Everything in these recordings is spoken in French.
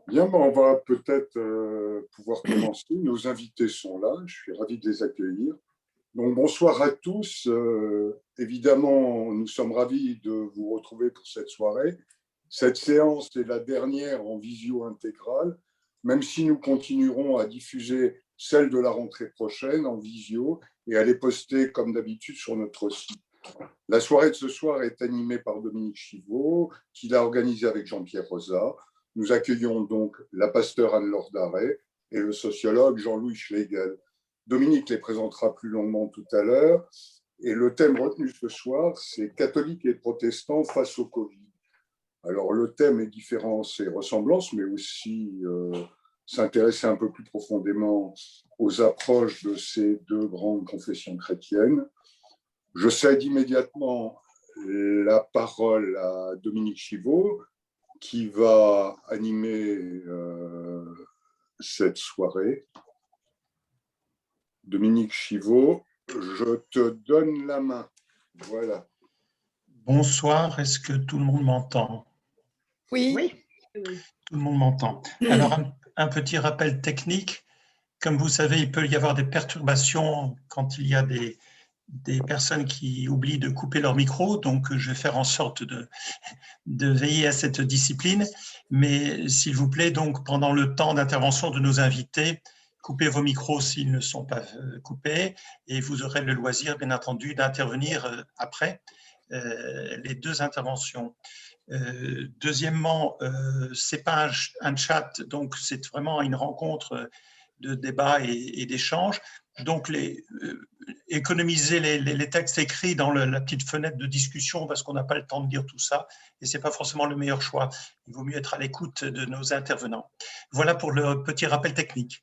Bien, ben, on va peut-être pouvoir commencer. Nos invités sont là, je suis ravi de les accueillir. Donc, bonsoir à tous. Évidemment, nous sommes ravis de vous retrouver pour cette soirée. Cette séance est la dernière en visio intégrale, même si nous continuerons à diffuser celle de la rentrée prochaine en visio et à les poster comme d'habitude sur notre site. La soirée de ce soir est animée par Dominique Chivot, qui l'a organisée avec Jean-Pierre Rosa. Nous accueillons donc la pasteure Anne-Laure Darret et le sociologue Jean-Louis Schlegel. Dominique les présentera plus longuement tout à l'heure. Et le thème retenu ce soir, c'est catholiques et protestants face au Covid. Alors le thème est différence et ressemblance, mais aussi s'intéresser un peu plus profondément aux approches de ces deux grandes confessions chrétiennes. Je cède immédiatement la parole à Dominique Chivot, qui va animer cette soirée. Dominique Chivot, je te donne la main. Voilà. Bonsoir, est-ce que tout le monde m'entend? Oui. Tout le monde m'entend. Alors, un petit rappel technique. Comme vous savez, il peut y avoir des perturbations quand il y a des personnes qui oublient de couper leur micro, donc je vais faire en sorte de veiller à cette discipline. Mais s'il vous plaît, donc pendant le temps d'intervention de nos invités, coupez vos micros s'ils ne sont pas coupés et vous aurez le loisir, bien entendu, d'intervenir après les deux interventions. Deuxièmement, c'est pas un chat, donc c'est vraiment une rencontre de débat et d'échange. Donc, économiser les textes écrits dans la petite fenêtre de discussion parce qu'on n'a pas le temps de lire tout ça et c'est pas forcément le meilleur choix. Il vaut mieux être à l'écoute de nos intervenants. Voilà pour le petit rappel technique.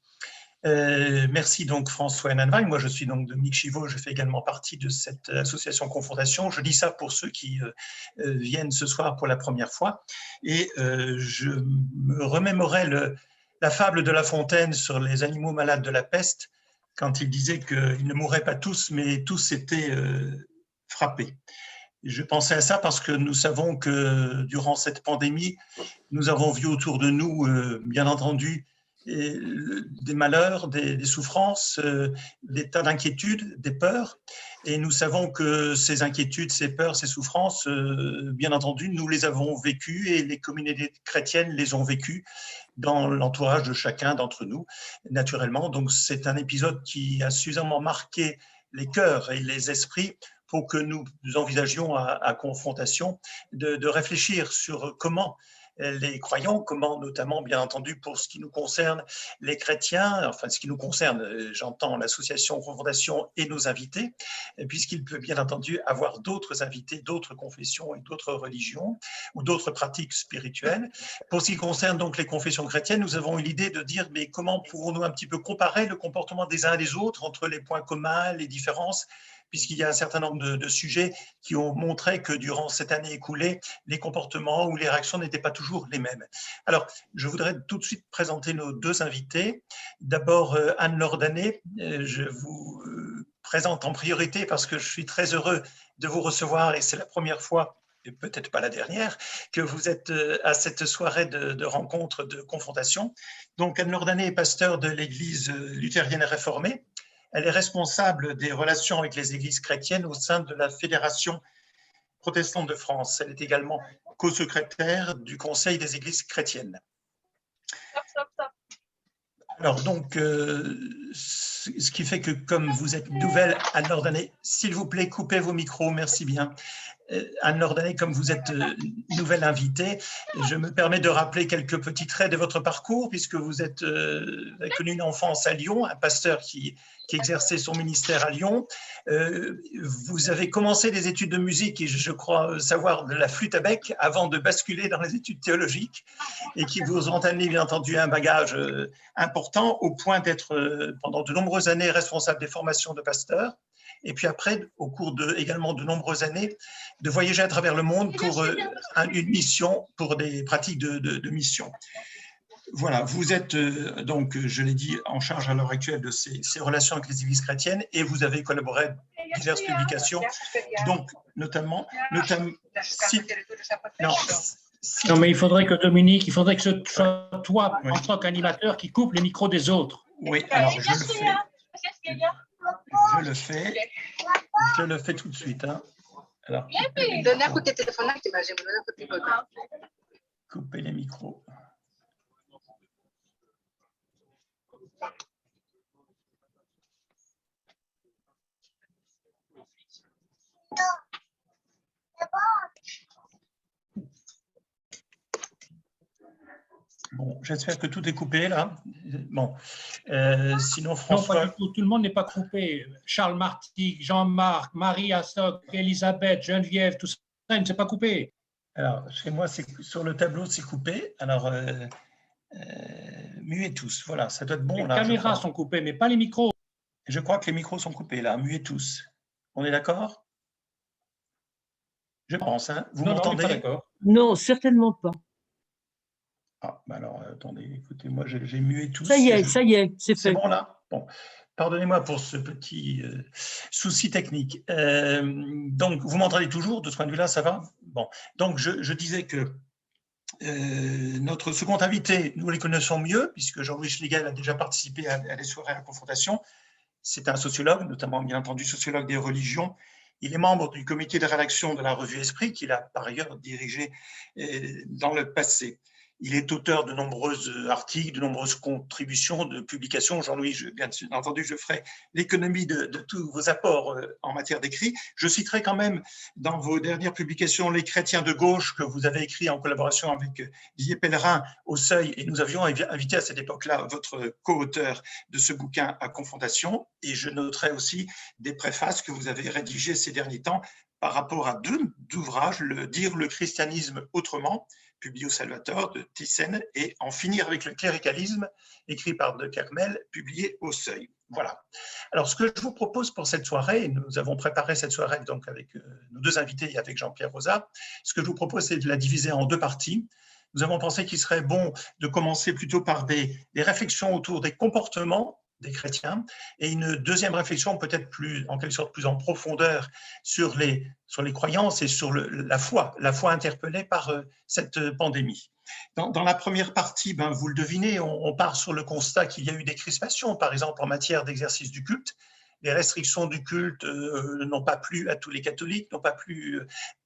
Merci donc François Hennenwein. Moi je suis donc Dominique Chivot, je fais également partie de cette association Confrontation. Je dis ça pour ceux qui viennent ce soir pour la première fois et je me remémorais la fable de La Fontaine sur les animaux malades de la peste quand il disait qu'ils ne mourraient pas tous mais tous étaient frappés. Je pensais à ça parce que nous savons que durant cette pandémie, nous avons vu autour de nous, bien entendu, des malheurs, des souffrances, des tas d'inquiétudes, des peurs. Et nous savons que ces inquiétudes, ces peurs, ces souffrances, bien entendu, nous les avons vécues et les communautés chrétiennes les ont vécues dans l'entourage de chacun d'entre nous, naturellement. Donc c'est un épisode qui a suffisamment marqué les cœurs et les esprits pour que nous envisagions à confrontation de réfléchir sur comment les croyants, comment notamment, bien entendu, pour ce qui nous concerne, les chrétiens, enfin ce qui nous concerne, j'entends l'association Confrontation et nos invités, puisqu'il peut bien entendu avoir d'autres invités, d'autres confessions et d'autres religions ou d'autres pratiques spirituelles. Pour ce qui concerne donc les confessions chrétiennes, nous avons eu l'idée de dire mais comment pouvons-nous un petit peu comparer le comportement des uns et des autres entre les points communs, les différences, puisqu'il y a un certain nombre de sujets qui ont montré que durant cette année écoulée, les comportements ou les réactions n'étaient pas toujours les mêmes. Alors, je voudrais tout de suite présenter nos deux invités. D'abord, Anne-Laure Darret, je vous présente en priorité parce que je suis très heureux de vous recevoir et c'est la première fois, et peut-être pas la dernière, que vous êtes à cette soirée de rencontre, de confrontation. Donc, Anne-Laure Darret est pasteur de l'Église luthérienne réformée. Elle est responsable des relations avec les églises chrétiennes au sein de la Fédération protestante de France. Elle est également co-secrétaire du Conseil des églises chrétiennes. Alors donc, ce qui fait que comme vous êtes nouvelle, Anne-Laure Darret, s'il vous plaît, coupez vos micros, merci bien. Anne-Laure Darret, comme vous êtes nouvelle invitée, je me permets de rappeler quelques petits traits de votre parcours, puisque vous avez connu une enfance à Lyon, un pasteur qui exerçait son ministère à Lyon. Vous avez commencé des études de musique, et je crois savoir de la flûte à bec, avant de basculer dans les études théologiques, et qui vous ont amené, bien entendu, un bagage important, au point d'être, pendant de nombreuses années, responsable des formations de pasteurs. Et puis après, au cours également de nombreuses années, de voyager à travers le monde pour une mission, pour des pratiques de mission. Voilà, vous êtes donc, je l'ai dit, en charge à l'heure actuelle de ces relations avec les églises chrétiennes et vous avez collaboré à diverses publications, donc notamment Non, mais il faudrait que Dominique, il faudrait que ce soit toi, Ouais. en tant qu'animateur, qui coupe les micros des autres. Oui, alors je le fais. Je le fais. Je le fais tout de suite. Hein. Alors, couper les micros. Bon, j'espère que tout est coupé là. Bon, sinon Non, François. pas du tout. Tout le monde n'est pas coupé. Charles Marty, Jean-Marc, Marie Assoc, Elisabeth, Geneviève, tout ça, il ne s'est pas coupé. Alors, chez moi, sur le tableau, c'est coupé. Alors, muez tous. Voilà, ça doit être bon. Les là, caméras sont coupées, mais pas les micros. Je crois que les micros sont coupés là. Muez tous. On est d'accord? Je pense. Hein. Vous m'entendez? D'accord. Non, certainement pas. Ah, bah alors, attendez, écoutez, moi, j'ai mué tous. Ça y est, c'est fait. C'est bon là? Bon. Pardonnez-moi pour ce petit souci technique. Donc, vous m'entendez toujours? De ce point de vue-là, ça va? Bon. Donc, je disais que notre second invité, nous les connaissons mieux, puisque Jean-Louis Schlegel a déjà participé à des soirées à confrontation. C'est un sociologue, notamment, bien entendu, sociologue des religions. Il est membre du comité de rédaction de la revue Esprit, qu'il a par ailleurs dirigé dans le passé. Il est auteur de nombreux articles, de nombreuses contributions, de publications. Jean-Louis, bien entendu, je ferai l'économie de tous vos apports en matière d'écrit. Je citerai quand même dans vos dernières publications Les chrétiens de gauche, que vous avez écrit en collaboration avec Didier Pellerin au Seuil, et nous avions invité à cette époque-là votre co-auteur de ce bouquin à confrontation. Et je noterai aussi des préfaces que vous avez rédigées ces derniers temps par rapport à deux ouvrages, le Dire le christianisme autrement, publié au Salvator de Thyssen, et En finir avec le cléricalisme, écrit par De Kermel, publié au Seuil. Voilà. Alors, ce que je vous propose pour cette soirée, nous avons préparé cette soirée donc avec nos deux invités et avec Jean-Pierre Rosa, ce que je vous propose, c'est de la diviser en deux parties. Nous avons pensé qu'il serait bon de commencer plutôt par des réflexions autour des comportements des chrétiens, et une deuxième réflexion peut-être plus, en quelque sorte, plus en profondeur sur les croyances et sur la foi interpellée par cette pandémie. Dans la première partie, vous le devinez, on part sur le constat qu'il y a eu des crispations, par exemple en matière d'exercice du culte. Les restrictions du culte n'ont pas plu à tous les catholiques, n'ont pas plu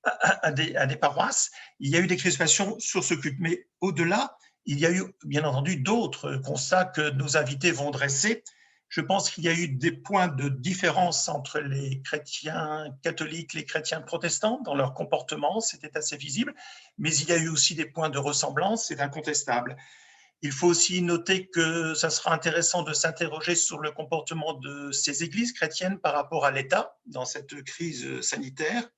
à des paroisses. Il y a eu des crispations sur ce culte, mais au-delà, il y a eu, bien entendu, d'autres constats que nos invités vont dresser. Je pense qu'il y a eu des points de différence entre les chrétiens catholiques, les chrétiens protestants dans leur comportement, c'était assez visible, mais il y a eu aussi des points de ressemblance, c'est incontestable. Il faut aussi noter que ça sera intéressant de s'interroger sur le comportement de ces églises chrétiennes par rapport à l'État dans cette crise sanitaire,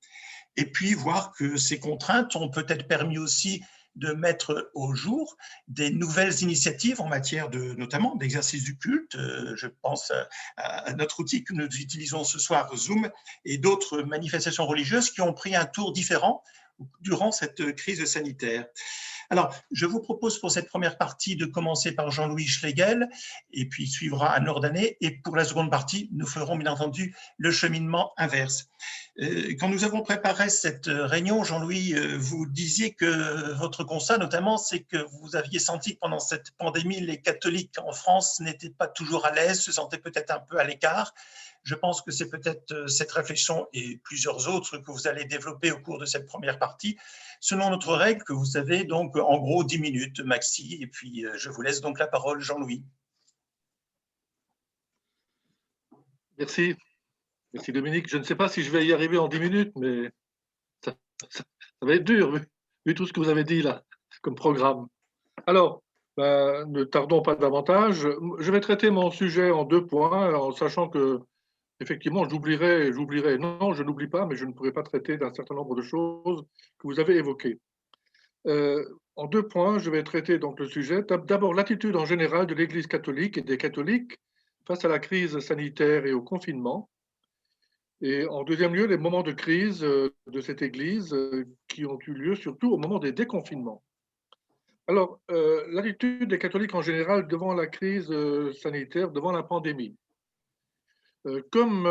et puis voir que ces contraintes ont peut-être permis aussi de mettre au jour des nouvelles initiatives en matière notamment d'exercice du culte. Je pense à notre outil que nous utilisons ce soir, Zoom, et d'autres manifestations religieuses qui ont pris un tour différent durant cette crise sanitaire. Alors, je vous propose pour cette première partie de commencer par Jean-Louis Schlegel, et puis suivra Anne Ordanet, et pour la seconde partie, nous ferons bien entendu le cheminement inverse. Quand nous avons préparé cette réunion, Jean-Louis, vous disiez que votre constat, notamment, c'est que vous aviez senti que pendant cette pandémie, les catholiques en France n'étaient pas toujours à l'aise, se sentaient peut-être un peu à l'écart. Je pense que c'est peut-être cette réflexion et plusieurs autres que vous allez développer au cours de cette première partie, selon notre règle que vous avez donc en gros 10 minutes maxi. Et puis, je vous laisse donc la parole, Jean-Louis. Merci. Merci Dominique. Je ne sais pas si je vais y arriver en 10 minutes, mais ça va être dur, vu tout ce que vous avez dit là, comme programme. Alors, ne tardons pas davantage. Je vais traiter mon sujet en 2 points, en sachant que, effectivement, j'oublierai. Non, je n'oublie pas, mais je ne pourrai pas traiter d'un certain nombre de choses que vous avez évoquées. En 2 points, je vais traiter donc le sujet. D'abord, l'attitude en général de l'Église catholique et des catholiques face à la crise sanitaire et au confinement. Et en deuxième lieu, les moments de crise de cette Église qui ont eu lieu surtout au moment des déconfinements. Alors, l'attitude des catholiques en général devant la crise sanitaire, devant la pandémie. Comme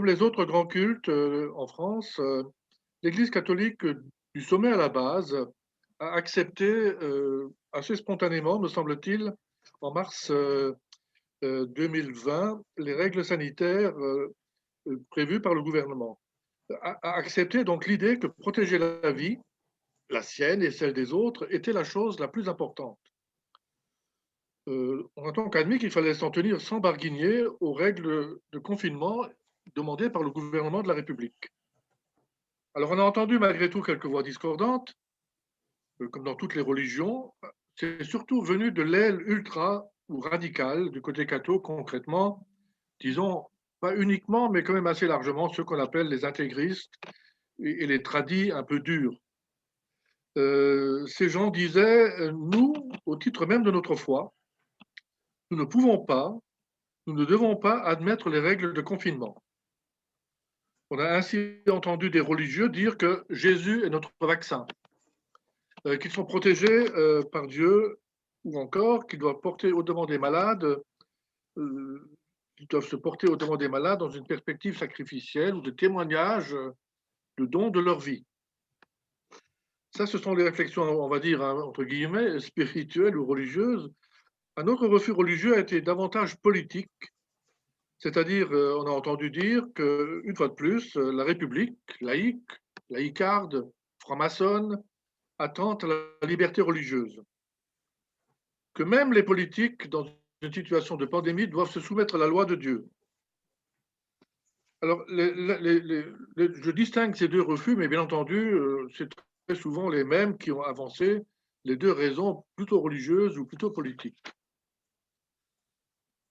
les autres grands cultes en France, l'Église catholique, du sommet à la base, a accepté assez spontanément, me semble-t-il, en mars 2020, les règles sanitaires prévues par le gouvernement. A accepté donc l'idée que protéger la vie, la sienne et celle des autres, était la chose la plus importante. On a donc admis qu'il fallait s'en tenir sans barguigner aux règles de confinement demandées par le gouvernement de la République. Alors on a entendu malgré tout quelques voix discordantes, comme dans toutes les religions. C'est surtout venu de l'aile ultra ou radicale du côté catho, concrètement, disons, pas uniquement, mais quand même assez largement, ceux qu'on appelle les intégristes et les tradis un peu durs. Ces gens disaient, nous, au titre même de notre foi, nous ne pouvons pas, nous ne devons pas admettre les règles de confinement. On a ainsi entendu des religieux dire que Jésus est notre vaccin, qu'ils sont protégés par Dieu, ou encore qu'ils doivent porter au-devant des malades, ils doivent se porter au-devant des malades dans une perspective sacrificielle ou de témoignage de don de leur vie. Ça, ce sont les réflexions, on va dire, entre guillemets, spirituelles ou religieuses. Un autre refus religieux a été davantage politique, c'est-à-dire, on a entendu dire qu'une fois de plus, la République, laïque, laïcarde, franc-maçonne, attente à la liberté religieuse. Que même les politiques, dans une situation de pandémie, doivent se soumettre à la loi de Dieu. Alors, je distingue ces deux refus, mais bien entendu, c'est très souvent les mêmes qui ont avancé les deux raisons plutôt religieuses ou plutôt politiques.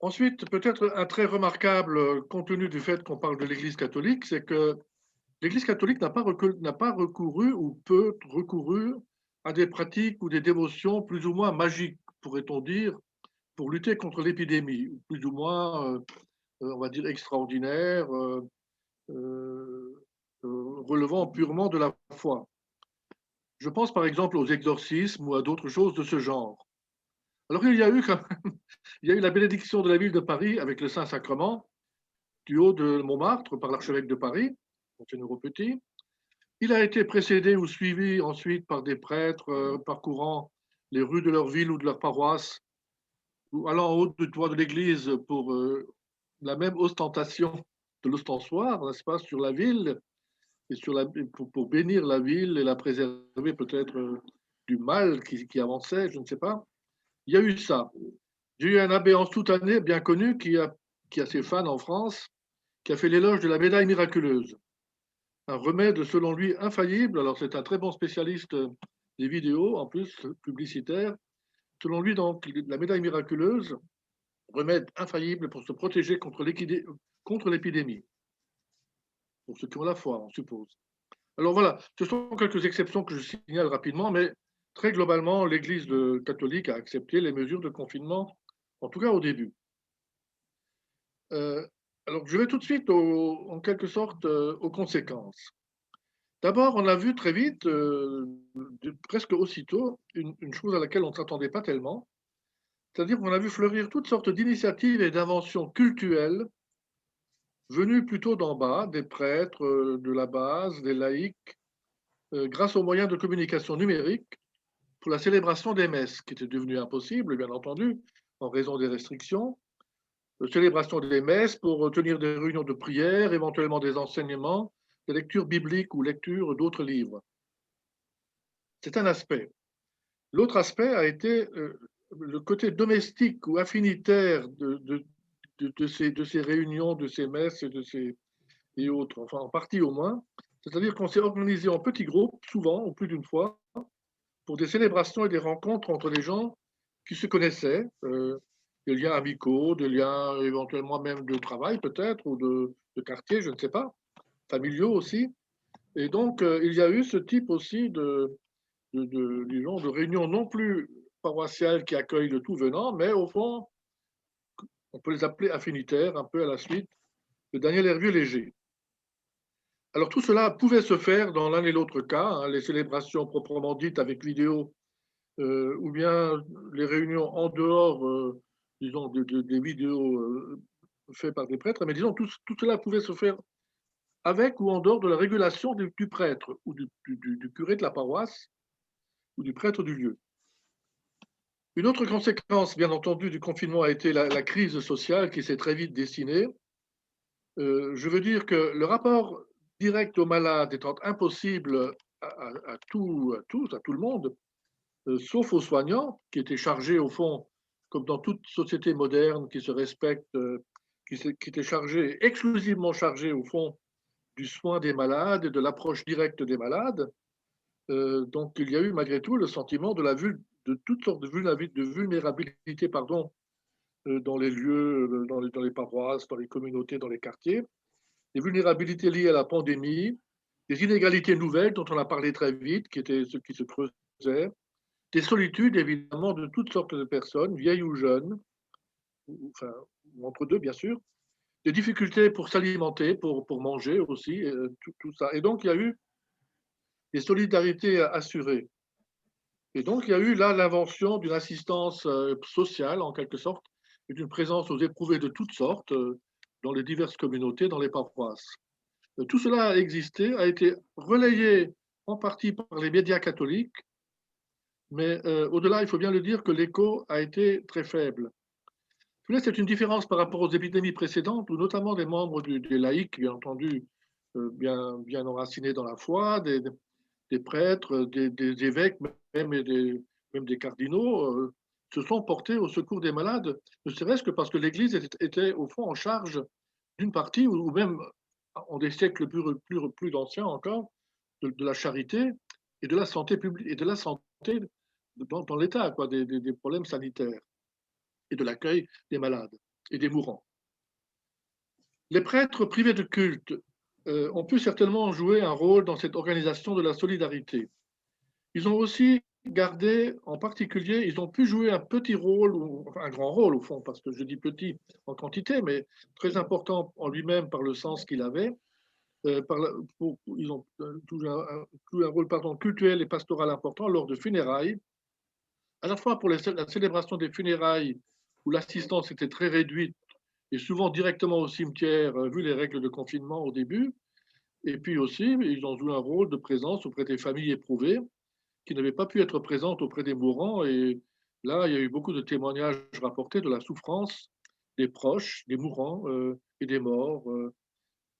Ensuite, peut-être un trait remarquable, compte tenu du fait qu'on parle de l'Église catholique, c'est que l'Église catholique n'a pas recouru ou peu recouru à des pratiques ou des dévotions plus ou moins magiques, pourrait-on dire, pour lutter contre l'épidémie, plus ou moins, on va dire, extraordinaires, relevant purement de la foi. Je pense par exemple aux exorcismes ou à d'autres choses de ce genre. Alors il y a eu quand même, il y a eu la bénédiction de la ville de Paris avec le Saint-Sacrement du haut de Montmartre par l'archevêque de Paris, Monseigneur Petit. Il a été précédé ou suivi ensuite par des prêtres parcourant les rues de leur ville ou de leur paroisse, ou allant en haut du toit de l'église pour la même ostentation de l'ostensoir, n'est-ce pas, sur la ville, et pour bénir la ville et la préserver peut-être du mal qui avançait, je ne sais pas. Il y a eu ça. J'ai eu un abbé en soutannée bien connu qui a ses fans en France, qui a fait l'éloge de la médaille miraculeuse. Un remède selon lui infaillible. Alors c'est un très bon spécialiste des vidéos, en plus publicitaire. Selon lui, donc, la médaille miraculeuse, remède infaillible pour se protéger contre l'épidémie. Pour ceux qui ont la foi, on suppose. Alors voilà, ce sont quelques exceptions que je signale rapidement, mais très globalement, l'Église catholique a accepté les mesures de confinement, en tout cas au début. Alors je vais tout de suite, en quelque sorte, aux conséquences. D'abord, on a vu très vite, presque aussitôt, une chose à laquelle on ne s'attendait pas tellement, c'est-à-dire qu'on a vu fleurir toutes sortes d'initiatives et d'inventions cultuelles venues plutôt d'en bas, des prêtres de la base, des laïcs, grâce aux moyens de communication numérique pour la célébration des messes, qui était devenue impossible, bien entendu, en raison des restrictions, célébration des messes pour tenir des réunions de prière, éventuellement des enseignements, des lectures bibliques ou lecture d'autres livres. C'est un aspect. L'autre aspect a été le côté domestique ou affinitaire de ces réunions, de ces messes et autres, enfin en partie au moins. C'est-à-dire qu'on s'est organisé en petits groupes, souvent, ou plus d'une fois, pour des célébrations et des rencontres entre les gens qui se connaissaient, des liens amicaux, des liens éventuellement même de travail peut-être, ou de quartier, je ne sais pas, familiaux aussi. Et donc, il y a eu ce type aussi disons, de réunions non plus paroissiales qui accueillent le tout venant, mais au fond, on peut les appeler affinitaires, un peu à la suite de Daniel Hervieux-Léger. Alors tout cela pouvait se faire dans l'un et l'autre cas, hein, les célébrations proprement dites avec vidéo, ou bien les réunions en dehors, disons, des vidéos faites par des prêtres, mais disons, tout cela pouvait se faire avec ou en dehors de la régulation du prêtre ou du curé de la paroisse, ou du prêtre du lieu. Une autre conséquence, bien entendu, du confinement a été la crise sociale qui s'est très vite dessinée. Je veux dire que le rapport direct aux malades étant impossible à tout le monde, sauf aux soignants, qui étaient chargés, au fond, comme dans toute société moderne qui se respecte, qui étaient exclusivement chargés, au fond, du soin des malades et de l'approche directe des malades. Donc, il y a eu malgré tout le sentiment de toutes sortes de vulnérabilité dans les lieux, dans les paroisses, dans les communautés, dans les quartiers, des vulnérabilités liées à la pandémie, des inégalités nouvelles dont on a parlé très vite, qui étaient ceux qui se creusaient, des solitudes évidemment de toutes sortes de personnes, vieilles ou jeunes, enfin, entre deux bien sûr, des difficultés pour s'alimenter, pour manger aussi, tout ça. Et donc il y a eu des solidarités assurées. Et donc il y a eu là l'invention d'une assistance sociale en quelque sorte, et d'une présence aux éprouvés de toutes sortes dans les diverses communautés, dans les paroisses. Tout cela a existé, a été relayé en partie par les médias catholiques, mais au-delà, il faut bien le dire que l'écho a été très faible. C'est une différence par rapport aux épidémies précédentes, où notamment des membres des laïcs, bien entendu, bien enracinés dans la foi, des prêtres, des évêques, même des cardinaux, se sont portés au secours des malades, ne serait-ce que parce que l'Église était au fond en charge d'une partie, ou même en des siècles plus anciens encore, de la charité et de la santé publique et de la santé dans l'État, des problèmes sanitaires et de l'accueil des malades et des mourants. Les prêtres privés de culte ont pu certainement jouer un rôle dans cette organisation de la solidarité. Ils ont aussi gardé, en particulier, ils ont pu jouer un petit rôle, ou un grand rôle au fond, parce que je dis petit en quantité, mais très important en lui-même par le sens qu'il avait. Ils ont joué un rôle cultuel et pastoral important lors de funérailles, à la fois pour la célébration des funérailles, où l'assistance était très réduite, et souvent directement au cimetière, vu les règles de confinement au début, et puis aussi, ils ont joué un rôle de présence auprès des familles éprouvées, qui n'avaient pas pu être présentes auprès des mourants, et là, il y a eu beaucoup de témoignages rapportés de la souffrance des proches, des mourants et des morts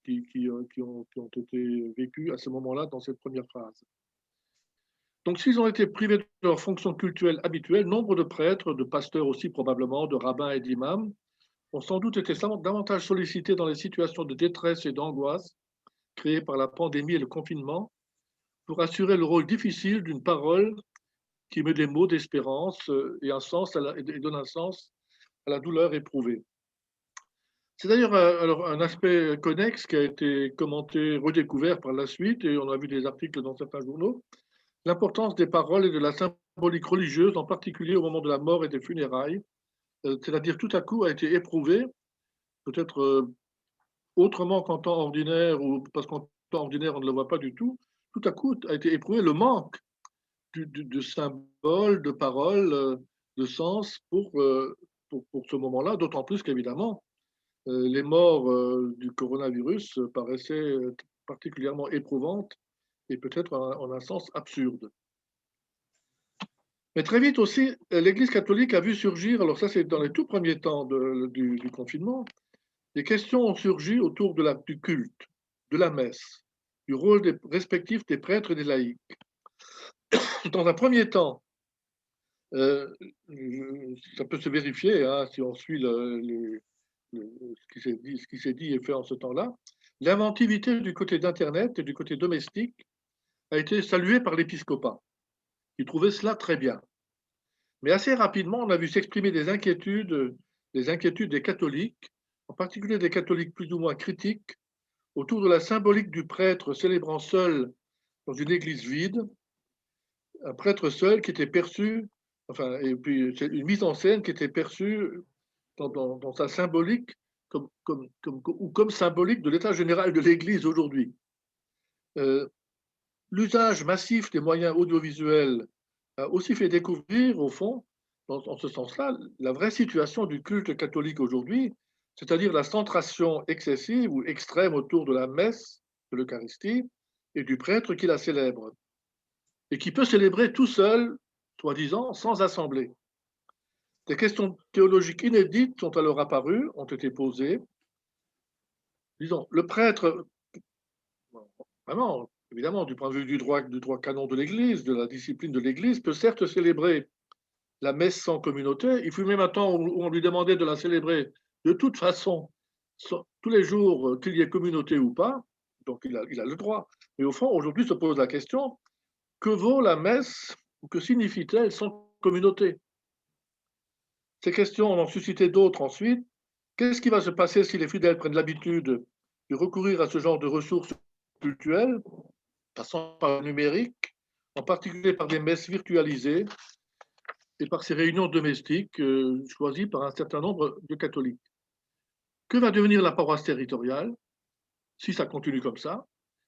qui ont été vécus à ce moment-là dans cette première phase. Donc, s'ils ont été privés de leur fonction cultuelle habituelle, nombre de prêtres, de pasteurs aussi probablement, de rabbins et d'imams, ont sans doute été davantage sollicités dans les situations de détresse et d'angoisse créées par la pandémie et le confinement pour assurer le rôle difficile d'une parole qui met des mots d'espérance et donne un sens à la douleur éprouvée. C'est d'ailleurs un aspect connexe qui a été commenté, redécouvert par la suite, et on a vu des articles dans certains journaux, l'importance des paroles et de la symbolique religieuse, en particulier au moment de la mort et des funérailles, c'est-à-dire tout à coup a été éprouvé, peut-être autrement qu'en temps ordinaire, ou parce qu'en temps ordinaire on ne le voit pas du tout à coup a été éprouvé le manque de symboles, de paroles, de sens pour ce moment-là, d'autant plus qu'évidemment, les morts du coronavirus paraissaient particulièrement éprouvantes et peut-être en un sens absurde. Mais très vite aussi, l'Église catholique a vu surgir, alors ça c'est dans les tout premiers temps du confinement, des questions ont surgi autour du culte, de la messe, du rôle respectif des prêtres et des laïcs. Dans un premier temps, ça peut se vérifier hein, si on suit ce qui s'est dit et fait en ce temps-là, l'inventivité du côté d'Internet et du côté domestique a été saluée par l'épiscopat, qui trouvait cela très bien. Mais assez rapidement, on a vu s'exprimer des inquiétudes des catholiques, en particulier des catholiques plus ou moins critiques, autour de la symbolique du prêtre célébrant seul dans une église vide, un prêtre seul qui était perçu, enfin, et puis c'est une mise en scène qui était perçue dans sa symbolique comme symbolique de l'état général de l'Église aujourd'hui. L'usage massif des moyens audiovisuels a aussi fait découvrir, au fond, en ce sens-là, la vraie situation du culte catholique aujourd'hui, c'est-à-dire la centration excessive ou extrême autour de la messe, de l'Eucharistie, et du prêtre qui la célèbre. et qui peut célébrer tout seul, soi-disant, sans assemblée. Des questions théologiques inédites sont alors apparues, ont été posées. Disons, le prêtre, vraiment, évidemment, du point de vue du droit canon de l'Église, de la discipline de l'Église, peut certes célébrer la messe sans communauté. Il fut même un temps où on lui demandait de la célébrer de toute façon, tous les jours, qu'il y ait communauté ou pas. Donc, il a le droit. Mais au fond, aujourd'hui se pose la question, que vaut la messe ou que signifie-t-elle sans communauté? Ces questions en ont suscité d'autres ensuite. Qu'est-ce qui va se passer si les fidèles prennent l'habitude de recourir à ce genre de ressources cultuelles, passant par le numérique, en particulier par des messes virtualisées et par ces réunions domestiques choisies par un certain nombre de catholiques? Que va devenir la paroisse territoriale si ça continue comme ça?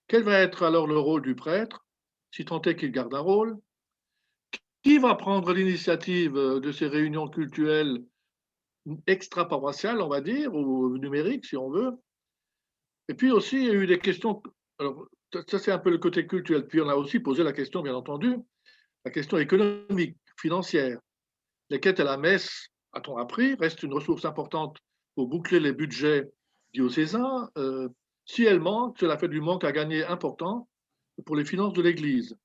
Quel va être alors le rôle du prêtre, si tant est qu'il garde un rôle? Qui va prendre l'initiative de ces réunions cultuelles extra-paroissiales, on va dire, ou numériques, si on veut? Et puis aussi, il y a eu des questions. Alors, ça, c'est un peu le côté culturel. Puis, on a aussi posé la question, bien entendu, la question économique, financière. Les quêtes à la messe, a-t-on appris, restent une ressource importante pour boucler les budgets diocésains. Si elle manque, cela fait du manque à gagner important pour les finances de l'Église.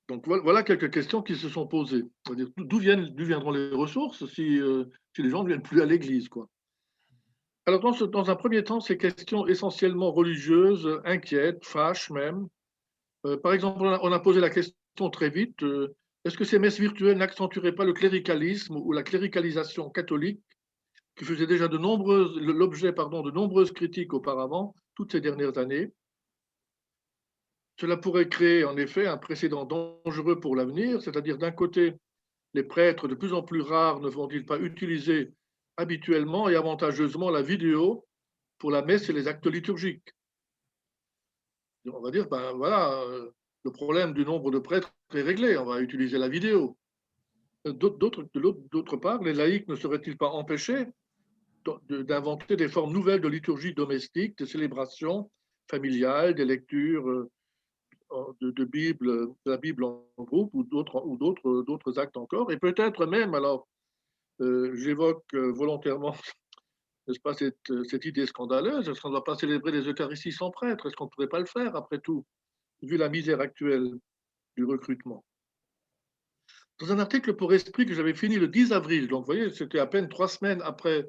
Donc voilà quelques questions qui se sont posées. D'où viendront les ressources si les gens ne viennent plus à l'Église, quoi. Alors dans un premier temps, ces questions essentiellement religieuses inquiètent, fâchent même. Par exemple, on a posé la question très vite, est-ce que ces messes virtuelles n'accentueraient pas le cléricalisme ou la cléricalisation catholique qui faisait déjà l'objet de nombreuses critiques auparavant, toutes ces dernières années? Cela pourrait créer en effet un précédent dangereux pour l'avenir, c'est-à-dire d'un côté, les prêtres de plus en plus rares ne vont-ils pas utiliser habituellement et avantageusement la vidéo pour la messe et les actes liturgiques? On va dire, ben voilà, le problème du nombre de prêtres est réglé, on va utiliser la vidéo. D'autre part, les laïcs ne seraient-ils pas empêchés d'inventer des formes nouvelles de liturgie domestique, de célébrations familiales, des lectures de la Bible en groupe ou d'autres actes encore, et peut-être même, alors j'évoque volontairement, n'est-ce pas, cette idée scandaleuse, est-ce qu'on ne va pas célébrer les Eucharisties sans prêtre? Est-ce qu'on ne pourrait pas le faire après tout, vu la misère actuelle du recrutement? Dans un article pour Esprit que j'avais fini le 10 avril, donc vous voyez, c'était à peine 3 semaines après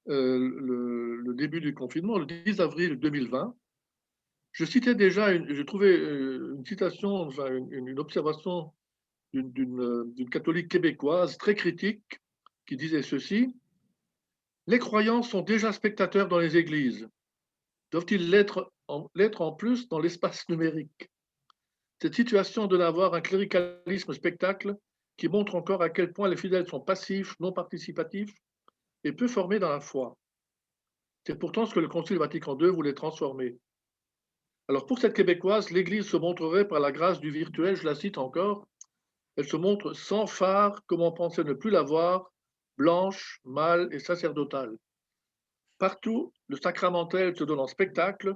le début du confinement, le 10 avril 2020, je citais déjà, je trouvais une citation, enfin une observation d'une catholique québécoise très critique qui disait ceci: les croyants sont déjà spectateurs dans les églises. Doivent-ils l'être en plus dans l'espace numérique? Cette situation donne à voir un cléricalisme spectacle qui montre encore à quel point les fidèles sont passifs, non participatifs et peu formés dans la foi. C'est pourtant ce que le Concile Vatican II voulait transformer. Alors pour cette Québécoise, l'Église se montrerait par la grâce du virtuel, je la cite encore, elle se montre sans phare, comme on pensait ne plus la voir, blanche, mâle et sacerdotale. Partout, le sacramentel se donne en spectacle.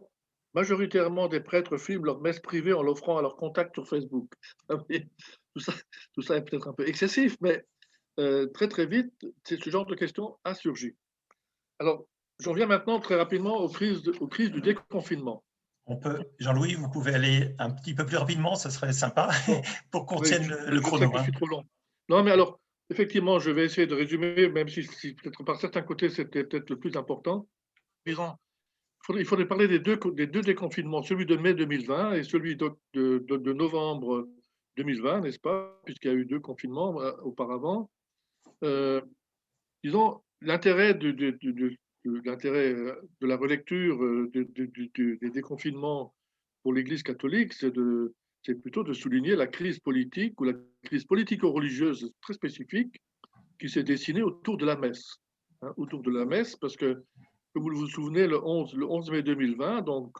Majoritairement, des prêtres filment leur messe privée en l'offrant à leurs contacts sur Facebook. Tout ça est peut-être un peu excessif, mais très très vite, ce genre de question a surgi. Alors, j'en viens maintenant très rapidement aux crises du déconfinement. Jean-Louis, vous pouvez aller un petit peu plus rapidement, ça serait sympa, pour qu'on tienne le chrono. Je sais que je suis trop long. Non, mais alors, effectivement, je vais essayer de résumer, même si peut-être par certains côtés, c'était peut-être le plus important. Il faudrait parler des deux déconfinements, celui de mai 2020 et celui de novembre 2020, n'est-ce pas, puisqu'il y a eu 2 confinements auparavant. Disons, l'intérêt de la relecture des déconfinements pour l'Église catholique, c'est plutôt de souligner la crise politique ou la crise politico-religieuse très spécifique qui s'est dessinée autour de la messe. Autour de la messe, parce que, comme vous vous souvenez, le 11 mai 2020, donc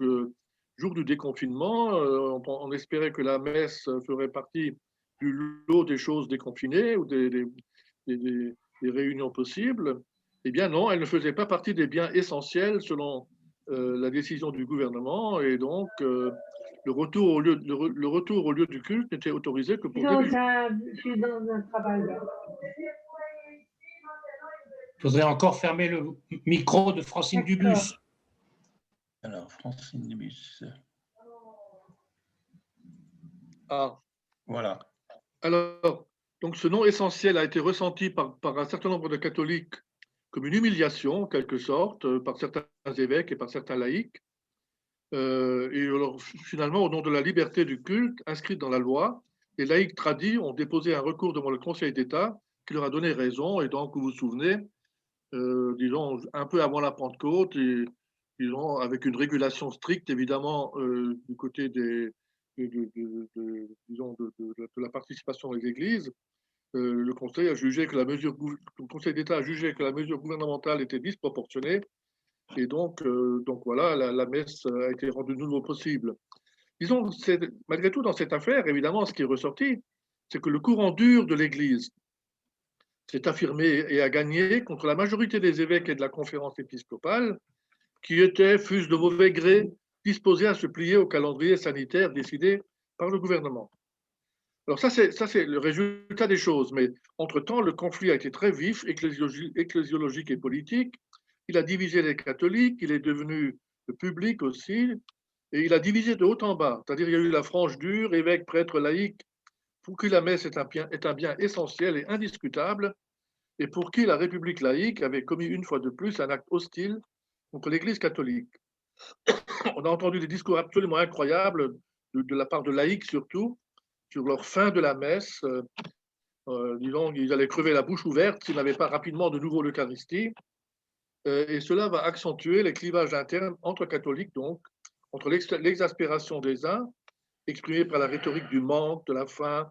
jour du déconfinement, on espérait que la messe ferait partie du lot des choses déconfinées ou des réunions possibles. Eh bien non, elle ne faisait pas partie des biens essentiels selon la décision du gouvernement, et donc le retour au lieu du culte n'était autorisé que pour Non, 10 minutes. je suis dans un travail là. Il faudrait encore fermer le micro de Francine Dubus. Alors, Francine Dubus. Ah. Voilà. Alors, donc ce nom essentiel a été ressenti par un certain nombre de catholiques comme une humiliation, en quelque sorte, par certains évêques et par certains laïcs. Et alors, finalement, au nom de la liberté du culte inscrite dans la loi, les laïcs tradis ont déposé un recours devant le Conseil d'État qui leur a donné raison. Et donc, vous vous souvenez, disons, un peu avant la Pentecôte, et, disons, avec une régulation stricte, évidemment, du côté disons, de la participation des églises, le Conseil d'État a jugé que la mesure gouvernementale était disproportionnée, et donc voilà, la messe a été rendue de nouveau possible. Disons, malgré tout, dans cette affaire, évidemment, ce qui est ressorti, c'est que le courant dur de l'Église s'est affirmé et a gagné contre la majorité des évêques et de la conférence épiscopale, qui étaient, fût-ce de mauvais gré, disposés à se plier au calendrier sanitaire décidé par le gouvernement. Alors ça, c'est le résultat des choses, mais entre-temps, le conflit a été très vif, ecclésiologique et politique. Il a divisé les catholiques, il est devenu public aussi, et il a divisé de haut en bas. C'est-à-dire, il y a eu la frange dure, évêques, prêtres, laïcs, pour qui la messe est un bien essentiel et indiscutable, et pour qui la République laïque avait commis une fois de plus un acte hostile contre l'Église catholique. On a entendu des discours absolument incroyables de la part de laïcs surtout, sur leur fin de la messe. Disons, ils allaient crever la bouche ouverte s'ils n'avaient pas rapidement de nouveau l'Eucharistie. Et cela va accentuer les clivages internes entre catholiques, donc, entre l'exaspération des uns, exprimée par la rhétorique du manque, de la faim,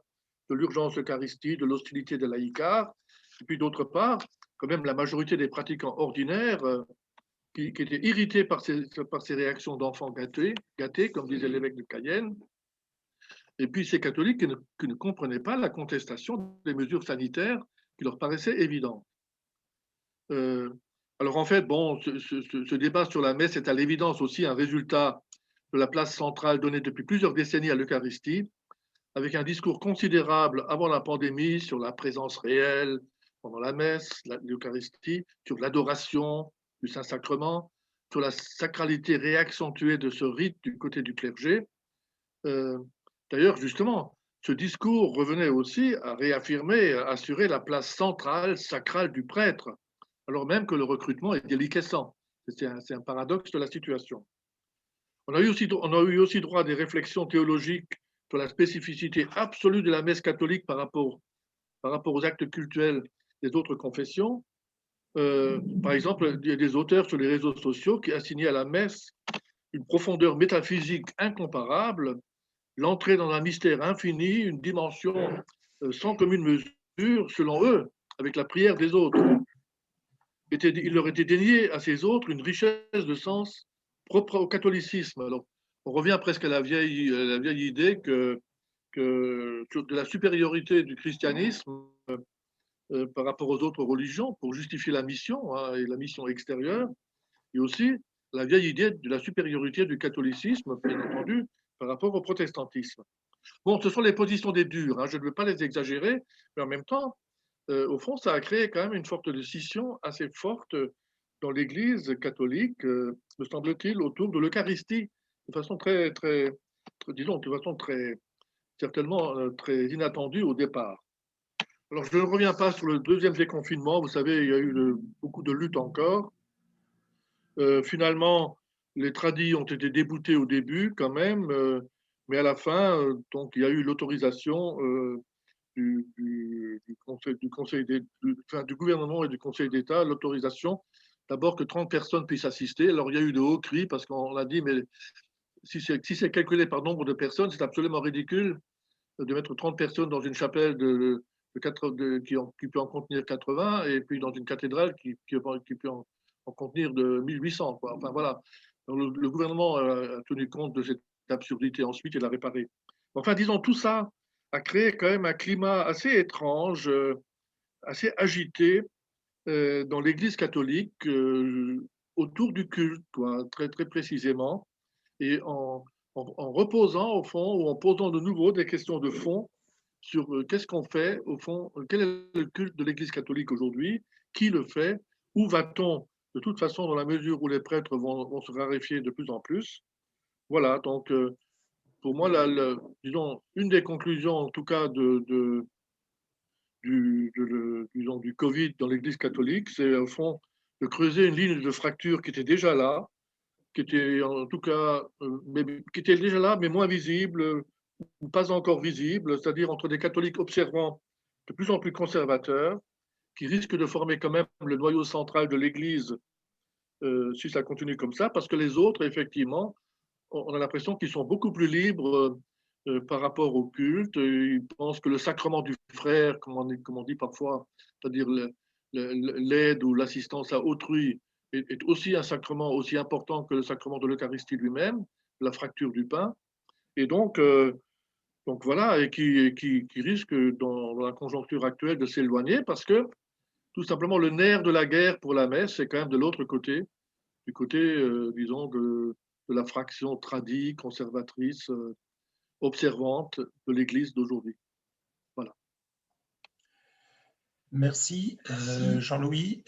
de l'urgence Eucharistie, de l'hostilité des laïcards, et puis d'autre part, quand même la majorité des pratiquants ordinaires qui étaient irrités par ces réactions d'enfants gâtés, comme disait l'évêque de Cayenne, et puis ces catholiques qui ne comprenaient pas la contestation des mesures sanitaires qui leur paraissaient évidentes. Alors en fait, bon, ce débat sur la messe est à l'évidence aussi un résultat de la place centrale donnée depuis plusieurs décennies à l'Eucharistie, avec un discours considérable avant la pandémie sur la présence réelle pendant la messe, l'Eucharistie, sur l'adoration du Saint-Sacrement, sur la sacralité réaccentuée de ce rite du côté du clergé. D'ailleurs, justement, ce discours revenait aussi à réaffirmer, à assurer la place centrale, sacrale du prêtre, alors même que le recrutement est déliquescent. C'est un paradoxe de la situation. On a eu aussi droit à des réflexions théologiques sur la spécificité absolue de la messe catholique par rapport aux actes cultuels des autres confessions. Par exemple, il y a des auteurs sur les réseaux sociaux qui assignaient à la messe une profondeur métaphysique incomparable, l'entrée dans un mystère infini, une dimension sans commune mesure, selon eux, avec la prière des autres. Il leur était dénié à ces autres une richesse de sens propre au catholicisme. Alors, on revient presque à la vieille idée de la supériorité du christianisme par rapport aux autres religions pour justifier la mission, hein, et la mission extérieure, et aussi la vieille idée de la supériorité du catholicisme, bien entendu, par rapport au protestantisme. Bon, ce sont les positions des durs, hein, je ne veux pas les exagérer, mais en même temps, au fond, ça a créé quand même une sorte de scission assez forte dans l'Église catholique, me semble-t-il, autour de l'Eucharistie, de façon disons, de façon certainement très inattendue au départ. Alors, je ne reviens pas sur le deuxième déconfinement. Vous savez, il y a eu beaucoup de luttes encore. Finalement, les tradis ont été déboutés au début quand même, mais à la fin, donc, il y a eu l'autorisation du gouvernement et du Conseil d'État, l'autorisation d'abord que 30 personnes puissent assister. Alors, il y a eu de hauts cris parce qu'on a dit, mais si c'est calculé par nombre de personnes, c'est absolument ridicule de mettre 30 personnes dans une chapelle qui peut en contenir 80 et puis dans une cathédrale qui peut en contenir de 1800. Quoi. Enfin voilà, le gouvernement a tenu compte de cette absurdité ensuite et l'a réparée. Enfin, disons, tout ça a créé quand même un climat assez étrange, assez agité dans l'Église catholique autour du culte, quoi, très, très précisément, et en en reposant au fond ou en posant de nouveau des questions de fond sur qu'est-ce qu'on fait au fond, quel est le culte de l'Église catholique aujourd'hui, qui le fait, où va-t-on de toute façon dans la mesure où les prêtres vont se raréfier de plus en plus. Voilà, donc pour moi, disons, une des conclusions en tout cas du Covid dans l'Église catholique, c'est au fond de creuser une ligne de fracture qui était déjà là, qui était en tout cas, qui était déjà là, mais moins visible, ou pas encore visible, c'est-à-dire entre des catholiques observants de plus en plus conservateurs, qui risquent de former quand même le noyau central de l'Église si ça continue comme ça, parce que les autres, effectivement, on a l'impression qu'ils sont beaucoup plus libres par rapport au culte. Ils pensent que le sacrement du frère, comme on dit parfois, c'est-à-dire l'aide ou l'assistance à autrui, est aussi un sacrement aussi important que le sacrement de l'Eucharistie lui-même, la fracture du pain. Et donc voilà, et qui risque dans la conjoncture actuelle de s'éloigner parce que tout simplement le nerf de la guerre pour la messe, c'est quand même de l'autre côté, du côté, disons, de la fraction tradie, conservatrice, observante de l'Église d'aujourd'hui. Voilà. Merci, Jean-Louis.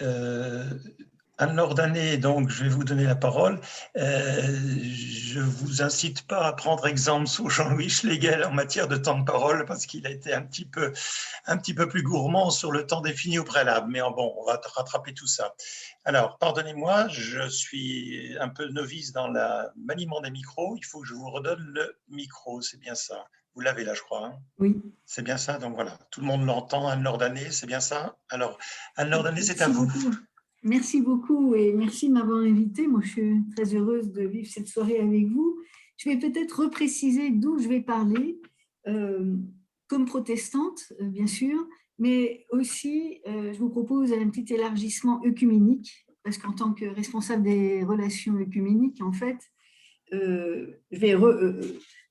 Anne-Laure Danet, donc je vais vous donner la parole. Je ne vous incite pas à prendre exemple sur Jean-Louis Schlegel en matière de temps de parole parce qu'il a été un petit peu plus gourmand sur le temps défini au préalable. Mais bon, on va rattraper tout ça. Alors, pardonnez-moi, je suis un peu novice dans le maniement des micros. Il faut que je vous redonne le micro, c'est bien ça. Vous l'avez là, je crois. Hein? Oui. C'est bien ça, donc voilà. Tout le monde l'entend, Anne-Laure Danet, c'est bien ça? Alors, Anne-Laure Danet, c'est à vous. Merci beaucoup et merci de m'avoir invité. Moi, je suis très heureuse de vivre cette soirée avec vous. Je vais peut-être repréciser d'où je vais parler, comme protestante, bien sûr, mais aussi, je vous propose un petit élargissement œcuménique, parce qu'en tant que responsable des relations œcuméniques, en fait,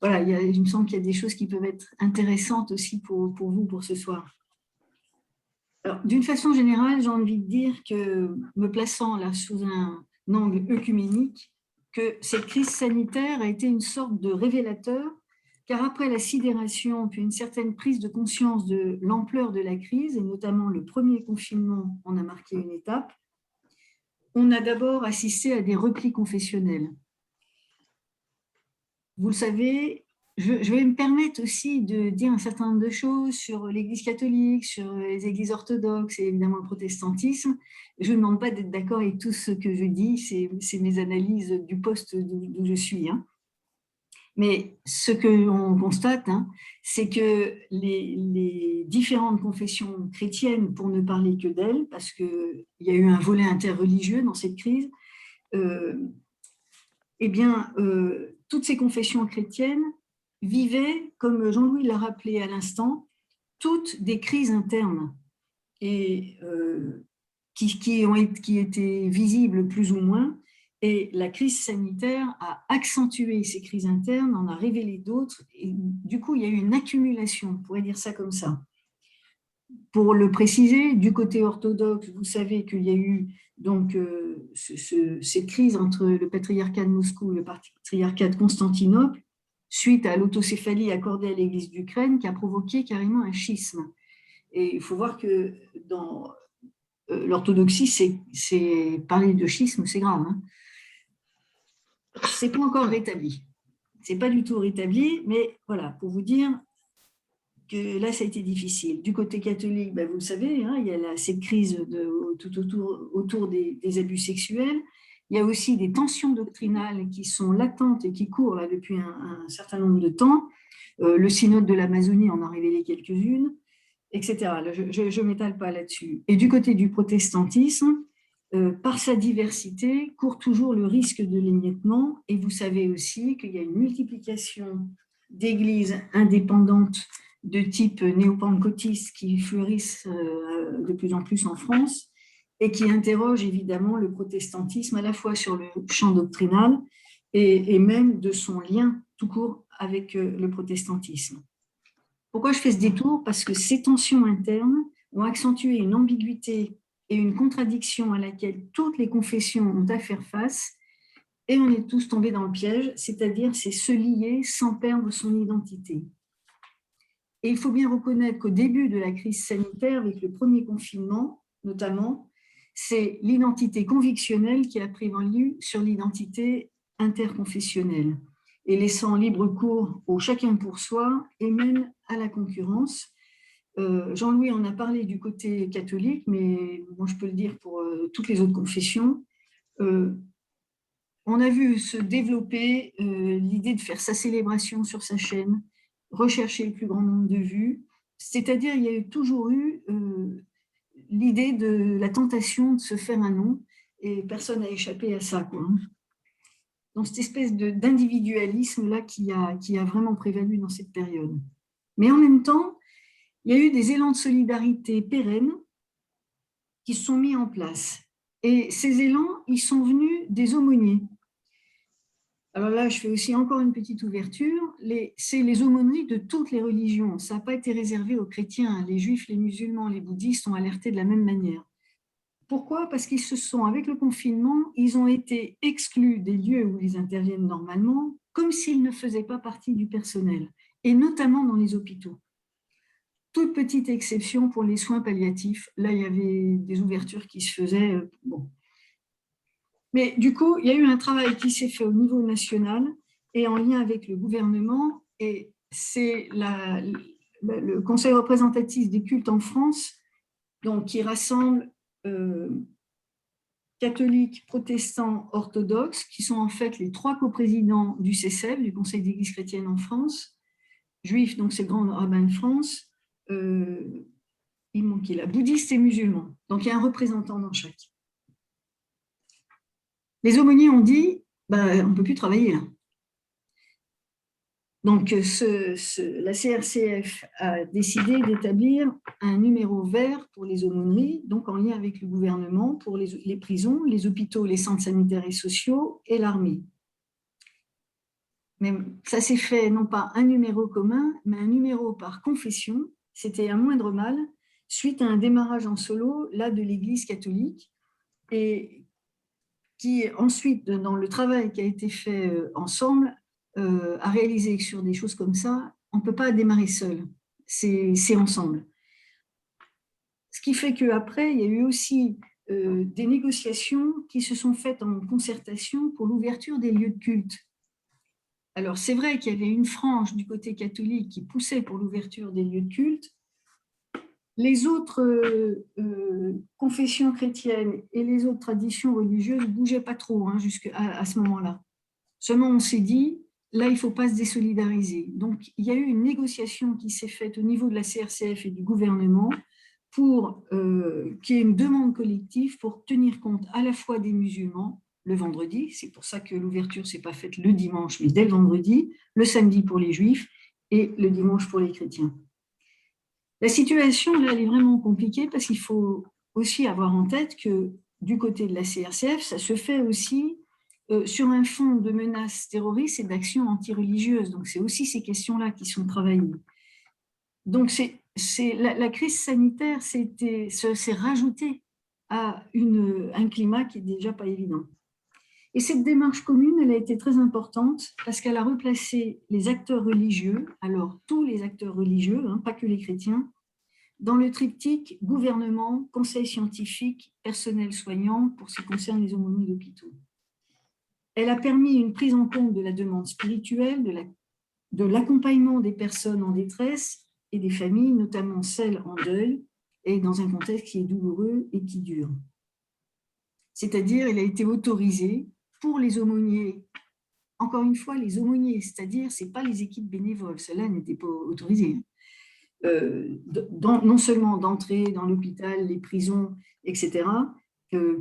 voilà, il me semble qu'il y a des choses qui peuvent être intéressantes aussi pour vous, pour ce soir. D'une façon générale, j'ai envie de dire que, me plaçant là sous un angle œcuménique, que cette crise sanitaire a été une sorte de révélateur, car après la sidération, puis une certaine prise de conscience de l'ampleur de la crise, et notamment le premier confinement en a marqué une étape, on a d'abord assisté à des replis confessionnels. Vous le savez, je vais me permettre aussi de dire un certain nombre de choses sur l'Église catholique, sur les églises orthodoxes et évidemment le protestantisme. Je ne demande pas d'être d'accord avec tout ce que je dis, c'est mes analyses du poste d'où je suis. Hein. Mais ce qu'on constate, hein, c'est que les différentes confessions chrétiennes, pour ne parler que d'elles, parce qu'il y a eu un volet interreligieux dans cette crise, toutes ces confessions chrétiennes vivaient, comme Jean-Louis l'a rappelé à l'instant, toutes des crises internes et qui étaient visibles plus ou moins. Et la crise sanitaire a accentué ces crises internes, en a révélé d'autres. Et du coup, il y a eu une accumulation, on pourrait dire ça comme ça. Pour le préciser, du côté orthodoxe, vous savez qu'il y a eu donc cette crise entre le patriarcat de Moscou et le patriarcat de Constantinople, suite à l'autocéphalie accordée à l'Église d'Ukraine, qui a provoqué carrément un schisme. Et il faut voir que dans l'orthodoxie, c'est parler de schisme, c'est grave. Hein. C'est pas encore rétabli. C'est pas du tout rétabli, mais voilà, pour vous dire que là, ça a été difficile. Du côté catholique, ben, vous le savez, hein, il y a cette crise tout autour des abus sexuels. Il y a aussi des tensions doctrinales qui sont latentes et qui courent là, depuis un certain nombre de temps. Le synode de l'Amazonie en a révélé quelques-unes, etc. Là, je ne m'étale pas là-dessus. Et du côté du protestantisme, par sa diversité, court toujours le risque de l'émiettement. Et vous savez aussi qu'il y a une multiplication d'églises indépendantes de type néo-pentecôtiste qui fleurissent de plus en plus en France et qui interrogent évidemment le protestantisme à la fois sur le champ doctrinal et même de son lien tout court avec le protestantisme. Pourquoi je fais ce détour? Parce que ces tensions internes ont accentué une ambiguïté et une contradiction à laquelle toutes les confessions ont à faire face et on est tous tombés dans le piège, c'est-à-dire c'est se lier sans perdre son identité. Et il faut bien reconnaître qu'au début de la crise sanitaire, avec le premier confinement notamment, c'est l'identité convictionnelle qui a prévalu sur l'identité interconfessionnelle, et laissant libre cours au chacun pour soi et même à la concurrence. Jean-Louis en a parlé du côté catholique, mais moi je peux le dire pour toutes les autres confessions. On a vu se développer l'idée de faire sa célébration sur sa chaîne, rechercher le plus grand nombre de vues, c'est-à-dire il y a toujours eu l'idée de la tentation de se faire un nom, et personne n'a échappé à ça, quoi. Donc cette espèce d'individualisme-là qui a vraiment prévalu dans cette période. Mais en même temps, il y a eu des élans de solidarité pérennes qui se sont mis en place. Et ces élans, ils sont venus des aumôniers. Alors là, je fais aussi encore une petite ouverture. C'est les aumôneries de toutes les religions. Ça n'a pas été réservé aux chrétiens. Les juifs, les musulmans, les bouddhistes sont alertés de la même manière. Pourquoi? Parce qu'ils se sont, avec le confinement, ils ont été exclus des lieux où ils interviennent normalement, comme s'ils ne faisaient pas partie du personnel, et notamment dans les hôpitaux. Toute petite exception pour les soins palliatifs. Là, il y avait des ouvertures qui se faisaient. Bon. Mais du coup, il y a eu un travail qui s'est fait au niveau national et en lien avec le gouvernement, et c'est le Conseil représentatif des cultes en France, donc, qui rassemble catholiques, protestants, orthodoxes, qui sont en fait les 3 coprésidents du CCEF, du Conseil d'Église chrétienne en France, juifs, donc c'est le grand rabbin de France, il manquait là, bouddhistes et musulmans. Donc il y a un représentant dans chaque. Les aumôniers ont dit, on ne peut plus travailler là. Donc, la CRCF a décidé d'établir un numéro vert pour les aumôneries, donc en lien avec le gouvernement, pour les prisons, les hôpitaux, les centres sanitaires et sociaux et l'armée. Mais ça s'est fait non pas un numéro commun, mais un numéro par confession. C'était un moindre mal, suite à un démarrage en solo, là, de l'Église catholique, et qui ensuite, dans le travail qui a été fait ensemble, à réaliser que sur des choses comme ça, on ne peut pas démarrer seul, c'est ensemble. Ce qui fait qu'après, il y a eu aussi des négociations qui se sont faites en concertation pour l'ouverture des lieux de culte. Alors c'est vrai qu'il y avait une frange du côté catholique qui poussait pour l'ouverture des lieux de culte. Les autres confessions chrétiennes et les autres traditions religieuses ne bougeaient pas trop jusqu'à ce moment-là. Seulement on s'est dit, là, il ne faut pas se désolidariser. Donc, il y a eu une négociation qui s'est faite au niveau de la CRCF et du gouvernement pour qu'il y ait une demande collective pour tenir compte à la fois des musulmans le vendredi, c'est pour ça que l'ouverture ne s'est pas faite le dimanche, mais dès le vendredi, le samedi pour les juifs et le dimanche pour les chrétiens. La situation, là, elle est vraiment compliquée parce qu'il faut aussi avoir en tête que du côté de la CRCF, ça se fait aussi sur un fond de menaces terroristes et d'actions antireligieuses. Donc, c'est aussi ces questions-là qui sont travaillées. Donc, la crise sanitaire s'est rajoutée à un climat qui n'est déjà pas évident. Et cette démarche commune, elle a été très importante parce qu'elle a replacé les acteurs religieux, alors tous les acteurs religieux, pas que les chrétiens, dans le triptyque gouvernement, conseil scientifique, personnel soignant pour ce qui concerne les aumôniers d'hôpitaux. Elle a permis une prise en compte de la demande spirituelle, de l'accompagnement des personnes en détresse et des familles, notamment celles en deuil, et dans un contexte qui est douloureux et qui dure. C'est-à-dire, elle a été autorisée pour les aumôniers, encore une fois, les aumôniers, c'est-à-dire, ce n'est pas les équipes bénévoles, celles-là n'étaient pas autorisées. Non seulement d'entrer dans l'hôpital, les prisons, etc.,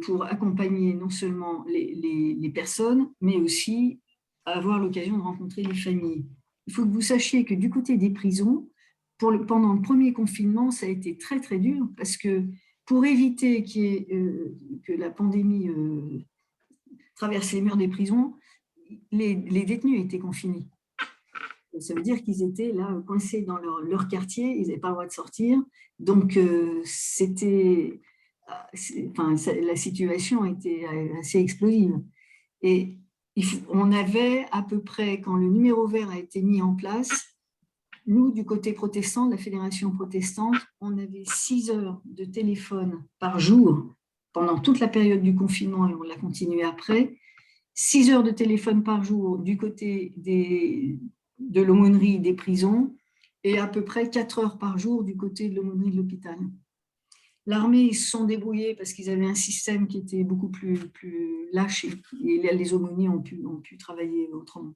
pour accompagner non seulement les personnes, mais aussi avoir l'occasion de rencontrer les familles. Il faut que vous sachiez que du côté des prisons, pendant le premier confinement, ça a été très très dur parce que pour éviter que la pandémie traverse les murs des prisons, les détenus étaient confinés. Ça veut dire qu'ils étaient là coincés dans leur quartier, ils n'avaient pas le droit de sortir. Donc, la situation était assez explosive. Et on avait à peu près, quand le numéro vert a été mis en place, nous, du côté protestant, de la Fédération protestante, on avait 6 heures de téléphone par jour pendant toute la période du confinement et on l'a continué après. 6 heures de téléphone par jour du côté de l'aumônerie des prisons et à peu près 4 heures par jour du côté de l'aumônerie de l'hôpital. L'armée, ils se sont débrouillés parce qu'ils avaient un système qui était beaucoup plus lâche et les aumôniers ont pu travailler autrement.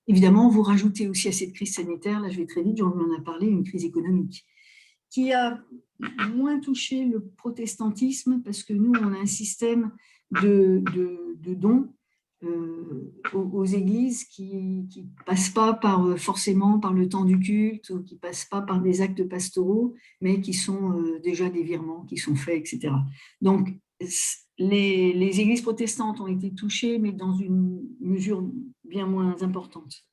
Évidemment, vous rajoutez aussi à cette crise sanitaire, là je vais très vite, j'en en ai parlé, une crise économique qui a moins touché le protestantisme parce que nous, on a un système de dons aux églises qui ne passent pas forcément par le temps du culte ou qui ne passent pas par des actes pastoraux, mais qui sont déjà des virements qui sont faits, etc. Donc, les églises protestantes ont été touchées, mais dans une mesure bien moins importante.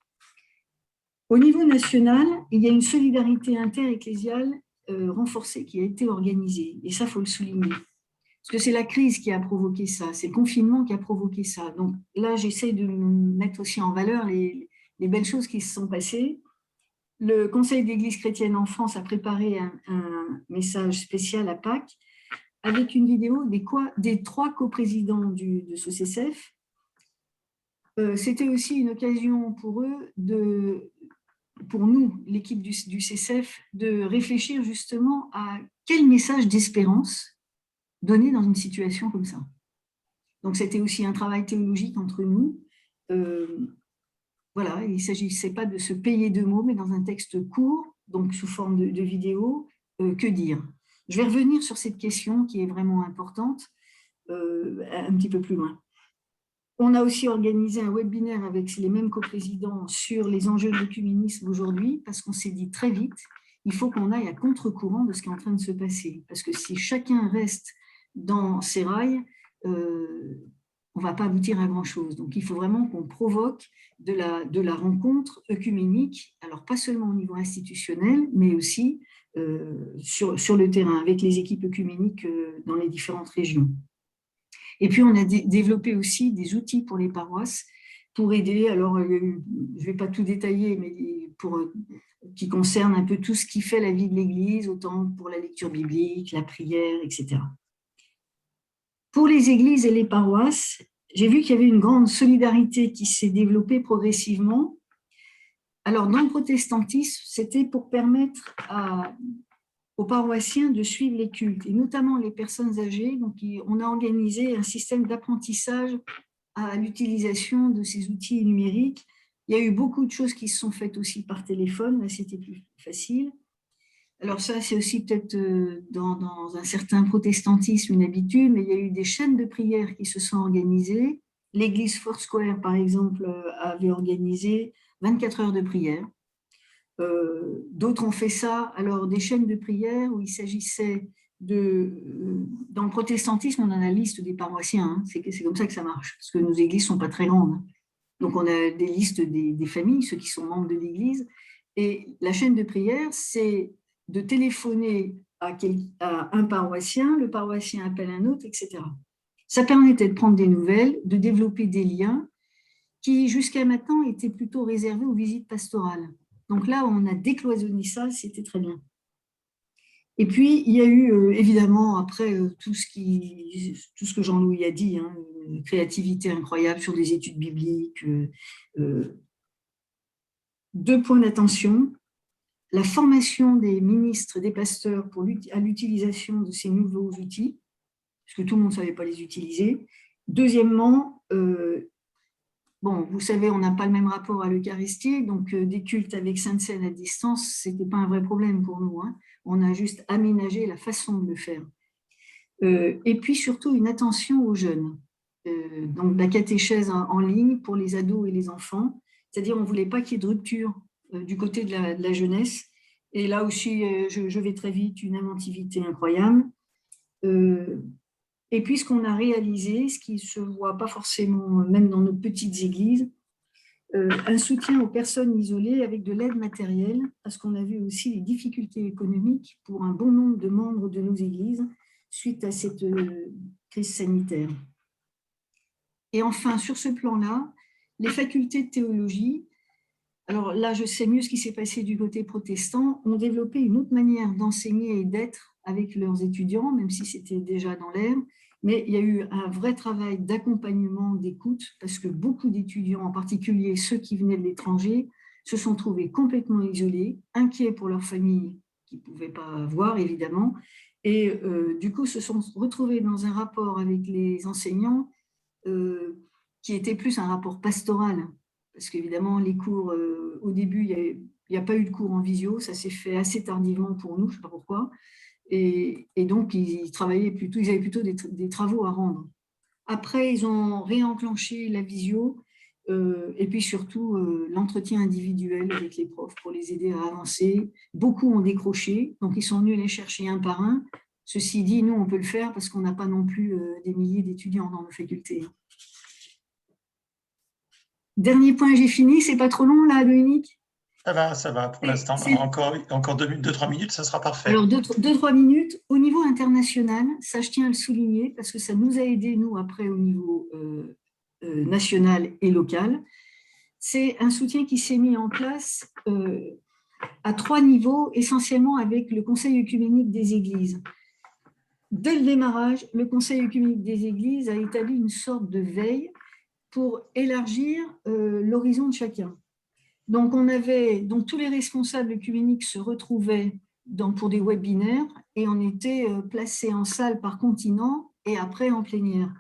Au niveau national, il y a une solidarité inter-ecclésiale renforcée qui a été organisée, et ça, il faut le souligner. Parce que c'est la crise qui a provoqué ça, c'est le confinement qui a provoqué ça. Donc là, j'essaie de mettre aussi en valeur les belles choses qui se sont passées. Le Conseil d'Église chrétienne en France a préparé un message spécial à Pâques avec une vidéo des 3 coprésidents de ce CCF. C'était aussi une occasion pour eux, pour nous, l'équipe du CCF, de réfléchir justement à quel message d'espérance donner dans une situation comme ça. Donc, c'était aussi un travail théologique entre nous. Voilà, il ne s'agissait pas de se payer de mots, mais dans un texte court, donc sous forme de vidéo, que dire? Je vais revenir sur cette question qui est vraiment importante un petit peu plus loin. On a aussi organisé un webinaire avec les mêmes coprésidents sur les enjeux de l'œcuménisme aujourd'hui, parce qu'on s'est dit très vite, il faut qu'on aille à contre-courant de ce qui est en train de se passer. Parce que si chacun reste dans ses rails, on ne va pas aboutir à grand-chose. Donc, il faut vraiment qu'on provoque de la rencontre œcuménique, alors pas seulement au niveau institutionnel, mais aussi sur le terrain, avec les équipes œcuméniques dans les différentes régions. Et puis, on a développé aussi des outils pour les paroisses pour aider, alors je ne vais pas tout détailler, mais qui concerne un peu tout ce qui fait la vie de l'Église, autant pour la lecture biblique, la prière, etc. Pour les églises et les paroisses, j'ai vu qu'il y avait une grande solidarité qui s'est développée progressivement. Alors, dans le protestantisme, c'était pour permettre aux paroissiens de suivre les cultes, et notamment les personnes âgées. Donc, on a organisé un système d'apprentissage à l'utilisation de ces outils numériques. Il y a eu beaucoup de choses qui se sont faites aussi par téléphone, là c'était plus facile. Alors ça, c'est aussi peut-être dans un certain protestantisme une habitude, mais il y a eu des chaînes de prière qui se sont organisées. L'église Foursquare, par exemple, avait organisé 24 heures de prière. D'autres ont fait ça, alors des chaînes de prière où il s'agissait dans le protestantisme, on a la liste des paroissiens, hein, c'est comme ça que ça marche, parce que nos églises ne sont pas très grandes. Donc on a des listes des familles, ceux qui sont membres de l'église, et la chaîne de prière, c'est de téléphoner à un paroissien, le paroissien appelle un autre, etc. Ça permettait de prendre des nouvelles, de développer des liens qui, jusqu'à maintenant, étaient plutôt réservés aux visites pastorales. Donc là, on a décloisonné ça, c'était très bien. Et puis, il y a eu, évidemment, après, tout ce que Jean-Louis a dit, hein, une créativité incroyable sur des études bibliques. 2 points d'attention. La formation des ministres, des pasteurs à l'utilisation de ces nouveaux outils, parce que tout le monde ne savait pas les utiliser. Deuxièmement, bon, vous savez, on n'a pas le même rapport à l'Eucharistie, donc des cultes avec Sainte Seine à distance, ce n'était pas un vrai problème pour nous. Hein. On a juste aménagé la façon de le faire. Et puis surtout, une attention aux jeunes. Donc la catéchèse en ligne pour les ados et les enfants, c'est-à-dire on ne voulait pas qu'il y ait de rupture du côté de la jeunesse. Et là aussi, je vais très vite, une inventivité incroyable. Et puis, ce qu'on a réalisé, ce qui ne se voit pas forcément, même dans nos petites églises, un soutien aux personnes isolées avec de l'aide matérielle, parce qu'on a vu aussi les difficultés économiques pour un bon nombre de membres de nos églises suite à cette crise sanitaire. Et enfin, sur ce plan-là, les facultés de théologie, alors là, je sais mieux ce qui s'est passé du côté protestant, ont développé une autre manière d'enseigner et d'être avec leurs étudiants, même si c'était déjà dans l'air. Mais il y a eu un vrai travail d'accompagnement, d'écoute, parce que beaucoup d'étudiants, en particulier ceux qui venaient de l'étranger, se sont trouvés complètement isolés, inquiets pour leur famille, qu'ils ne pouvaient pas voir, évidemment, et du coup se sont retrouvés dans un rapport avec les enseignants qui était plus un rapport pastoral, parce qu'évidemment, les cours, au début, il n'y a pas eu de cours en visio, ça s'est fait assez tardivement pour nous, je ne sais pas pourquoi, et donc ils travaillaient plutôt, ils avaient plutôt des travaux à rendre. Après, ils ont réenclenché la visio, et puis surtout l'entretien individuel avec les profs pour les aider à avancer. Beaucoup ont décroché, donc ils sont venus les chercher un par un. Ceci dit, nous, on peut le faire parce qu'on n'a pas non plus des milliers d'étudiants dans nos facultés. Dernier point, j'ai fini. C'est pas trop long là, Dominique? Ça va pour l'instant. Encore 2-3 minutes, ça sera parfait. Alors, 2-3 minutes. Au niveau international, ça je tiens à le souligner parce que ça nous a aidé, nous, après, au niveau national et local. C'est un soutien qui s'est mis en place à 3 niveaux, essentiellement avec le Conseil œcuménique des Églises. Dès le démarrage, le Conseil œcuménique des Églises a établi une sorte de veille pour élargir l'horizon de chacun. Donc, tous les responsables œcuméniques se retrouvaient pour des webinaires et on était placés en salle par continent et après en plénière.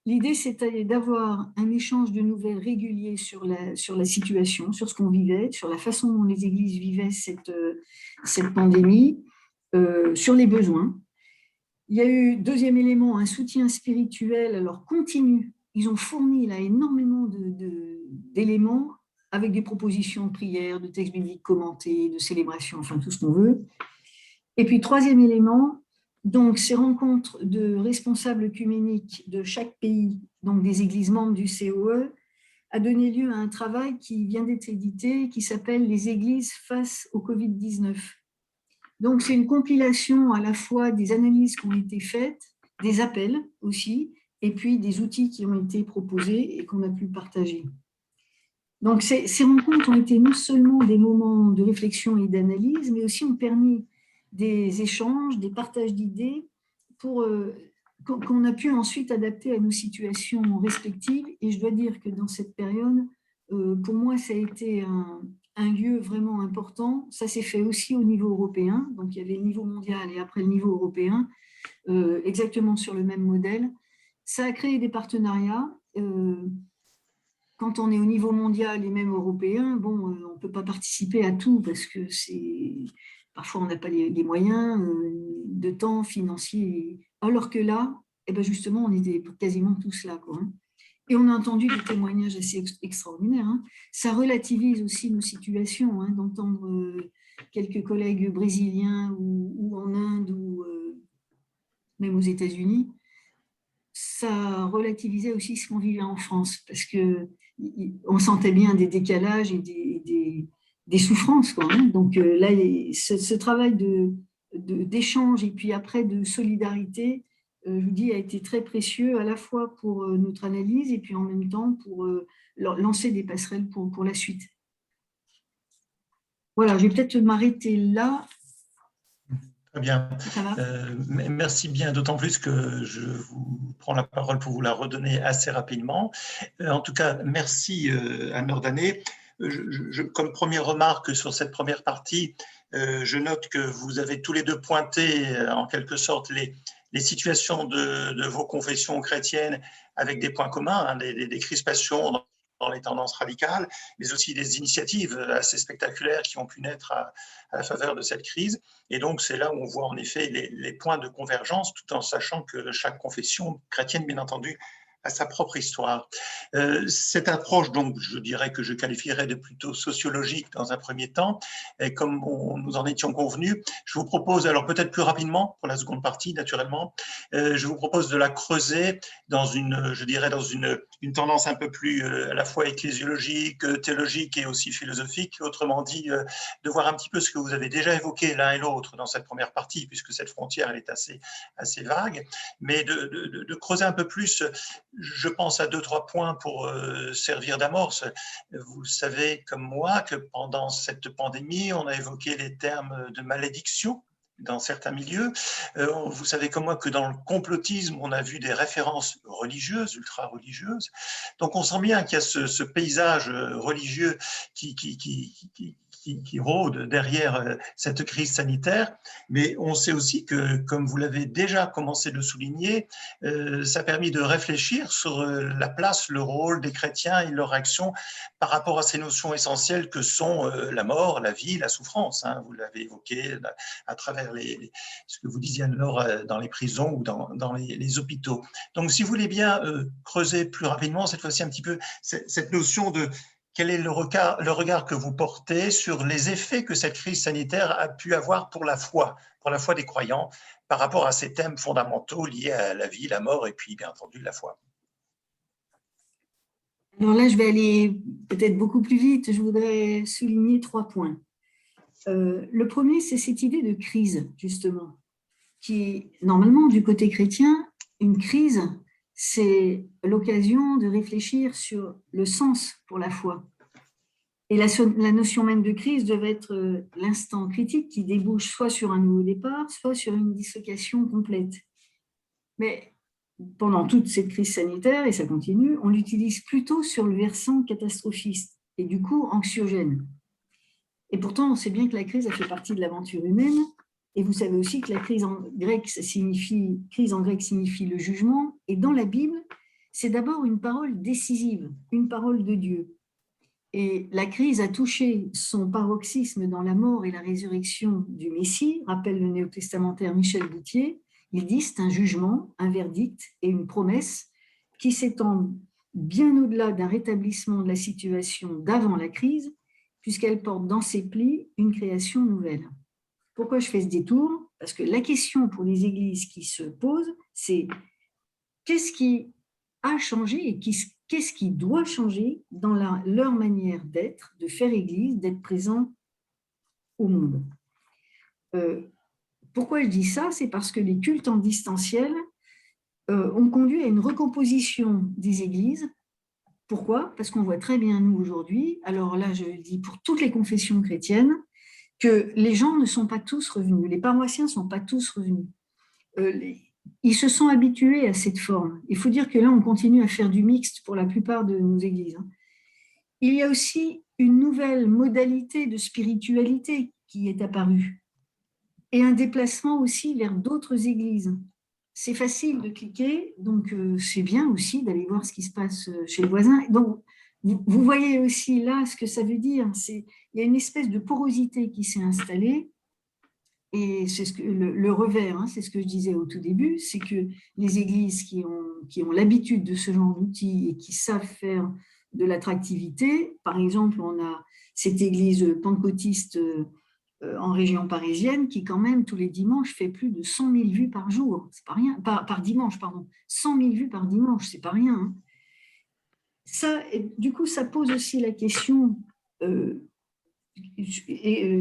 L'idée, c'était d'avoir un échange de nouvelles régulier sur la situation, sur ce qu'on vivait, sur la façon dont les églises vivaient cette pandémie, sur les besoins. Il y a eu, deuxième élément, un soutien spirituel, alors continu. Ils ont fourni là énormément d'éléments avec des propositions de prières, de textes bibliques commentés, de célébrations, enfin tout ce qu'on veut. Et puis, troisième élément, donc ces rencontres de responsables œcuméniques de chaque pays, donc des églises membres du COE, a donné lieu à un travail qui vient d'être édité, qui s'appelle « Les églises face au Covid-19 ». Donc, c'est une compilation à la fois des analyses qui ont été faites, des appels aussi, et puis des outils qui ont été proposés et qu'on a pu partager. Donc, ces rencontres ont été non seulement des moments de réflexion et d'analyse, mais aussi ont permis des échanges, des partages d'idées qu'on a pu ensuite adapter à nos situations respectives. Et je dois dire que dans cette période, pour moi, ça a été un lieu vraiment important. Ça s'est fait aussi au niveau européen. Donc, il y avait le niveau mondial et après le niveau européen, exactement sur le même modèle. Ça a créé des partenariats. Quand on est au niveau mondial et même européen, bon, on ne peut pas participer à tout parce que parfois on n'a pas les moyens de temps financiers. Alors que là, eh ben justement, on était quasiment tous là, quoi. Et on a entendu des témoignages assez extraordinaires. Hein. Ça relativise aussi nos situations, hein, d'entendre quelques collègues brésiliens ou en Inde ou même aux États-Unis. Ça relativisait aussi ce qu'on vivait en France, parce qu'on sentait bien des décalages et des souffrances, quoi, hein. Donc là, ce travail d'échange et puis après de solidarité, je vous dis, a été très précieux à la fois pour notre analyse et puis en même temps pour lancer des passerelles pour la suite. Voilà, je vais peut-être m'arrêter là. Très bien. Merci bien, d'autant plus que je vous prends la parole pour vous la redonner assez rapidement. En tout cas, merci Anne Nordannée. Comme première remarque sur cette première partie, je note que vous avez tous les deux pointé en quelque sorte les situations de vos confessions chrétiennes avec des points communs, hein, des crispations dans les tendances radicales, mais aussi des initiatives assez spectaculaires qui ont pu naître à la faveur de cette crise. Et donc, c'est là où on voit en effet les points de convergence, tout en sachant que chaque confession chrétienne, bien entendu, a sa propre histoire. Cette approche, donc, je dirais que je qualifierais de plutôt sociologique dans un premier temps, et comme nous en étions convenus, je vous propose, alors peut-être plus rapidement, pour la seconde partie, naturellement, je vous propose de la creuser dans une tendance un peu plus à la fois ecclésiologique, théologique et aussi philosophique, autrement dit, de voir un petit peu ce que vous avez déjà évoqué l'un et l'autre dans cette première partie, puisque cette frontière, elle est assez vague, mais de creuser un peu plus je pense à 2-3 points pour servir d'amorce. Vous savez comme moi que pendant cette pandémie, on a évoqué les termes de malédiction dans certains milieux. Vous savez comme moi que dans le complotisme, on a vu des références religieuses, ultra-religieuses. Donc on sent bien qu'il y a ce paysage religieux qui rôde derrière cette crise sanitaire, mais on sait aussi que, comme vous l'avez déjà commencé de souligner, ça a permis de réfléchir sur la place, le rôle des chrétiens et leur action par rapport à ces notions essentielles que sont la mort, la vie, la souffrance. Vous l'avez évoqué à travers ce que vous disiez alors dans les prisons ou dans les hôpitaux. Donc, si vous voulez bien creuser plus rapidement, cette fois-ci un petit peu, cette notion de quel est le regard que vous portez sur les effets que cette crise sanitaire a pu avoir pour la foi des croyants par rapport à ces thèmes fondamentaux liés à la vie, la mort et puis bien entendu la foi. Alors là, je vais aller peut-être beaucoup plus vite. Je voudrais souligner 3 points. Le premier, c'est cette idée de crise, justement, qui est normalement du côté chrétien, une crise, c'est l'occasion de réfléchir sur le sens pour la foi. Et la notion même de crise devait être l'instant critique qui débouche soit sur un nouveau départ, soit sur une dislocation complète. Mais pendant toute cette crise sanitaire, et ça continue, on l'utilise plutôt sur le versant catastrophiste et du coup anxiogène. Et pourtant, on sait bien que la crise, elle fait partie de l'aventure humaine. Et vous savez aussi que la crise en grec signifie le jugement. Et dans la Bible, c'est d'abord une parole décisive, une parole de Dieu. Et la crise a touché son paroxysme dans la mort et la résurrection du Messie, rappelle le néo-testamentaire Michel Boutier. Il dit c'est un jugement, un verdict et une promesse qui s'étendent bien au-delà d'un rétablissement de la situation d'avant la crise, puisqu'elle porte dans ses plis une création nouvelle. Pourquoi je fais ce détour? Parce que la question pour les églises qui se pose, c'est qu'est-ce qui a changé et qu'est-ce qui doit changer dans leur manière d'être, de faire église, d'être présent au monde. Pourquoi je dis ça? C'est parce que les cultes en distanciel ont conduit à une recomposition des églises. Pourquoi? Parce qu'on voit très bien, nous, aujourd'hui, alors là, je le dis pour toutes les confessions chrétiennes, que les gens ne sont pas tous revenus, les paroissiens ne sont pas tous revenus. Ils se sont habitués à cette forme. Il faut dire que là, on continue à faire du mixte pour la plupart de nos églises. Il y a aussi une nouvelle modalité de spiritualité qui est apparue et un déplacement aussi vers d'autres églises. C'est facile de cliquer, donc c'est bien aussi d'aller voir ce qui se passe chez le voisin. Donc, vous voyez aussi là ce que ça veut dire. Il y a une espèce de porosité qui s'est installée. Et c'est le revers, c'est ce que je disais au tout début, c'est que les églises qui ont l'habitude de ce genre d'outils et qui savent faire de l'attractivité, par exemple, on a cette église pentecôtiste en région parisienne qui, quand même, tous les dimanches, fait plus de 100 000 vues par jour. C'est pas rien, par dimanche, pardon. 100 000 vues par dimanche, c'est pas rien. Ça, du coup, ça pose aussi la question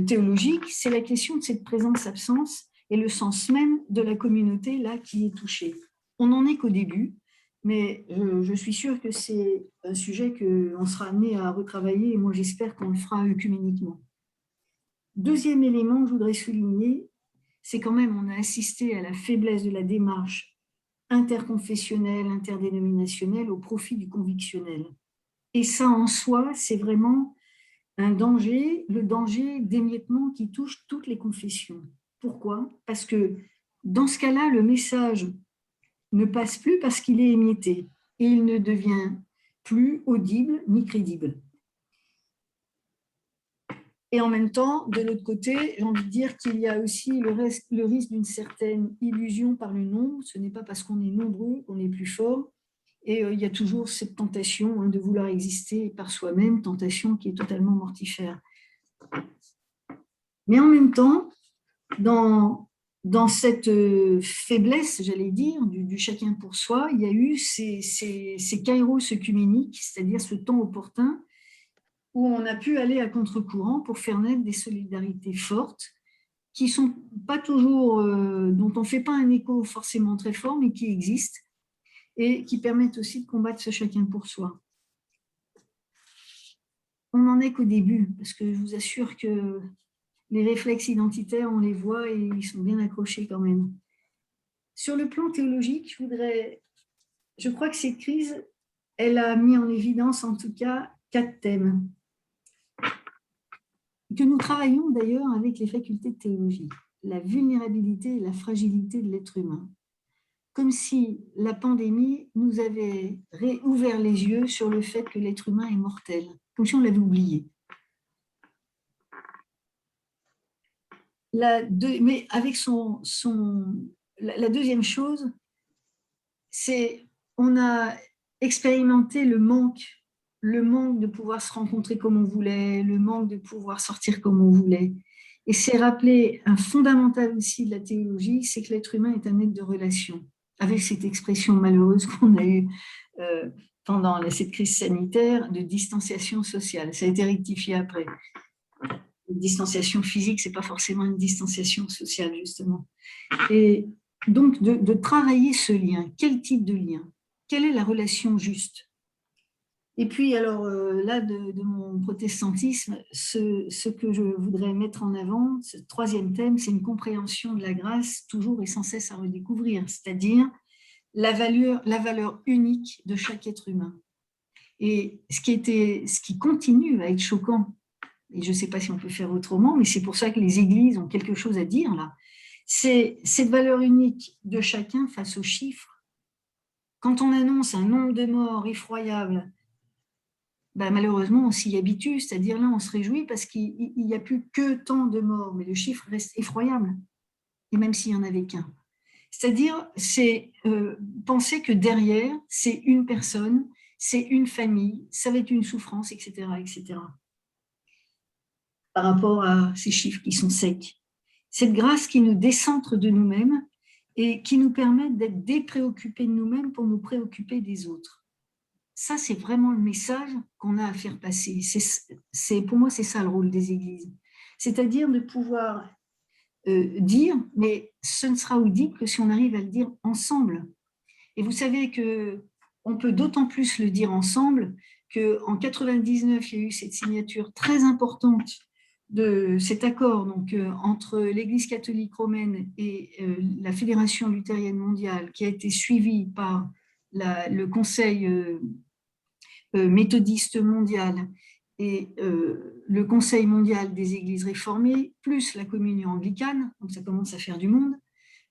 théologique, c'est la question de cette présence-absence et le sens même de la communauté là qui est touchée. On n'en est qu'au début, mais je suis sûre que c'est un sujet qu'on sera amené à retravailler et moi j'espère qu'on le fera œcuméniquement. Deuxième élément que je voudrais souligner, c'est quand même on a assisté à la faiblesse de la démarche interconfessionnelle, interdénominationnelle au profit du convictionnel. Et ça en soi, c'est vraiment un danger, le danger d'émiettement qui touche toutes les confessions. Pourquoi? Parce que dans ce cas-là, le message ne passe plus parce qu'il est émietté et il ne devient plus audible ni crédible. Et en même temps, de l'autre côté, j'ai envie de dire qu'il y a aussi le risque d'une certaine illusion par le nombre. Ce n'est pas parce qu'on est nombreux qu'on est plus fort. Et il y a toujours cette tentation de vouloir exister par soi-même, tentation qui est totalement mortifère. Mais en même temps, dans cette faiblesse, j'allais dire, du chacun pour soi, il y a eu ces kairos œcuméniques, c'est-à-dire ce temps opportun où on a pu aller à contre-courant pour faire naître des solidarités fortes qui ne sont pas toujours, dont on ne fait pas un écho forcément très fort, mais qui existent. et qui permettent aussi de combattre ce chacun pour soi. On n'en est qu'au début, parce que je vous assure que les réflexes identitaires, on les voit et ils sont bien accrochés quand même. Sur le plan théologique, je crois que cette crise, elle a mis en évidence en tout cas 4 thèmes que nous travaillons d'ailleurs avec les facultés de théologie. La vulnérabilité et la fragilité de l'être humain. Comme si la pandémie nous avait réouvert les yeux sur le fait que l'être humain est mortel, comme si on l'avait oublié. Mais avec la deuxième chose, c'est on a expérimenté le manque de pouvoir se rencontrer comme on voulait, le manque de pouvoir sortir comme on voulait. Et c'est rappelé un fondamental aussi de la théologie, c'est que l'être humain est un être de relation. Avec cette expression malheureuse qu'on a eue pendant cette crise sanitaire de distanciation sociale. Ça a été rectifié après. Une distanciation physique, ce n'est pas forcément une distanciation sociale, justement. Et donc, de travailler ce lien. Quel type de lien? Quelle est la relation juste? Et puis, alors là, de mon protestantisme, ce que je voudrais mettre en avant, ce troisième thème, c'est une compréhension de la grâce toujours et sans cesse à redécouvrir, c'est-à-dire la valeur unique de chaque être humain. Et ce qui continue à être choquant, et je ne sais pas si on peut faire autrement, mais c'est pour ça que les églises ont quelque chose à dire là, c'est cette valeur unique de chacun face aux chiffres. Quand on annonce un nombre de morts effroyable, ben malheureusement, on s'y habitue, c'est-à-dire là, on se réjouit parce qu'il n'y a plus que tant de morts, mais le chiffre reste effroyable, et même s'il n'y en avait qu'un. C'est-à-dire, c'est penser que derrière, c'est une personne, c'est une famille, ça va être une souffrance, etc., etc. Par rapport à ces chiffres qui sont secs. Cette grâce qui nous décentre de nous-mêmes et qui nous permet d'être dépréoccupés de nous-mêmes pour nous préoccuper des autres. Ça, c'est vraiment le message qu'on a à faire passer. Pour moi, c'est ça le rôle des églises. C'est-à-dire de pouvoir dire, mais ce ne sera audible que si on arrive à le dire ensemble. Et vous savez qu'on peut d'autant plus le dire ensemble qu'en 1999, il y a eu cette signature très importante de cet accord donc, entre l'Église catholique romaine et la Fédération luthérienne mondiale, qui a été suivie par le Conseil méthodiste mondial et le Conseil mondial des églises réformées, plus la communion anglicane, donc ça commence à faire du monde,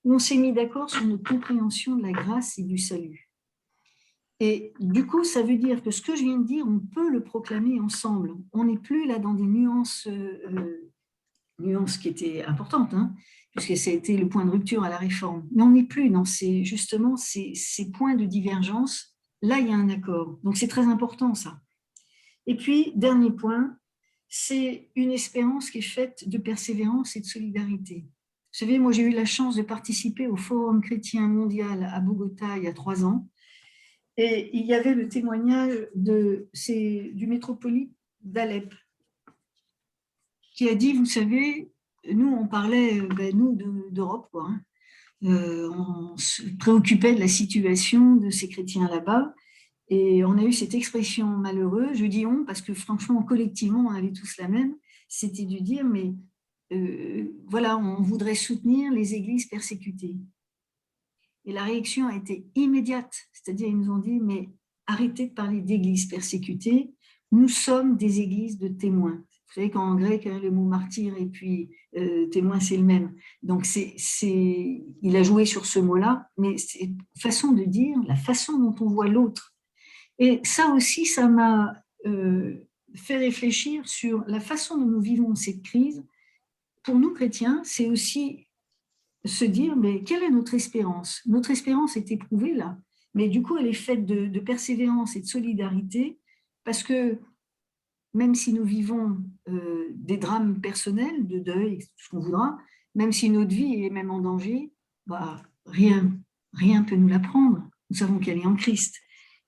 où on s'est mis d'accord sur notre compréhension de la grâce et du salut. Et du coup, ça veut dire que ce que je viens de dire, on peut le proclamer ensemble. On n'est plus là dans des nuances qui étaient importantes, hein, puisque ça a été le point de rupture à la réforme. Mais on n'est plus dans ces points de divergence. Là, il y a un accord. Donc, c'est très important, ça. Et puis, dernier point, c'est une espérance qui est faite de persévérance et de solidarité. Vous savez, moi, j'ai eu la chance de participer au Forum chrétien mondial à Bogota il y a 3 ans. Et il y avait le témoignage du métropolite d'Alep, qui a dit, vous savez, nous, on parlait, nous, d'Europe, quoi, hein. On se préoccupait de la situation de ces chrétiens là-bas. Et on a eu cette expression malheureuse, je dis on, parce que franchement, collectivement, on avait tous la même, c'était de dire, mais voilà, on voudrait soutenir les églises persécutées. Et la réaction a été immédiate, c'est-à-dire ils nous ont dit, mais arrêtez de parler d'églises persécutées, nous sommes des églises de témoins. Vous savez qu'en grec, le mot martyr et puis témoin, c'est le même. Donc, il a joué sur ce mot-là, mais c'est une façon de dire, la façon dont on voit l'autre. Et ça aussi, ça m'a fait réfléchir sur la façon dont nous vivons cette crise. Pour nous, chrétiens, c'est aussi se dire, mais quelle est notre espérance? Notre espérance est éprouvée là, mais du coup, elle est faite de persévérance et de solidarité, parce que même si nous vivons des drames personnels, de deuil, tout ce qu'on voudra, même si notre vie est même en danger, bah, rien ne peut nous l'apprendre. Nous savons qu'elle est en Christ.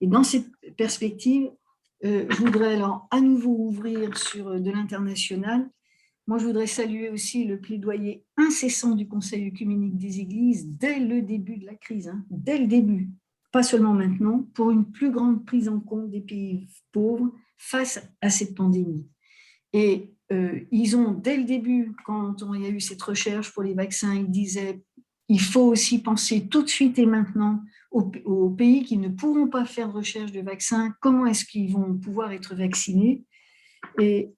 Et dans cette perspective, je voudrais alors à nouveau ouvrir sur de l'international. Moi, je voudrais saluer aussi le plaidoyer incessant du Conseil œcuménique des Églises dès le début de la crise, hein, dès le début, pas seulement maintenant, pour une plus grande prise en compte des pays pauvres face à cette pandémie. Et ils ont, dès le début, quand il y a eu cette recherche pour les vaccins, ils disaient il faut aussi penser tout de suite et maintenant aux pays qui ne pourront pas faire de recherche de vaccins, comment est-ce qu'ils vont pouvoir être vaccinés. Et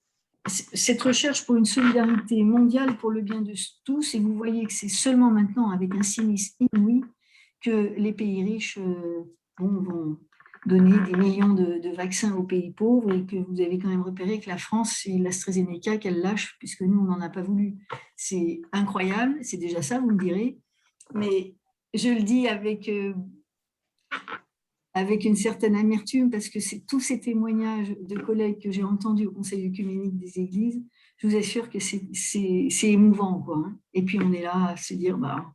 cette recherche pour une solidarité mondiale pour le bien de tous, et vous voyez que c'est seulement maintenant, avec un cynisme inouï, que les pays riches vont donner des millions de vaccins aux pays pauvres, et que vous avez quand même repéré que la France, c'est l'AstraZeneca qu'elle lâche, puisque nous, on n'en a pas voulu. C'est incroyable, c'est déjà ça, vous me direz, mais je le dis avec une certaine amertume, parce que c'est tous ces témoignages de collègues que j'ai entendus au Conseil œcuménique des Églises, je vous assure que c'est émouvant, quoi, hein. Et puis on est là à se dire, bah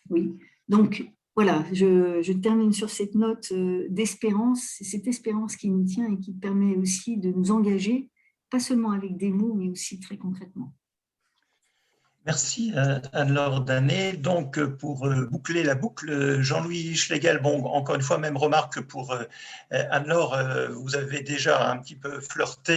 oui. Donc voilà, je termine sur cette note d'espérance. C'est cette espérance qui nous tient et qui permet aussi de nous engager, pas seulement avec des mots, mais aussi très concrètement. Merci Anne-Laure Danet. Donc pour boucler la boucle, Jean-Louis Schlegel, bon, encore une fois, même remarque pour Anne-Laure, vous avez déjà un petit peu flirté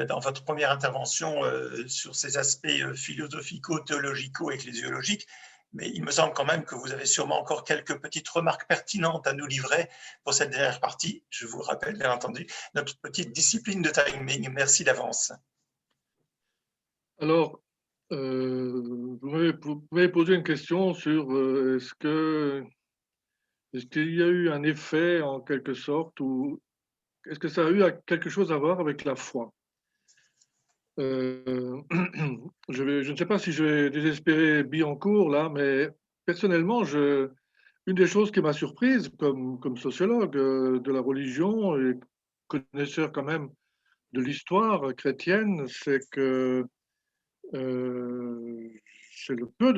dans votre première intervention sur ces aspects philosophico-théologico-ecclésiologiques, mais il me semble quand même que vous avez sûrement encore quelques petites remarques pertinentes à nous livrer pour cette dernière partie. Je vous rappelle bien entendu notre petite discipline de timing. Merci d'avance. Alors, vous m'avez posé une question sur est-ce qu'il y a eu un effet en quelque sorte, ou est-ce que ça a eu quelque chose à voir avec la foi? Je ne sais pas si je vais désespérer Billancourt là, mais personnellement, une des choses qui m'a surprise comme sociologue de la religion et connaisseur quand même de l'histoire chrétienne, c'est que c'est le peu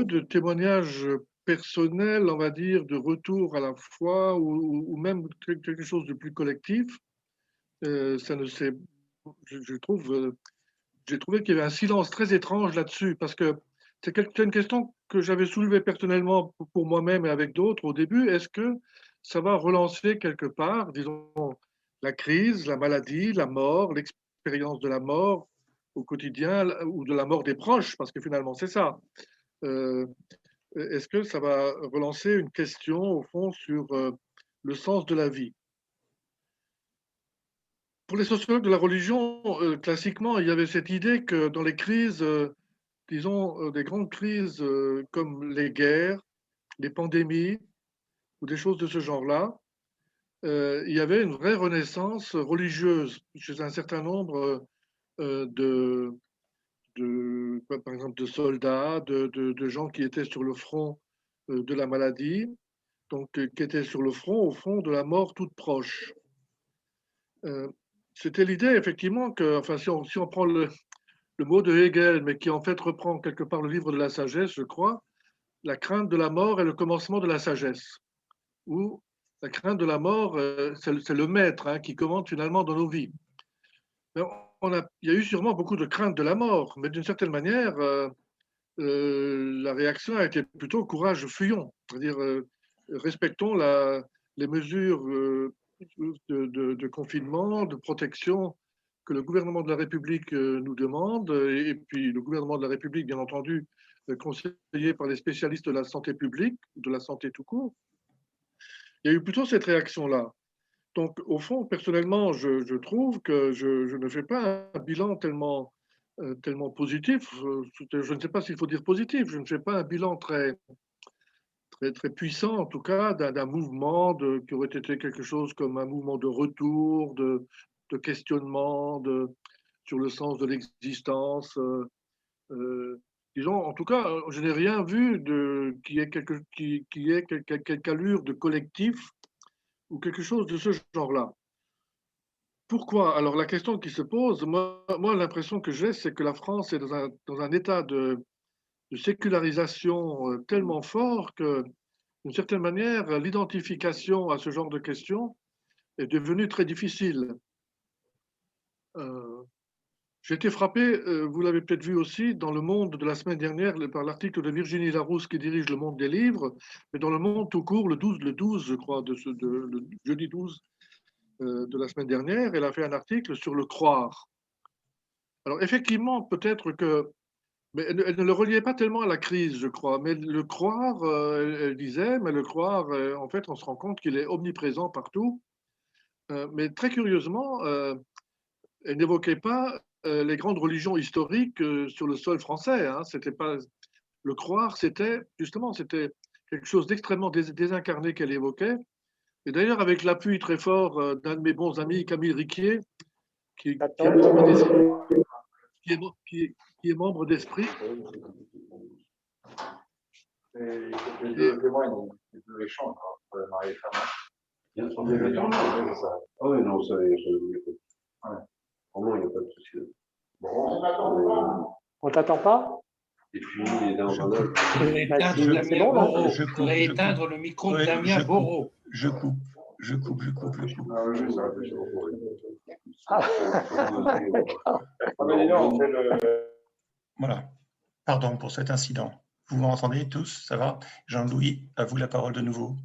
de témoignages personnels, on va dire, de retour à la foi ou même quelque chose de plus collectif. Ça ne s'est, je trouve, j'ai trouvé qu'il y avait un silence très étrange là-dessus, parce que c'est une question que j'avais soulevée personnellement pour moi-même et avec d'autres au début. Est-ce que ça va relancer quelque part, disons, la crise, la maladie, la mort, l'expérience de la mort au quotidien ou de la mort des proches, parce que finalement c'est ça. Est-ce que ça va relancer une question au fond sur le sens de la vie? Pour les sociologues de la religion, classiquement, il y avait cette idée que dans les crises, disons, des grandes crises comme les guerres, les pandémies ou des choses de ce genre-là, il y avait une vraie renaissance religieuse chez un certain nombre par exemple, de soldats, de gens qui étaient sur le front de la maladie, donc qui étaient sur le front, au fond, de la mort toute proche. C'était l'idée, effectivement, que, enfin, si on prend le mot de Hegel, mais qui en fait reprend quelque part le livre de la sagesse, je crois, la crainte de la mort est le commencement de la sagesse. Ou la crainte de la mort, c'est le maître qui commande finalement dans nos vies. Mais il y a eu sûrement beaucoup de crainte de la mort, mais d'une certaine manière, la réaction a été plutôt courage, fuyons. C'est-à-dire, respectons les mesures de confinement, de protection que le gouvernement de la République nous demande, et puis le gouvernement de la République, bien entendu, conseillé par les spécialistes de la santé publique, de la santé tout court. Il y a eu plutôt cette réaction-là. Donc, au fond, personnellement, je trouve que je ne fais pas un bilan tellement positif. Je ne sais pas s'il faut dire positif. Je ne fais pas un bilan très puissant, en tout cas, d'un mouvement qui aurait été quelque chose comme un mouvement de retour, de questionnement sur le sens de l'existence. Disons, en tout cas, je n'ai rien vu qui ait quelque allure de collectif ou quelque chose de ce genre-là. Pourquoi? Alors la question qui se pose, moi l'impression que j'ai, c'est que la France est dans un état de sécularisation tellement fort que, d'une certaine manière, l'identification à ce genre de questions est devenue très difficile. J'ai été frappé, vous l'avez peut-être vu aussi, dans Le Monde de la semaine dernière, par l'article de Virginie Larousse qui dirige Le Monde des livres, mais dans Le Monde tout court, le 12 je crois, le jeudi 12 de la semaine dernière, elle a fait un article sur le croire. Alors effectivement, peut-être que, mais elle ne le reliait pas tellement à la crise, je crois, mais le croire, elle disait, mais le croire, en fait, on se rend compte qu'il est omniprésent partout. Mais très curieusement, elle n'évoquait pas les grandes religions historiques sur le sol français. Hein. C'était pas le croire, c'était justement c'était quelque chose d'extrêmement désincarné qu'elle évoquait. Et d'ailleurs, avec l'appui très fort d'un de mes bons amis, Camille Riquier, qui est membre d'Esprit, qui est membre d'Esprit. Ah oui, non, ça, vraiment, il n'y a pas de souci. On t'attend pas? Et puis, il est dans un âge. Je voudrais éteindre Damien c'est bon, là Borot. Je Je voudrais éteindre le micro de Oui, Damien Borot. Je coupe. Ah oui, ça réfléchit beaucoup. Voilà. Pardon pour cet incident. Vous m'entendez tous? Ça va? Jean-Louis, à vous la parole de nouveau.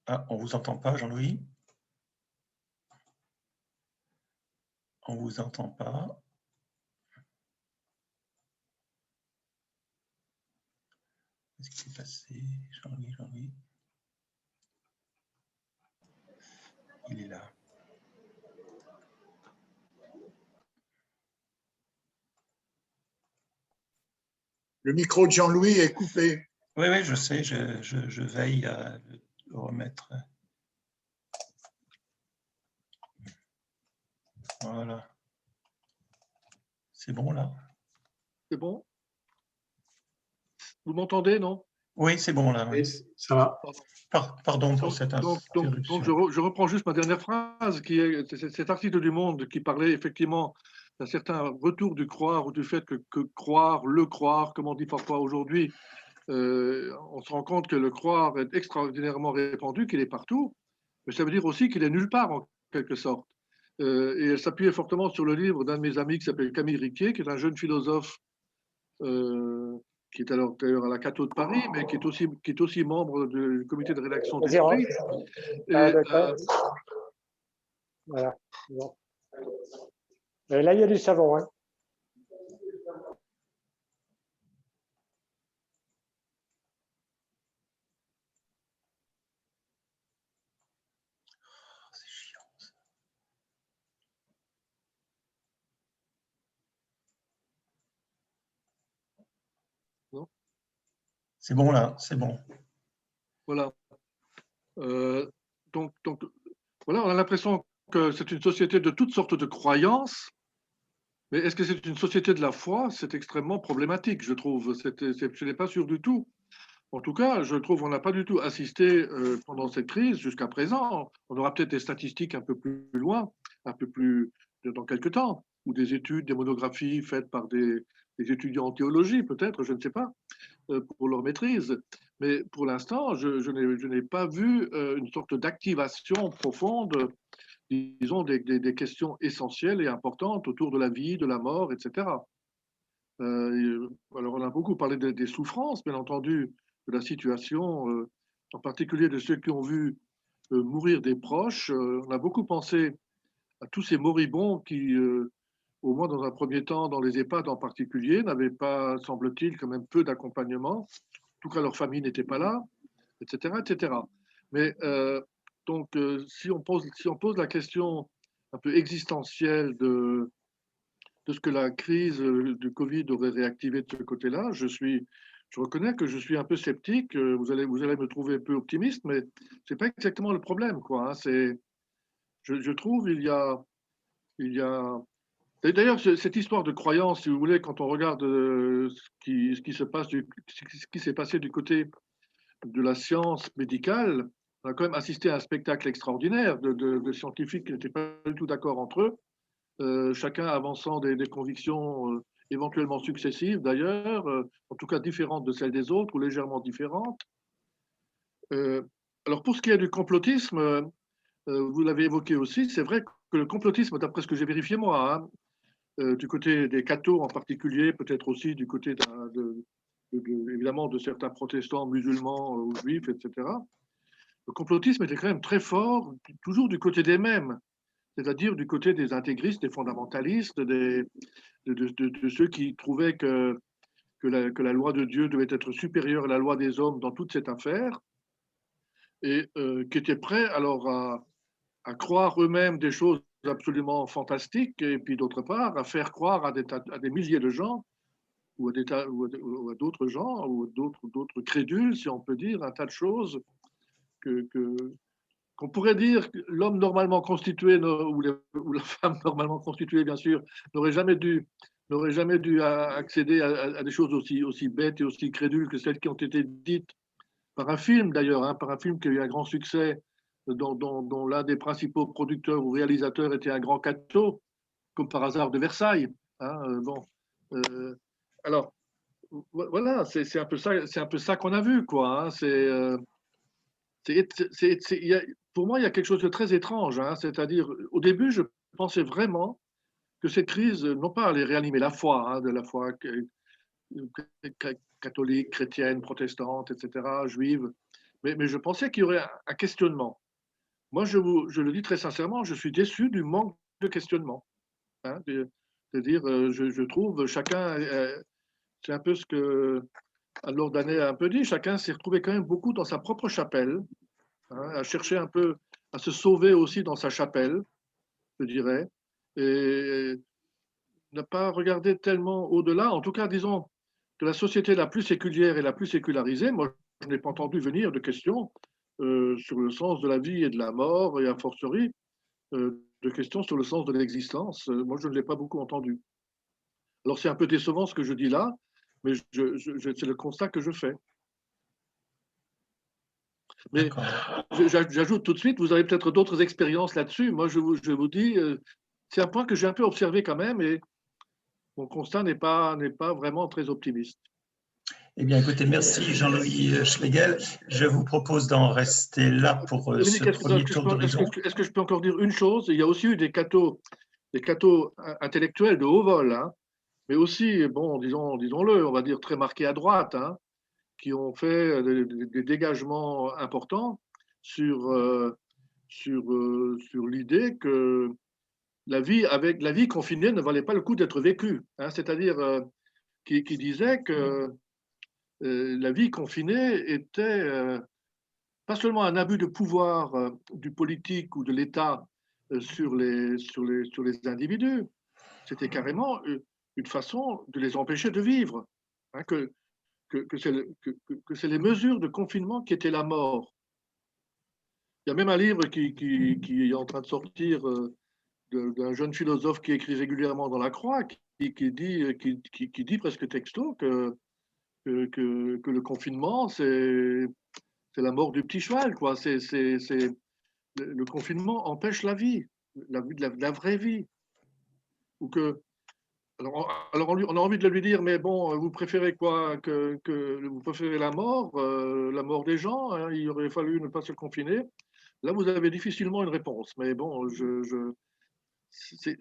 Ah, on ne vous entend pas, Jean-Louis? On ne vous entend pas. Qu'est-ce qui s'est passé? Jean-Louis. Il est là. Le micro de Jean-Louis est coupé. Oui, je sais, je veille à le remettre. Voilà. C'est bon, là? C'est bon? Vous m'entendez, non? Oui, c'est bon, là. Oui. Ça va. Pardon pour cette interruption. Donc je reprends juste ma dernière phrase, qui est cet article du Monde qui parlait effectivement d'un certain retour du croire ou du fait que croire, comme on dit parfois aujourd'hui, on se rend compte que le croire est extraordinairement répandu, qu'il est partout, mais ça veut dire aussi qu'il est nulle part en quelque sorte. Et elle s'appuyait fortement sur le livre d'un de mes amis qui s'appelle Camille Riquier, qui est un jeune philosophe qui est alors d'ailleurs à la Cato de Paris, mais qui est aussi membre du comité de rédaction d'Esprit. Voilà. Bon. Et là, il y a du savon. Hein. C'est chiant, ça. Non ? C'est bon, là, c'est bon. Voilà. Donc, voilà, on a l'impression que c'est une société de toutes sortes de croyances, mais est-ce que c'est une société de la foi? C'est extrêmement problématique, je trouve. Je n'ai pas sûr du tout. En tout cas, je trouve qu'on n'a pas du tout assisté pendant cette crise jusqu'à présent. On aura peut-être des statistiques un peu plus loin, un peu plus dans quelques temps, ou des études, des monographies faites par des étudiants en théologie, peut-être, je ne sais pas, pour leur maîtrise. Mais pour l'instant, je n'ai pas vu une sorte d'activation profonde, disons, des questions essentielles et importantes autour de la vie, de la mort, etc. Alors, on a beaucoup parlé des souffrances, bien entendu, de la situation, en particulier de ceux qui ont vu mourir des proches. On a beaucoup pensé à tous ces moribonds qui, au moins dans un premier temps, dans les EHPAD en particulier, n'avaient pas, semble-t-il, quand même peu d'accompagnement. En tout cas, leur famille n'était pas là, etc., etc. Mais donc, si on pose la question un peu existentielle de ce que la crise du Covid aurait réactivé de ce côté-là, je reconnais que je suis un peu sceptique. Vous allez me trouver un peu optimiste, mais c'est pas exactement le problème, quoi. Hein. Je trouve il y a D'ailleurs, cette histoire de croyance, si vous voulez, quand on regarde ce qui s'est passé du côté de la science médicale, on a quand même assisté à un spectacle extraordinaire de scientifiques qui n'étaient pas du tout d'accord entre eux, chacun avançant des convictions éventuellement successives d'ailleurs, en tout cas différentes de celles des autres ou légèrement différentes. Alors pour ce qui est du complotisme, vous l'avez évoqué aussi, c'est vrai que le complotisme, d'après ce que j'ai vérifié moi, hein, du côté des cathos en particulier, peut-être aussi du côté évidemment de certains protestants, musulmans ou juifs, etc., le complotisme était quand même très fort, toujours du côté des mêmes, c'est-à-dire du côté des intégristes, des fondamentalistes, de ceux qui trouvaient que la loi de Dieu devait être supérieure à la loi des hommes dans toute cette affaire, et qui étaient prêts alors à croire eux-mêmes des choses absolument fantastiques, et puis d'autre part à faire croire à des milliers de gens, ou à d'autres gens, ou d'autres crédules, si on peut dire, un tas de choses qu'on pourrait dire que l'homme normalement constitué, ou la femme normalement constituée, bien sûr, n'aurait jamais dû accéder à des choses aussi bêtes et aussi crédules que celles qui ont été dites par un film, d'ailleurs, hein, par un film qui a eu un grand succès, dont l'un des principaux producteurs ou réalisateurs était un grand catho, comme par hasard de Versailles. Hein, alors, voilà, c'est un peu ça qu'on a vu, quoi. Hein, pour moi, il y a quelque chose de très étrange. Hein, c'est-à-dire, au début, je pensais vraiment que cette crise, non pas allait réanimer la foi, hein, de la foi catholique, chrétienne, protestante, etc., juive, mais je pensais qu'il y aurait un questionnement. Moi, je le dis très sincèrement, je suis déçu du manque de questionnement. Hein, c'est-à-dire, je trouve chacun, c'est un peu ce que Lord Danay a un peu dit, chacun s'est retrouvé quand même beaucoup dans sa propre chapelle, hein, à chercher un peu à se sauver aussi dans sa chapelle, je dirais, et n'a pas regardé tellement au-delà. En tout cas, disons, de la société la plus séculière et la plus sécularisée, moi, je n'ai pas entendu venir de questions sur le sens de la vie et de la mort, et a fortiori de questions sur le sens de l'existence. Moi, je ne l'ai pas beaucoup entendu. Alors, c'est un peu décevant ce que je dis là, mais c'est le constat que je fais. Mais j'ajoute tout de suite, vous avez peut-être d'autres expériences là-dessus. Moi, je vous dis, c'est un point que j'ai un peu observé quand même, et mon constat n'est pas vraiment très optimiste. Eh bien, écoutez, merci Jean-Louis Schlegel. Je vous propose d'en rester là pour Dominique, ce premier tour d'horizon. Est-ce que je peux encore dire une chose? Il y a aussi eu des cathos intellectuels de haut vol, hein, mais aussi, bon, disons-le, on va dire très marqués à droite, hein, qui ont fait des dégagements importants sur l'idée que la vie confinée ne valait pas le coup d'être vécue, hein, c'est-à-dire qui disait que la vie confinée était pas seulement un abus de pouvoir du politique ou de l'État sur les individus, c'était carrément une façon de les empêcher de vivre, hein, que c'est les mesures de confinement qui étaient la mort. Il y a même un livre qui est en train de sortir d'un jeune philosophe qui écrit régulièrement dans La Croix, qui dit presque texto que le confinement, c'est la mort du petit cheval, quoi. Le confinement empêche la vie, la vraie vie. Ou que, alors on a envie de lui dire, mais bon, vous préférez quoi, que vous préférez la mort des gens, hein, il aurait fallu ne pas se confiner. Là, vous avez difficilement une réponse. Mais bon, c'est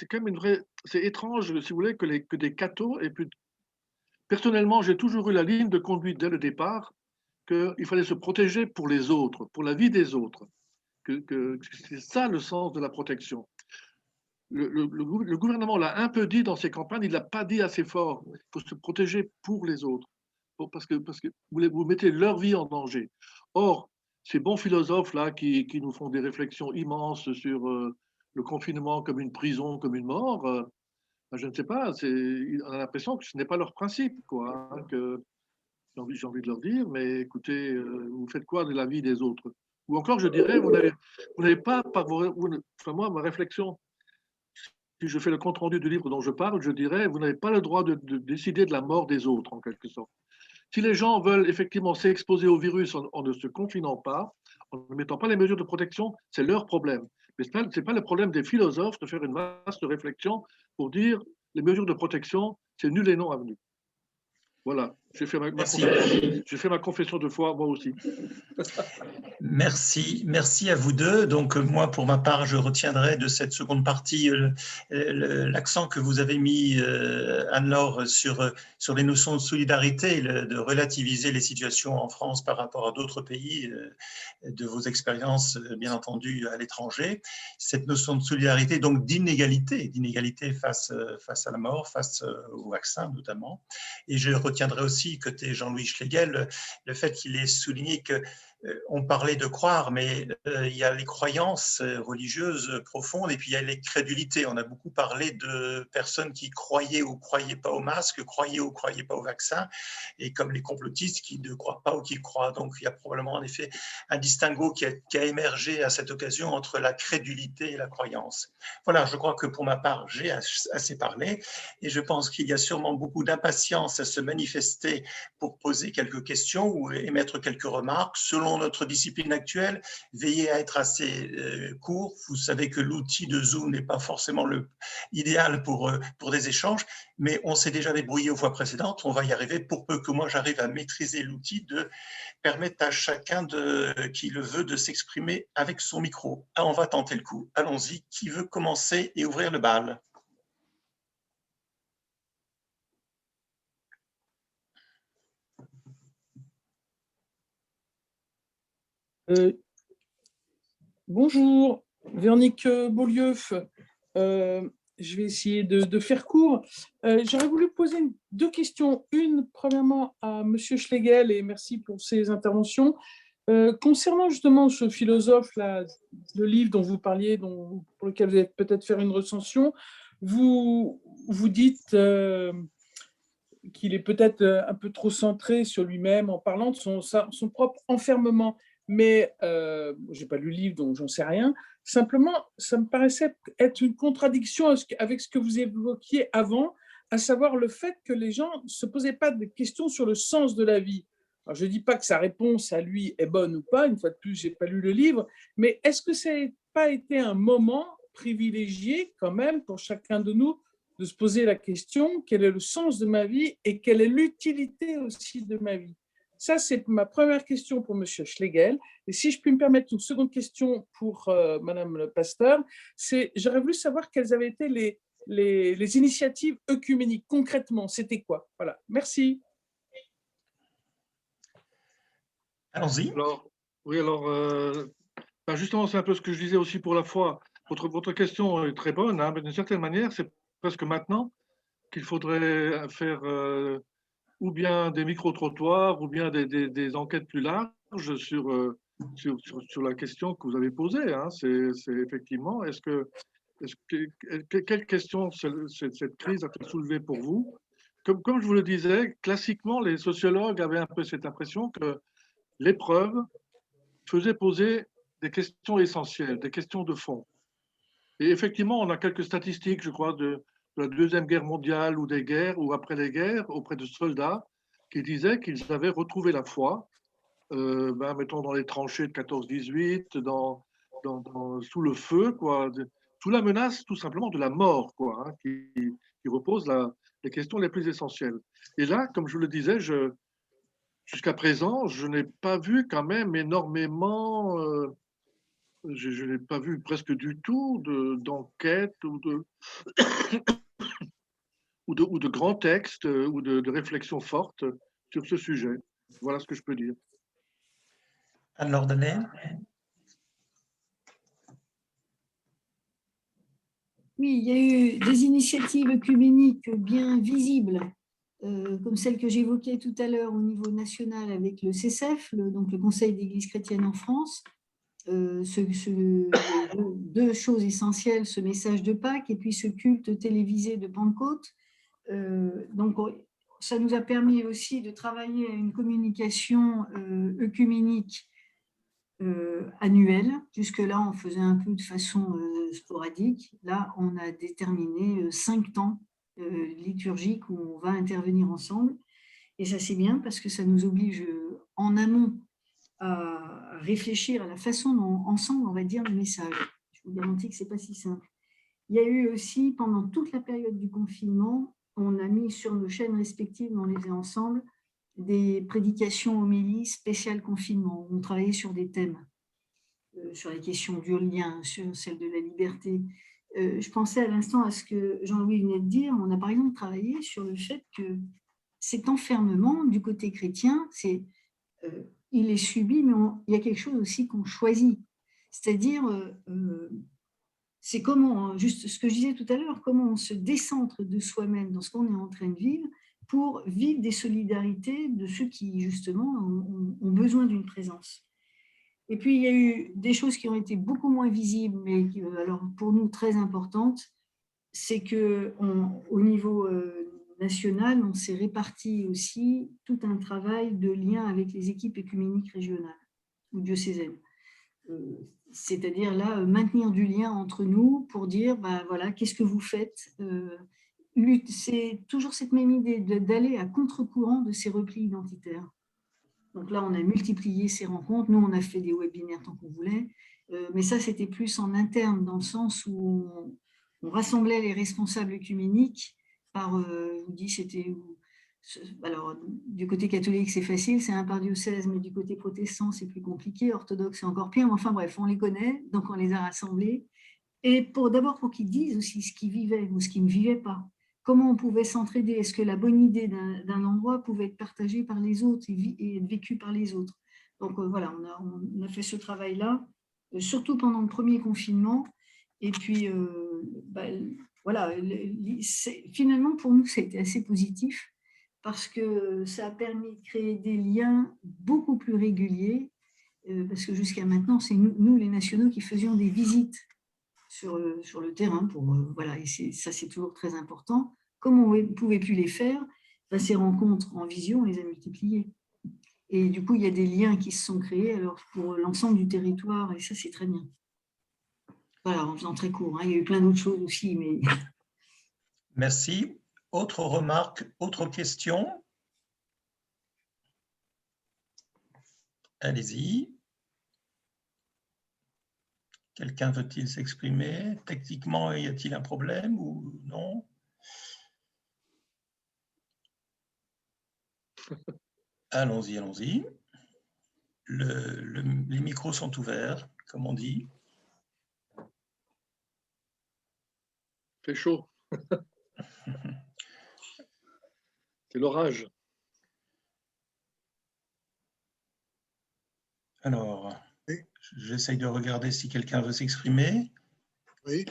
quand même une vraie. C'est étrange, si vous voulez, que des cathos aient pu. Personnellement, j'ai toujours eu la ligne de conduite dès le départ qu'il fallait se protéger pour les autres, pour la vie des autres. C'est ça le sens de la protection. Le gouvernement l'a un peu dit dans ses campagnes, il ne l'a pas dit assez fort. Il faut se protéger pour les autres, parce que vous mettez leur vie en danger. Or, ces bons philosophes-là qui nous font des réflexions immenses sur le confinement comme une prison, comme une mort, je ne sais pas, on a l'impression que ce n'est pas leur principe, quoi. Hein, que j'ai envie de leur dire, mais écoutez, vous faites quoi de la vie des autres? Ou encore, je dirais, vous n'avez pas, enfin moi, ma réflexion, si je fais le compte-rendu du livre dont je parle, je dirais, vous n'avez pas le droit de décider de la mort des autres, en quelque sorte. Si les gens veulent effectivement s'exposer au virus en ne se confinant pas, en ne mettant pas les mesures de protection, c'est leur problème. Mais ce n'est pas le problème des philosophes de faire une vaste réflexion pour dire les mesures de protection, c'est nul et non avenu. Voilà. J'ai fait Merci. j'ai fait ma confession de foi, moi aussi. Merci à vous deux. Donc moi, pour ma part, je retiendrai de cette seconde partie l'accent que vous avez mis, Anne-Laure, sur les notions de solidarité, de relativiser les situations en France par rapport à d'autres pays, de vos expériences, bien entendu, à l'étranger. Cette notion de solidarité, donc d'inégalité face à la mort, face au vaccin notamment. Et je retiendrai aussi, côté Jean-Louis Schlegel, le fait qu'il ait souligné que on parlait de croire, mais il y a les croyances religieuses profondes et puis il y a les crédulités. On a beaucoup parlé de personnes qui croyaient ou ne croyaient pas au masque, croyaient ou ne croyaient pas au vaccin, et comme les complotistes qui ne croient pas ou qui croient. Donc il y a probablement en effet un distinguo qui a émergé à cette occasion entre la crédulité et la croyance. Voilà, je crois que pour ma part, j'ai assez parlé et je pense qu'il y a sûrement beaucoup d'impatience à se manifester pour poser quelques questions ou émettre quelques remarques. Selon notre discipline actuelle, veillez à être assez court. Vous savez que l'outil de Zoom n'est pas forcément idéal pour des échanges, mais on s'est déjà débrouillé aux fois précédentes. On va y arriver pour peu que moi j'arrive à maîtriser l'outil de permettre à chacun qui le veut de s'exprimer avec son micro. Ah, on va tenter le coup. Allons-y. Qui veut commencer et ouvrir le bal ? Bonjour, Véronique Beaulieu. Je vais essayer de faire court. J'aurais voulu poser deux questions. Une, premièrement, à M. Schlegel, et merci pour ses interventions. Concernant justement ce philosophe, là, le livre dont vous parliez, pour lequel vous allez peut-être faire une recension, vous dites qu'il est peut-être un peu trop centré sur lui-même en parlant de son propre enfermement. Mais je n'ai pas lu le livre, donc j'en sais rien. Simplement, ça me paraissait être une contradiction avec ce que vous évoquiez avant, à savoir le fait que les gens ne se posaient pas de questions sur le sens de la vie. Alors, je ne dis pas que sa réponse à lui est bonne ou pas, une fois de plus, je n'ai pas lu le livre, mais est-ce que ça n'a pas été un moment privilégié quand même pour chacun de nous de se poser la question, quel est le sens de ma vie et quelle est l'utilité aussi de ma vie? Ça, c'est ma première question pour M. Schlegel. Et si je puis me permettre une seconde question pour Mme le pasteur, j'aurais voulu savoir quelles avaient été les initiatives œcuméniques. Concrètement, c'était quoi? Voilà, merci. Allons-y. Justement, c'est un peu ce que je disais aussi pour la foi. Votre question est très bonne, hein, mais d'une certaine manière, c'est presque maintenant qu'il faudrait faire ou bien des micro-trottoirs ou bien des enquêtes plus larges sur la question que vous avez posée. Hein. C'est effectivement, quelle question cette crise a-t-elle soulevé pour vous? Comme je vous le disais, classiquement, les sociologues avaient un peu cette impression que l'épreuve faisait poser des questions essentielles, des questions de fond. Et effectivement, on a quelques statistiques, je crois, de la Deuxième Guerre mondiale ou des guerres ou après les guerres auprès de soldats qui disaient qu'ils avaient retrouvé la foi, mettons dans les tranchées de 14-18, sous le feu, quoi, sous la menace tout simplement de la mort, quoi, hein, qui repose les questions les plus essentielles. Et là, comme je le disais, jusqu'à présent, je n'ai pas vu quand même énormément, je n'ai pas vu presque du tout d'enquête ou de grands textes ou de réflexions fortes sur ce sujet. Voilà ce que je peux dire. Anne-Laure Danet. Oui, il y a eu des initiatives œcuméniques bien visibles, comme celle que j'évoquais tout à l'heure au niveau national avec le CCEF, donc le Conseil d'Église chrétienne en France. Deux choses essentielles, ce message de Pâques et puis ce culte télévisé de Pentecôte. Donc, ça nous a permis aussi de travailler à une communication œcuménique annuelle. Jusque-là, on faisait un peu de façon sporadique. Là, on a déterminé 5 temps liturgiques où on va intervenir ensemble. Et ça, c'est bien parce que ça nous oblige en amont à réfléchir à la façon dont, ensemble, on va dire le message. Je vous garantis que ce n'est pas si simple. Il y a eu aussi, pendant toute la période du confinement, on a mis sur nos chaînes respectives, on les faisait ensemble, des prédications homélies spéciales confinement. On travaillait sur des thèmes, sur les questions du lien, sur celle de la liberté. Je pensais à l'instant à ce que Jean-Louis venait de dire. On a par exemple travaillé sur le fait que cet enfermement du côté chrétien, il est subi, mais il y a quelque chose aussi qu'on choisit. C'est-à-dire, c'est comment, juste ce que je disais tout à l'heure, comment on se décentre de soi-même dans ce qu'on est en train de vivre pour vivre des solidarités de ceux qui, justement, ont besoin d'une présence. Et puis, il y a eu des choses qui ont été beaucoup moins visibles, mais alors pour nous très importantes, c'est qu'au niveau national, on s'est réparti aussi tout un travail de lien avec les équipes œcuméniques régionales ou diocésaines. C'est-à-dire là, maintenir du lien entre nous pour dire, ben voilà, qu'est-ce que vous faites? C'est toujours cette même idée d'aller à contre-courant de ces replis identitaires. Donc là, on a multiplié ces rencontres. Nous, on a fait des webinaires tant qu'on voulait. Mais ça, c'était plus en interne, dans le sens où on rassemblait les responsables œcuméniques par, je vous dis, c'était... Alors, du côté catholique, c'est facile, c'est un par diocèse, mais du côté protestant, c'est plus compliqué. Orthodoxe, c'est encore pire. Mais enfin bref, on les connaît, donc on les a rassemblés. Et d'abord pour qu'ils disent aussi ce qu'ils vivaient ou ce qu'ils ne vivaient pas. Comment on pouvait s'entraider? Est-ce que la bonne idée d'un endroit pouvait être partagée par les autres et être vécue par les autres? Donc voilà, on a fait ce travail-là, surtout pendant le premier confinement. Et puis, voilà, finalement, pour nous, ça a été assez positif parce que ça a permis de créer des liens beaucoup plus réguliers, parce que jusqu'à maintenant, c'est nous, les nationaux, qui faisions des visites sur le terrain. Voilà, et ça, c'est toujours très important. Comme on ne pouvait plus les faire, ces rencontres en visio, on les a multipliées. Et du coup, il y a des liens qui se sont créés alors, pour l'ensemble du territoire, et ça, c'est très bien. Voilà, en faisant très court. Il y a eu plein d'autres choses aussi, mais... Merci. Autre remarque, autre question? Allez-y. Quelqu'un veut-il s'exprimer? Techniquement, y a-t-il un problème ou non? Allons-y, allons-y. Les micros sont ouverts, comme on dit. Il fait chaud. C'est l'orage. Alors, oui. J'essaye de regarder si quelqu'un veut s'exprimer. Oui.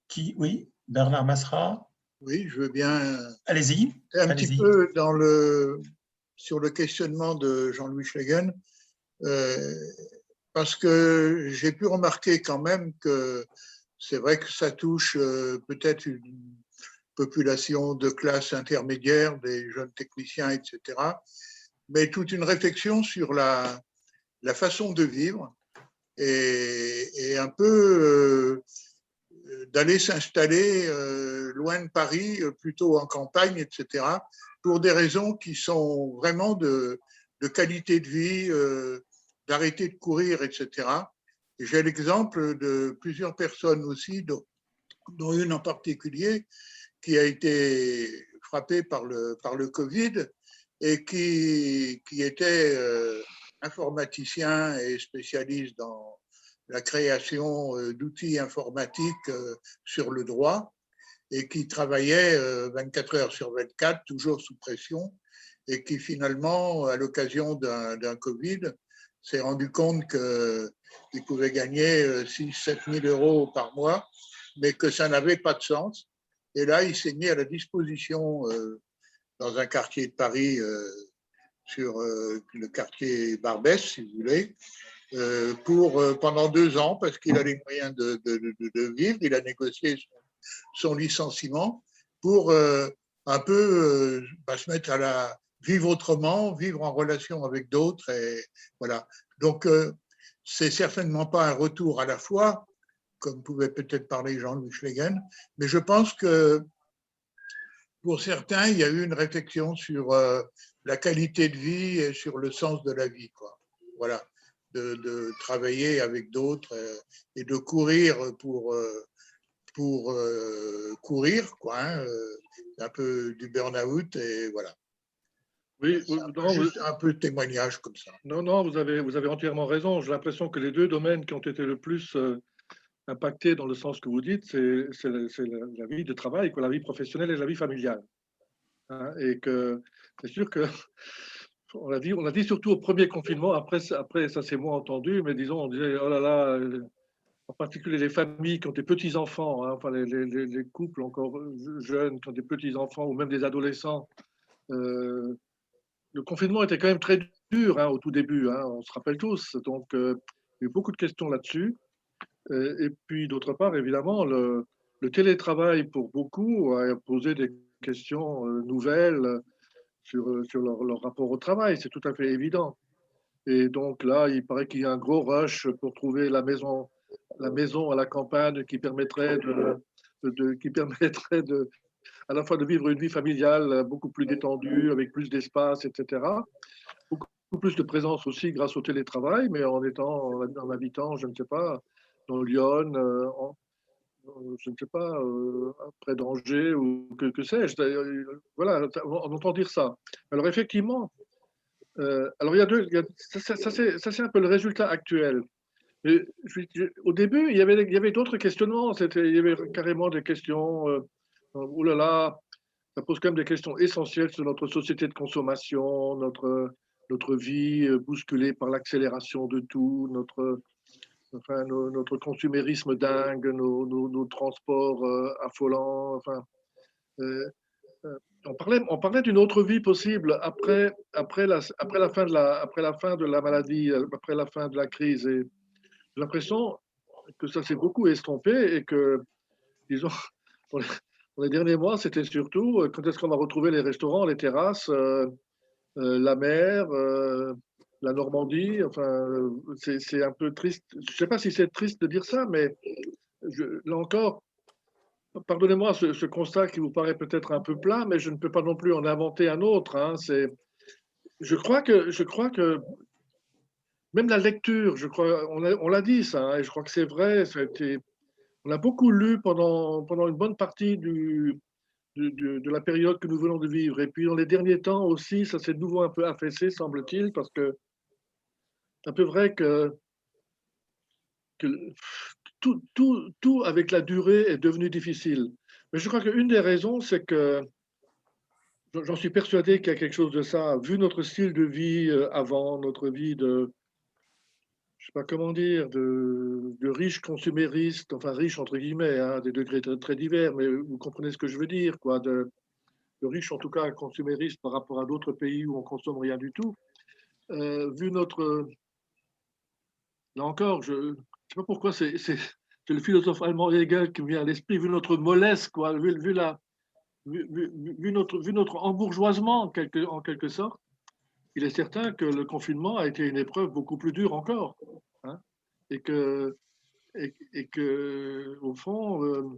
Qui? Oui, Bernard Masra. Oui, je veux bien. Allez-y. Un petit peu sur le questionnement de Jean-Louis Schlegel, parce que j'ai pu remarquer quand même que c'est vrai que ça touche peut-être une population de classe intermédiaire, des jeunes techniciens, etc. Mais toute une réflexion sur la façon de vivre et un peu d'aller s'installer loin de Paris, plutôt en campagne, etc., pour des raisons qui sont vraiment de qualité de vie, d'arrêter de courir, etc. J'ai l'exemple de plusieurs personnes aussi, dont une en particulier, qui a été frappée par le Covid et qui était informaticien et spécialiste dans la création d'outils informatiques sur le droit et qui travaillait 24 heures sur 24, toujours sous pression, et qui finalement, à l'occasion d'un Covid, s'est rendu compte qu'il pouvait gagner 6 000 à 7 000 euros par mois, mais que ça n'avait pas de sens. Et là, il s'est mis à la disposition dans un quartier de Paris, sur le quartier Barbès, si vous voulez, pendant 2 ans, parce qu'il a les moyens de vivre. Il a négocié son licenciement pour un peu se mettre à vivre autrement, vivre en relation avec d'autres. Et voilà. Donc, c'est certainement pas un retour à la foi, comme pouvait peut-être parler Jean-Louis Schlegel, mais je pense que pour certains, il y a eu une réflexion sur la qualité de vie et sur le sens de la vie, quoi. Voilà, de travailler avec d'autres et de courir pour courir, quoi, hein, un peu du burn-out, et voilà. Oui, non, Juste un peu de témoignage comme ça. non, vous avez entièrement raison. J'ai l'impression que les deux domaines qui ont été le plus impactés dans le sens que vous dites, c'est la vie de travail, quoi, la vie professionnelle et la vie familiale. Hein, et que c'est sûr que on l'a dit surtout au premier confinement. Après ça c'est moins entendu, mais disons, on disait oh là là, en particulier les familles qui ont des petits enfants, hein, enfin les couples encore jeunes qui ont des petits enfants ou même des adolescents. Le confinement était quand même très dur, hein, au tout début, hein, on se rappelle tous. Donc, il y a eu beaucoup de questions là-dessus. Et puis, d'autre part, évidemment, le télétravail, pour beaucoup, a posé des questions nouvelles sur leur rapport au travail. C'est tout à fait évident. Et donc là, il paraît qu'il y a un gros rush pour trouver la maison à la campagne qui permettrait à la fois de vivre une vie familiale beaucoup plus détendue, avec plus d'espace, etc. Beaucoup plus de présence aussi grâce au télétravail, mais en habitant, je ne sais pas, dans Lyon, je ne sais pas, près d'Angers ou que sais-je. Voilà, on entend dire ça. Alors effectivement, alors ça c'est un peu le résultat actuel. Mais au début, il y avait d'autres questionnements. Il y avait carrément des questions. Oh là là, ça pose quand même des questions essentielles sur notre société de consommation, notre vie bousculée par l'accélération de tout, notre consumérisme dingue, nos transports affolants. Enfin, on parlait d'une autre vie possible après la fin de la maladie, après la fin de la crise. Et j'ai l'impression que ça s'est beaucoup estompé et que, disons, dans les derniers mois, c'était surtout quand est-ce qu'on va retrouver les restaurants, les terrasses, la mer, la Normandie. Enfin, c'est un peu triste. Je ne sais pas si c'est triste de dire ça, mais là encore, pardonnez-moi ce constat qui vous paraît peut-être un peu plat, mais je ne peux pas non plus en inventer un autre. Hein. Je crois que même la lecture, on l'a dit ça, hein, et je crois que c'est vrai. On a beaucoup lu pendant une bonne partie de la période que nous venons de vivre. Et puis dans les derniers temps aussi, ça s'est de nouveau un peu affaissé, semble-t-il, parce que c'est un peu vrai que tout avec la durée est devenu difficile. Mais je crois qu'une des raisons, c'est que j'en suis persuadé qu'il y a quelque chose de ça, vu notre style de vie avant, notre vie de, je sais pas comment dire, de riches consuméristes, enfin riches entre guillemets, hein, des degrés très, très divers, mais vous comprenez ce que je veux dire, quoi, de riches en tout cas consuméristes par rapport à d'autres pays où on consomme rien du tout. Vu notre, là encore, je ne sais pas pourquoi c'est le philosophe allemand Hegel qui me vient à l'esprit, vu notre mollesse, quoi, vu notre embourgeoisement en quelque sorte. Il est certain que le confinement a été une épreuve beaucoup plus dure encore, hein, et que, au fond,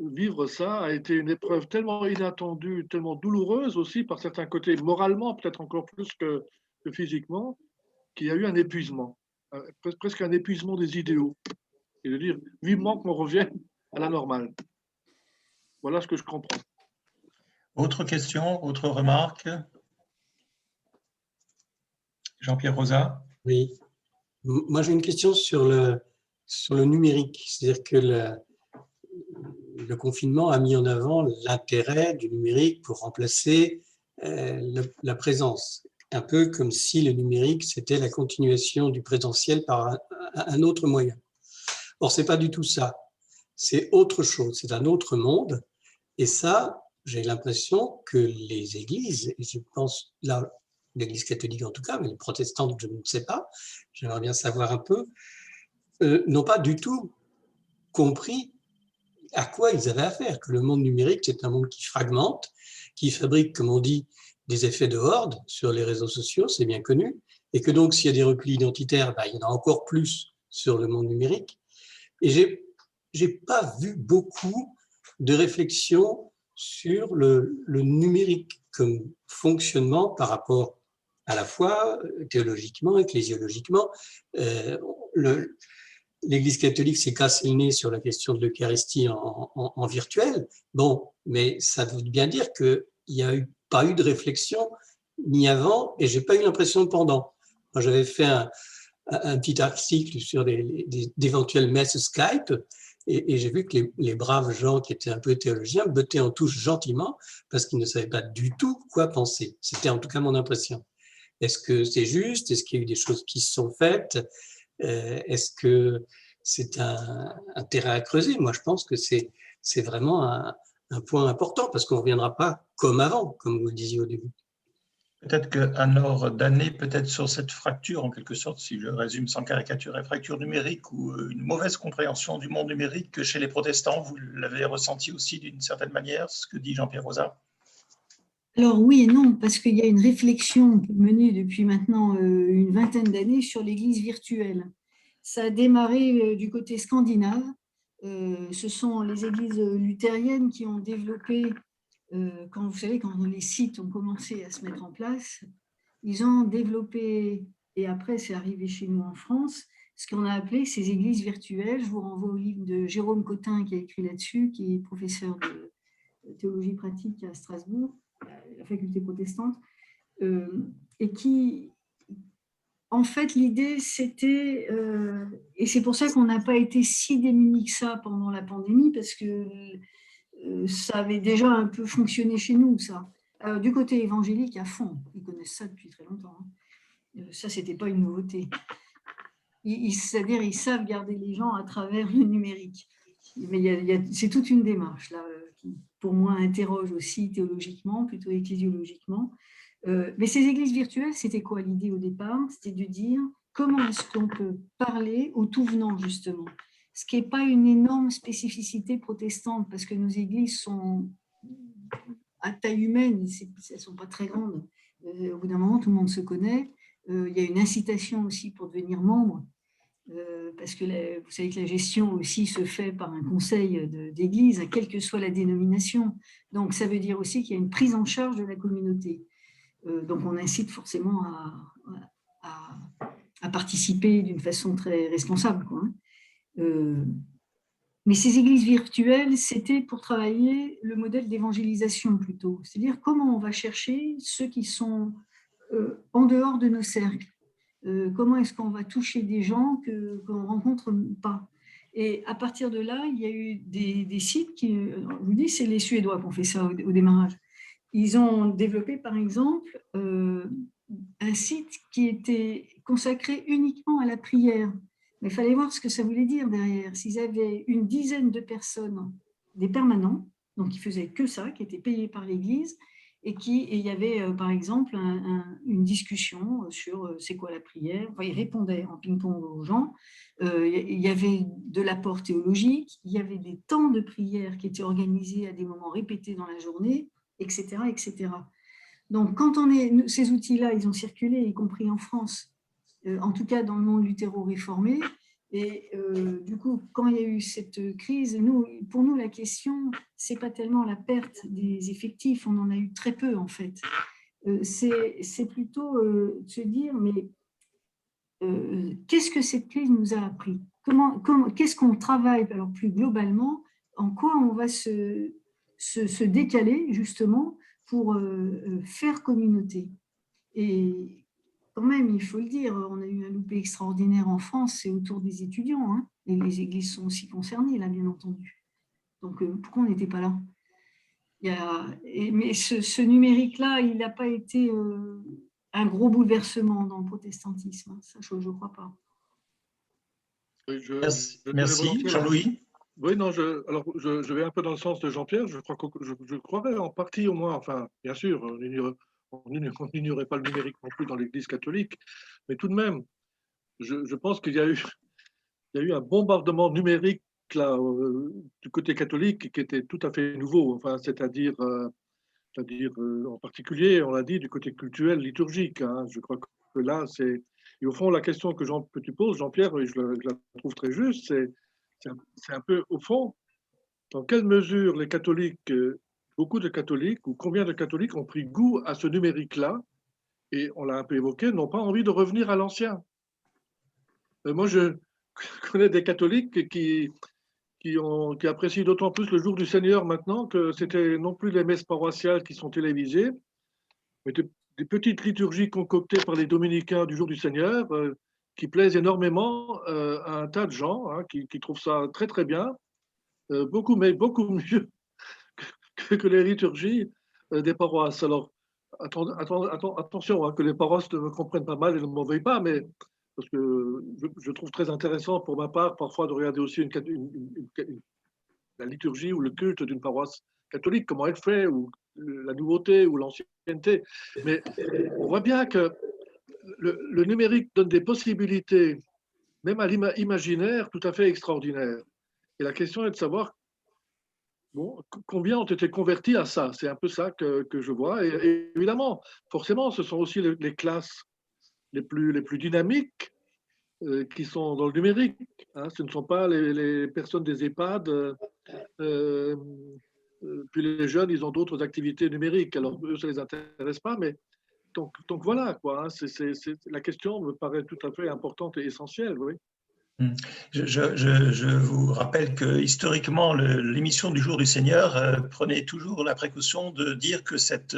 vivre ça a été une épreuve tellement inattendue, tellement douloureuse aussi par certains côtés, moralement peut-être encore plus que physiquement, qu'il y a eu un épuisement, presque un épuisement des idéaux, et de dire vivement qu'on revienne à la normale. Voilà ce que je comprends. Autre question, autre remarque? Jean-Pierre Rosa. Oui. Moi, j'ai une question sur le numérique. C'est-à-dire que le confinement a mis en avant l'intérêt du numérique pour remplacer la présence. Un peu comme si le numérique, c'était la continuation du présentiel par un autre moyen. Or, ce n'est pas du tout ça. C'est autre chose, c'est un autre monde. Et ça, j'ai l'impression que les églises, et je pense là, l'Église catholique en tout cas, mais les protestantes, je ne sais pas, j'aimerais bien savoir un peu, n'ont pas du tout compris à quoi ils avaient affaire, que le monde numérique, c'est un monde qui fragmente, qui fabrique, comme on dit, des effets de horde sur les réseaux sociaux, c'est bien connu, et que donc s'il y a des replis identitaires, il y en a encore plus sur le monde numérique. Et j'ai pas vu beaucoup de réflexion sur le numérique comme fonctionnement par rapport à la fois théologiquement, ecclésiologiquement. L'Église catholique s'est cassé le nez sur la question de l'Eucharistie en virtuel. Bon, mais ça veut bien dire qu'il n'y a pas eu de réflexion ni avant, et j'ai pas eu l'impression pendant. Moi, j'avais fait un petit article sur d'éventuelles messes Skype, et j'ai vu que les braves gens qui étaient un peu théologiens bottaient en touche gentiment parce qu'ils ne savaient pas du tout quoi penser. C'était en tout cas mon impression. Est-ce que c'est juste? Est-ce qu'il y a eu des choses qui se sont faites? Est-ce que c'est un terrain à creuser? Moi, je pense que c'est vraiment un point important parce qu'on ne reviendra pas comme avant, comme vous le disiez au début. Peut-être qu'un ordre d'année, peut-être sur cette fracture, en quelque sorte, si je résume sans caricaturer, fracture numérique ou une mauvaise compréhension du monde numérique que chez les protestants, vous l'avez ressenti aussi d'une certaine manière, ce que dit Jean-Pierre Rosat? Alors oui et non, parce qu'il y a une réflexion menée depuis maintenant une vingtaine d'années sur l'Église virtuelle. Ça a démarré du côté scandinave. Ce sont les églises luthériennes qui ont développé, quand vous savez, quand les sites ont commencé à se mettre en place, ils ont développé, et après c'est arrivé chez nous en France, ce qu'on a appelé ces églises virtuelles. Je vous renvoie au livre de Jérôme Cotin qui a écrit là-dessus, qui est professeur de théologie pratique à Strasbourg, la faculté protestante, et qui, en fait, l'idée, c'était, et c'est pour ça qu'on n'a pas été si démunis que ça pendant la pandémie, parce que ça avait déjà un peu fonctionné chez nous, ça. Du côté évangélique, à fond, ils connaissent ça depuis très longtemps. Hein. Ça, ce n'était pas une nouveauté. C'est-à-dire, ils savent garder les gens à travers le numérique. Mais c'est toute une démarche, là, qui, pour moi, interroge aussi théologiquement, plutôt ecclésiologiquement. Mais ces églises virtuelles, c'était quoi l'idée au départ? C'était de dire comment est-ce qu'on peut parler aux tout venants, justement. Ce qui n'est pas une énorme spécificité protestante, parce que nos églises sont à taille humaine, elles ne sont pas très grandes. Au bout d'un moment, tout le monde se connaît. Il y a une incitation aussi pour devenir membre, parce que vous savez que la gestion aussi se fait par un conseil d'église, quelle que soit la dénomination. Donc, ça veut dire aussi qu'il y a une prise en charge de la communauté. Donc, on incite forcément à participer d'une façon très responsable, quoi. Mais ces églises virtuelles, c'était pour travailler le modèle d'évangélisation plutôt. C'est-à-dire comment on va chercher ceux qui sont en dehors de nos cercles. Comment est-ce qu'on va toucher des gens qu'on ne rencontre pas. Et à partir de là, il y a eu des sites qui, je vous dis, c'est les Suédois qui ont fait ça au démarrage. Ils ont développé, par exemple, un site qui était consacré uniquement à la prière. Mais il fallait voir ce que ça voulait dire derrière. S'ils avaient une dizaine de personnes, des permanents, donc qui faisaient que ça, qui étaient payés par l'Église, et il y avait, par exemple, une discussion sur c'est quoi la prière. Enfin, ils répondaient en ping-pong aux gens. Il y avait de l'apport théologique, il y avait des temps de prière qui étaient organisés à des moments répétés dans la journée, etc., etc. Donc, quand ces outils-là, ils ont circulé, y compris en France, en tout cas dans le monde luthéro-réformé. Et du coup, quand il y a eu cette crise, pour nous, la question, ce n'est pas tellement la perte des effectifs, on en a eu très peu en fait. C'est plutôt de se dire, mais qu'est-ce que cette crise nous a appris? Qu'est-ce qu'on travaille alors plus globalement? En quoi on va se décaler justement pour faire communauté? Et quand même, il faut le dire, on a eu un loupé extraordinaire en France, c'est autour des étudiants, hein, et les églises sont aussi concernées, là, bien entendu. Donc, pourquoi on n'était pas là? Mais ce numérique-là, il n'a pas été un gros bouleversement dans le protestantisme, hein, ça, je ne crois pas. Merci. Jean-Louis? Oui, non, je vais un peu dans le sens de Jean-Pierre, je croirais en partie au moins, enfin, bien sûr, on n'ignorait pas le numérique non plus dans l'Église catholique, mais tout de même, je pense qu'il y a eu un bombardement numérique là, du côté catholique qui était tout à fait nouveau, enfin, c'est-à-dire en particulier, on l'a dit, du côté cultuel, liturgique. Hein. Je crois que là, c'est... Et au fond, la question que tu poses, Jean-Pierre, et je la trouve très juste, c'est un peu, au fond, dans quelle mesure les catholiques, beaucoup de catholiques, ou combien de catholiques ont pris goût à ce numérique-là, et on l'a un peu évoqué, n'ont pas envie de revenir à l'ancien. Moi, je connais des catholiques qui apprécient d'autant plus le jour du Seigneur maintenant que c'était non plus les messes paroissiales qui sont télévisées, mais des petites liturgies concoctées par les dominicains du jour du Seigneur qui plaisent énormément à un tas de gens hein, qui trouvent ça très très bien, beaucoup mieux que les liturgies des paroisses. Alors, attention, hein, que les paroisses ne me comprennent pas mal et ne m'en veuillent pas, mais parce que je trouve très intéressant pour ma part parfois de regarder aussi la liturgie ou le culte d'une paroisse catholique, comment elle fait, ou la nouveauté ou l'ancienneté. Mais on voit bien que le numérique donne des possibilités, même à l'imaginaire, tout à fait extraordinaires. Et la question est de savoir bon, combien ont été convertis à ça. C'est un peu ça que je vois. Et évidemment, forcément, ce sont aussi les classes les plus dynamiques qui sont dans le numérique. Hein. Ce ne sont pas les personnes des EHPAD. Puis les jeunes, ils ont d'autres activités numériques. Alors, eux, ça ne les intéresse pas, mais donc voilà, quoi. Hein. La question me paraît tout à fait importante et essentielle, oui. Je vous rappelle que historiquement, l'émission du Jour du Seigneur prenait toujours la précaution de dire que cette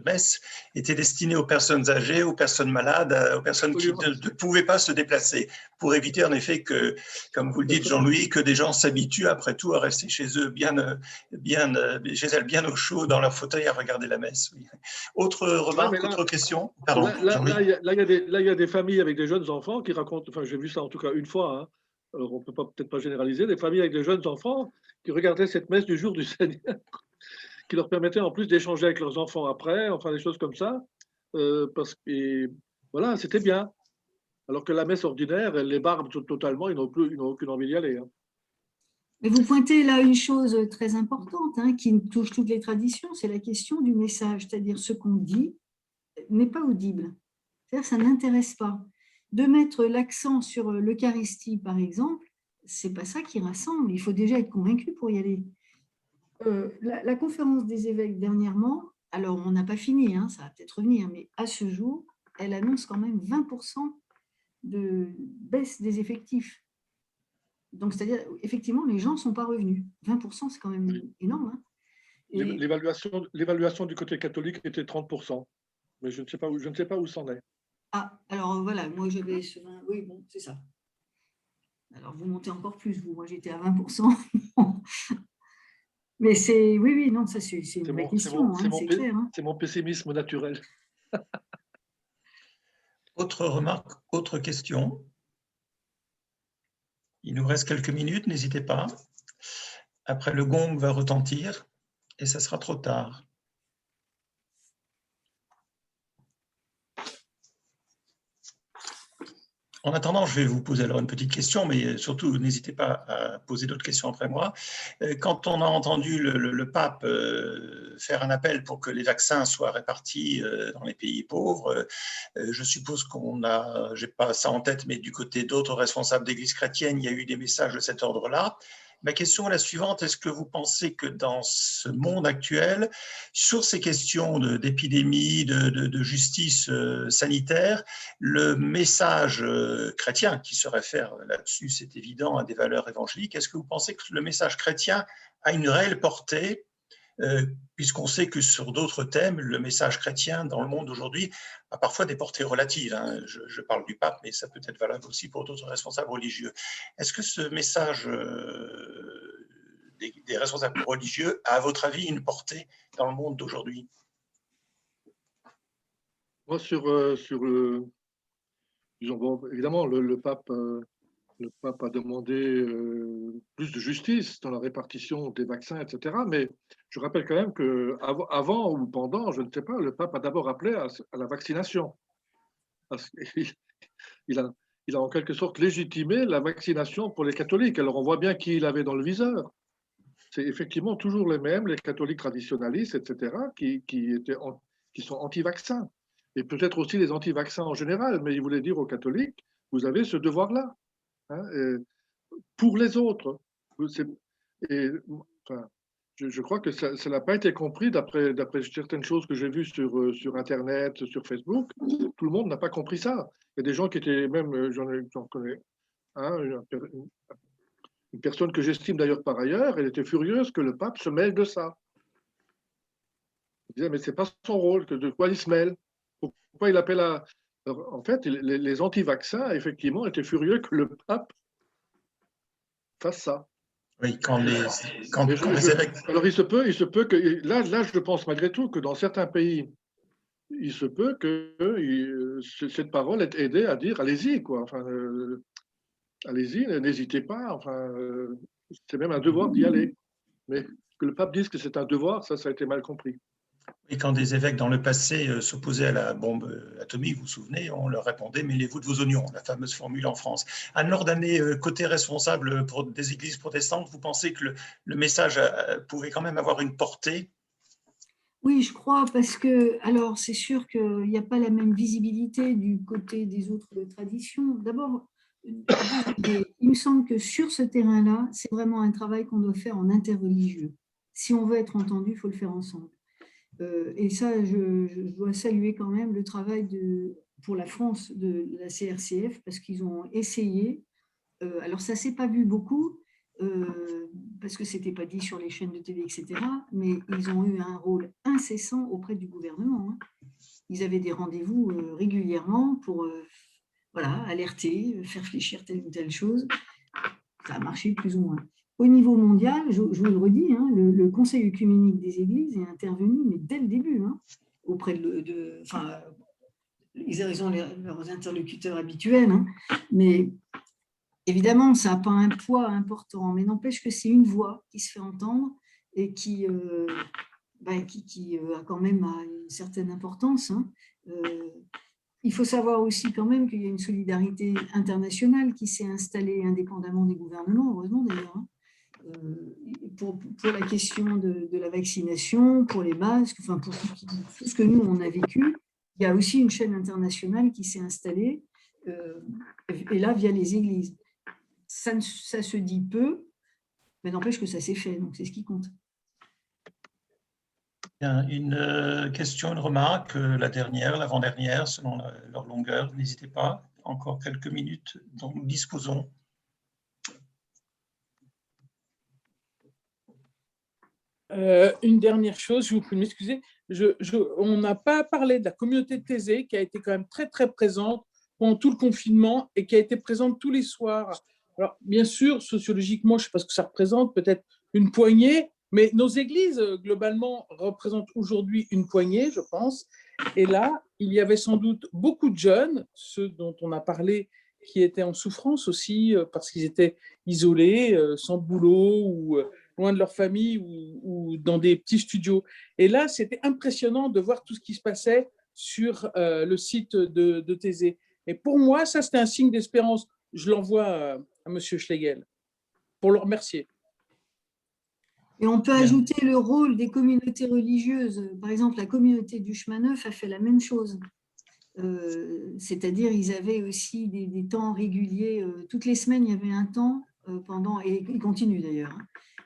messe était destinée aux personnes âgées, aux personnes malades, aux personnes qui ne pouvaient pas se déplacer, pour éviter en effet que, comme vous le dites Jean-Louis, que des gens s'habituent après tout à rester chez eux bien au chaud dans leur fauteuil à regarder la messe. Oui. Autre remarque, autre question. Pardon, là, il y a des familles avec des jeunes enfants qui racontent, enfin j'ai vu ça en tout cas une fois, hein. Alors on ne peut peut-être pas généraliser, des familles avec des jeunes enfants qui regardaient cette messe du jour du Seigneur, qui leur permettait en plus d'échanger avec leurs enfants après, enfin des choses comme ça, parce que voilà, c'était bien. Alors que la messe ordinaire, elle les barbe totalement, ils n'ont aucune envie d'y aller. Hein. Mais vous pointez là une chose très importante hein, qui touche toutes les traditions, c'est la question du message, c'est-à-dire ce qu'on dit n'est pas audible. C'est-à-dire ça n'intéresse pas. De mettre l'accent sur l'Eucharistie, par exemple, ce n'est pas ça qui rassemble. Il faut déjà être convaincu pour y aller. La conférence des évêques dernièrement, alors on n'a pas fini, hein, ça va peut-être revenir, mais à ce jour, elle annonce quand même 20% de baisse des effectifs. Donc, c'est-à-dire, effectivement, les gens ne sont pas revenus. 20%, c'est quand même énorme. Hein. L'évaluation du côté catholique était 30%, mais je ne sais pas où c'en est. Ah, alors voilà, moi je vais sur un... Oui, bon, c'est ça. Alors vous montez encore plus, vous. Moi j'étais à 20%. Mais c'est... Oui, non, ça c'est une vraie question, c'est clair. Hein. C'est mon pessimisme naturel. Autre remarque, autre question. Il nous reste quelques minutes, n'hésitez pas. Après, le gong va retentir et ça sera trop tard. En attendant, je vais vous poser alors une petite question, mais surtout, n'hésitez pas à poser d'autres questions après moi. Quand on a entendu le pape faire un appel pour que les vaccins soient répartis dans les pays pauvres, je suppose qu'on a, je n'ai pas ça en tête, mais du côté d'autres responsables d'église chrétienne, il y a eu des messages de cet ordre-là. Ma question est la suivante, est-ce que vous pensez que dans ce monde actuel, sur ces questions d'épidémie, de justice sanitaire, le message chrétien qui se réfère là-dessus, c'est évident, à des valeurs évangéliques, est-ce que vous pensez que le message chrétien a une réelle portée, puisqu'on sait que sur d'autres thèmes, le message chrétien dans le monde aujourd'hui a parfois des portées relatives. Hein. Je parle du pape, mais ça peut être valable aussi pour d'autres responsables religieux. Est-ce que ce message des responsables religieux a, à votre avis, une portée dans le monde d'aujourd'hui? Moi, disons, bon, évidemment, le pape a demandé plus de justice dans la répartition des vaccins, etc. Mais je rappelle quand même qu'avant ou pendant, je ne sais pas, le pape a d'abord appelé à la vaccination. Il a en quelque sorte légitimé la vaccination pour les catholiques. Alors on voit bien qui il avait dans le viseur. C'est effectivement toujours les mêmes, les catholiques traditionnalistes, etc., qui sont anti-vaccins. Et peut-être aussi les anti-vaccins en général, mais il voulait dire aux catholiques, vous avez ce devoir-là. Hein, pour les autres. Je crois que ça n'a pas été compris d'après certaines choses que j'ai vues sur Internet, sur Facebook. Tout le monde n'a pas compris ça. Il y a des gens qui étaient même, j'en connais une personne que j'estime d'ailleurs par ailleurs, elle était furieuse que le pape se mêle de ça. Elle disait, mais ce n'est pas son rôle, de quoi il se mêle. pourquoi il appelle à… En fait, les anti-vaccins, effectivement, étaient furieux que le pape fasse ça. Oui, quand les évêques… Alors, il se peut que… Là, je pense malgré tout que dans certains pays, il se peut que cette parole ait aidé à dire allez-y, quoi. Enfin, allez-y, n'hésitez pas. Enfin, c'est même un devoir d'y aller. Mais que le pape dise que c'est un devoir, ça a été mal compris. Et quand des évêques dans le passé s'opposaient à la bombe atomique, vous vous souvenez, on leur répondait « mêlez-vous de vos oignons », la fameuse formule en France. Anne-Laure Danet, côté responsable des églises protestantes, vous pensez que le message pouvait quand même avoir une portée? Oui, je crois, parce que, alors c'est sûr qu'il n'y a pas la même visibilité du côté des autres traditions. D'abord, il me semble que sur ce terrain-là, c'est vraiment un travail qu'on doit faire en interreligieux. Si on veut être entendu, il faut le faire ensemble. Et ça, je dois saluer quand même le travail pour la France de la CRCF, parce qu'ils ont essayé. Alors ça ne s'est pas vu beaucoup, parce que ce n'était pas dit sur les chaînes de télé, etc. Mais ils ont eu un rôle incessant auprès du gouvernement. Hein. Ils avaient des rendez-vous régulièrement pour alerter, faire réfléchir telle ou telle chose. Ça a marché plus ou moins. Au niveau mondial, je vous le redis, hein, le Conseil œcuménique des Églises est intervenu, mais dès le début, hein, auprès ils ont leurs interlocuteurs habituels, hein, mais évidemment, ça n'a pas un poids important, mais n'empêche que c'est une voix qui se fait entendre et qui a quand même une certaine importance. Hein. Il faut savoir aussi quand même qu'il y a une solidarité internationale qui s'est installée indépendamment des gouvernements, heureusement d'ailleurs, hein. Pour la question de la vaccination, pour les masques, enfin pour tout ce que nous, on a vécu. Il y a aussi une chaîne internationale qui s'est installée, et là, via les églises. Ça se dit peu, mais n'empêche que ça s'est fait, donc c'est ce qui compte. Une question, une remarque, la dernière, l'avant-dernière, selon leur longueur, n'hésitez pas, encore quelques minutes dont nous disposons. Une dernière chose, je vous prie de m'excuser, on n'a pas parlé de la communauté de Thésée qui a été quand même très très présente pendant tout le confinement et qui a été présente tous les soirs. Alors bien sûr, sociologiquement, je ne sais pas ce que ça représente, peut-être une poignée, mais nos églises globalement représentent aujourd'hui une poignée, je pense. Et là, il y avait sans doute beaucoup de jeunes, ceux dont on a parlé, qui étaient en souffrance aussi parce qu'ils étaient isolés, sans boulot ou loin de leur famille ou dans des petits studios. Et là, c'était impressionnant de voir tout ce qui se passait sur le site de Thésée. Et pour moi, ça, c'était un signe d'espérance. Je l'envoie à M. Schlegel pour le remercier. Et on peut ajouter le rôle des communautés religieuses. Par exemple, la communauté du Chemin Neuf a fait la même chose. C'est-à-dire, ils avaient aussi des temps réguliers. Toutes les semaines, il y avait un temps et ils continuent d'ailleurs.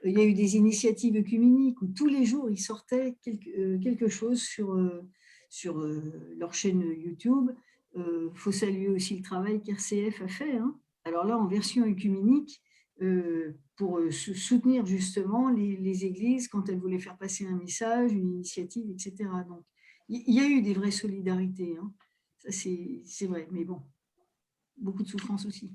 Il y a eu des initiatives œcuméniques où tous les jours, ils sortaient quelque chose sur leur chaîne YouTube. Il faut saluer aussi le travail qu'RCF a fait. Hein. Alors là, en version œcuménique, pour soutenir justement les églises quand elles voulaient faire passer un message, une initiative, etc. Donc, il y a eu des vraies solidarités. Hein. Ça, c'est vrai, mais bon, beaucoup de souffrance aussi.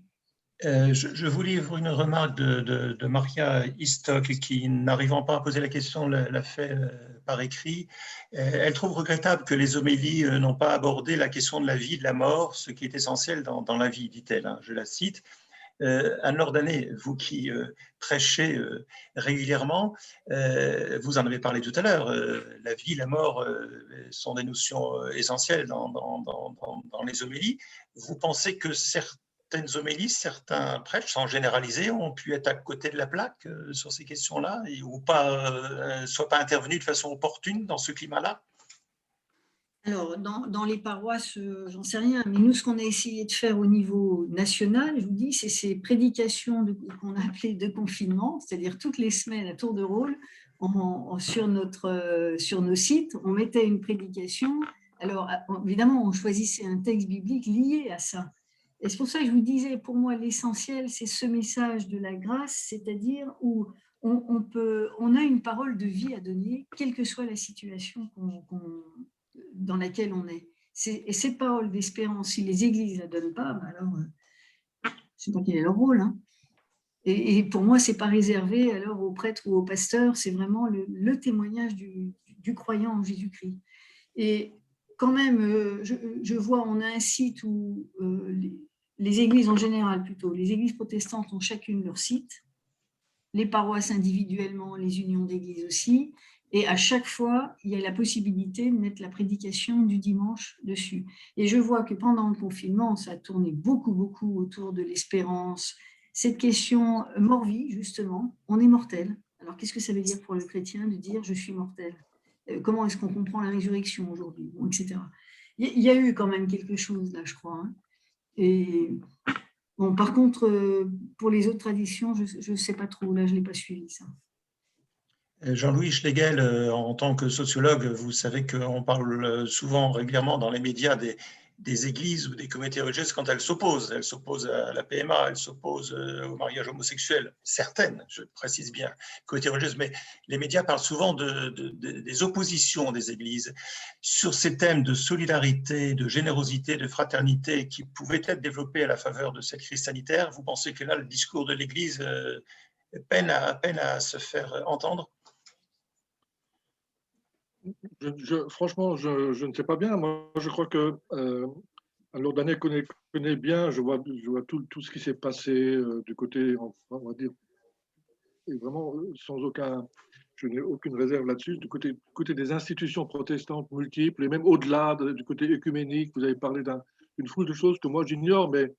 Je vous livre une remarque de Maria Istok qui, n'arrivant pas à poser la question, l'a fait par écrit. Elle trouve regrettable que les homélies n'ont pas abordé la question de la vie et de la mort, ce qui est essentiel dans la vie, dit-elle. Hein, je la cite. Anne-Laure Danet, vous qui prêchez régulièrement, vous en avez parlé tout à l'heure, la vie et la mort sont des notions essentielles dans les homélies. Vous pensez que certaines homélies, certains prêtres, sans généraliser, ont pu être à côté de la plaque sur ces questions-là ou pas, soient pas intervenus de façon opportune dans ce climat-là? Alors, dans les paroisses, j'en sais rien, mais nous, ce qu'on a essayé de faire au niveau national, je vous dis, c'est ces prédications qu'on a appelées de confinement, c'est-à-dire toutes les semaines à tour de rôle, sur nos sites, on mettait une prédication. Alors, évidemment, on choisissait un texte biblique lié à ça. Et c'est pour ça que je vous disais, pour moi, l'essentiel, c'est ce message de la grâce, c'est-à-dire où on a une parole de vie à donner, quelle que soit la situation dans laquelle on est. Et cette parole d'espérance, si les églises ne la donnent pas, ben alors, je ne sais pas quel est leur rôle. Hein. Et pour moi, ce n'est pas réservé alors aux prêtres ou aux pasteurs, c'est vraiment le témoignage du croyant en Jésus-Christ. Et quand même, je vois, on a un site où les églises en général plutôt, les églises protestantes ont chacune leur site, les paroisses individuellement, les unions d'églises aussi, et à chaque fois, il y a la possibilité de mettre la prédication du dimanche dessus. Et je vois que pendant le confinement, ça a tourné beaucoup autour de l'espérance, cette question mort-vie, justement, on est mortel. Alors, qu'est-ce que ça veut dire pour le chrétien de dire « je suis mortel » Comment est-ce qu'on comprend la résurrection aujourd'hui, bon, etc. Il y a eu quand même quelque chose là, je crois. Hein. Et bon, par contre, pour les autres traditions, je ne sais pas trop. Là, je ne l'ai pas suivi, ça. Jean-Louis Schlegel, en tant que sociologue, vous savez qu'on parle souvent, régulièrement dans les médias des églises ou des communautés religieuses quand elles s'opposent. Elles s'opposent à la PMA, elles s'opposent au mariage homosexuel. Certaines, je précise bien, communautés religieuses, mais les médias parlent souvent des oppositions des églises. Sur ces thèmes de solidarité, de générosité, de fraternité qui pouvaient être développés à la faveur de cette crise sanitaire, vous pensez que là, le discours de l'Église peine à se faire entendre ? Franchement, je ne sais pas bien. Moi, je crois que alors Daniel connaît bien. Je vois tout ce qui s'est passé du côté, on va dire, et vraiment sans aucun, je n'ai aucune réserve là-dessus. Du côté des institutions protestantes multiples et même au-delà du côté œcuménique, vous avez parlé d'une foule de choses que moi j'ignore, mais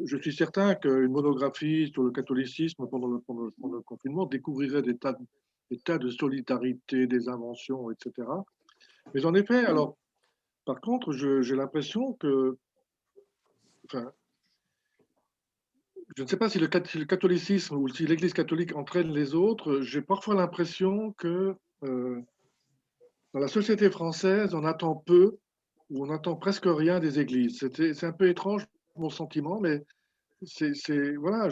je suis certain qu'une monographie sur le catholicisme pendant le confinement découvrirait des tas de solidarité, des inventions, etc. Mais en effet, alors, par contre, j'ai l'impression que, enfin, je ne sais pas si le catholicisme ou si l'Église catholique entraîne les autres, j'ai parfois l'impression que dans la société française, on attend peu ou on attend presque rien des églises. C'est un peu étrange mon sentiment, mais voilà,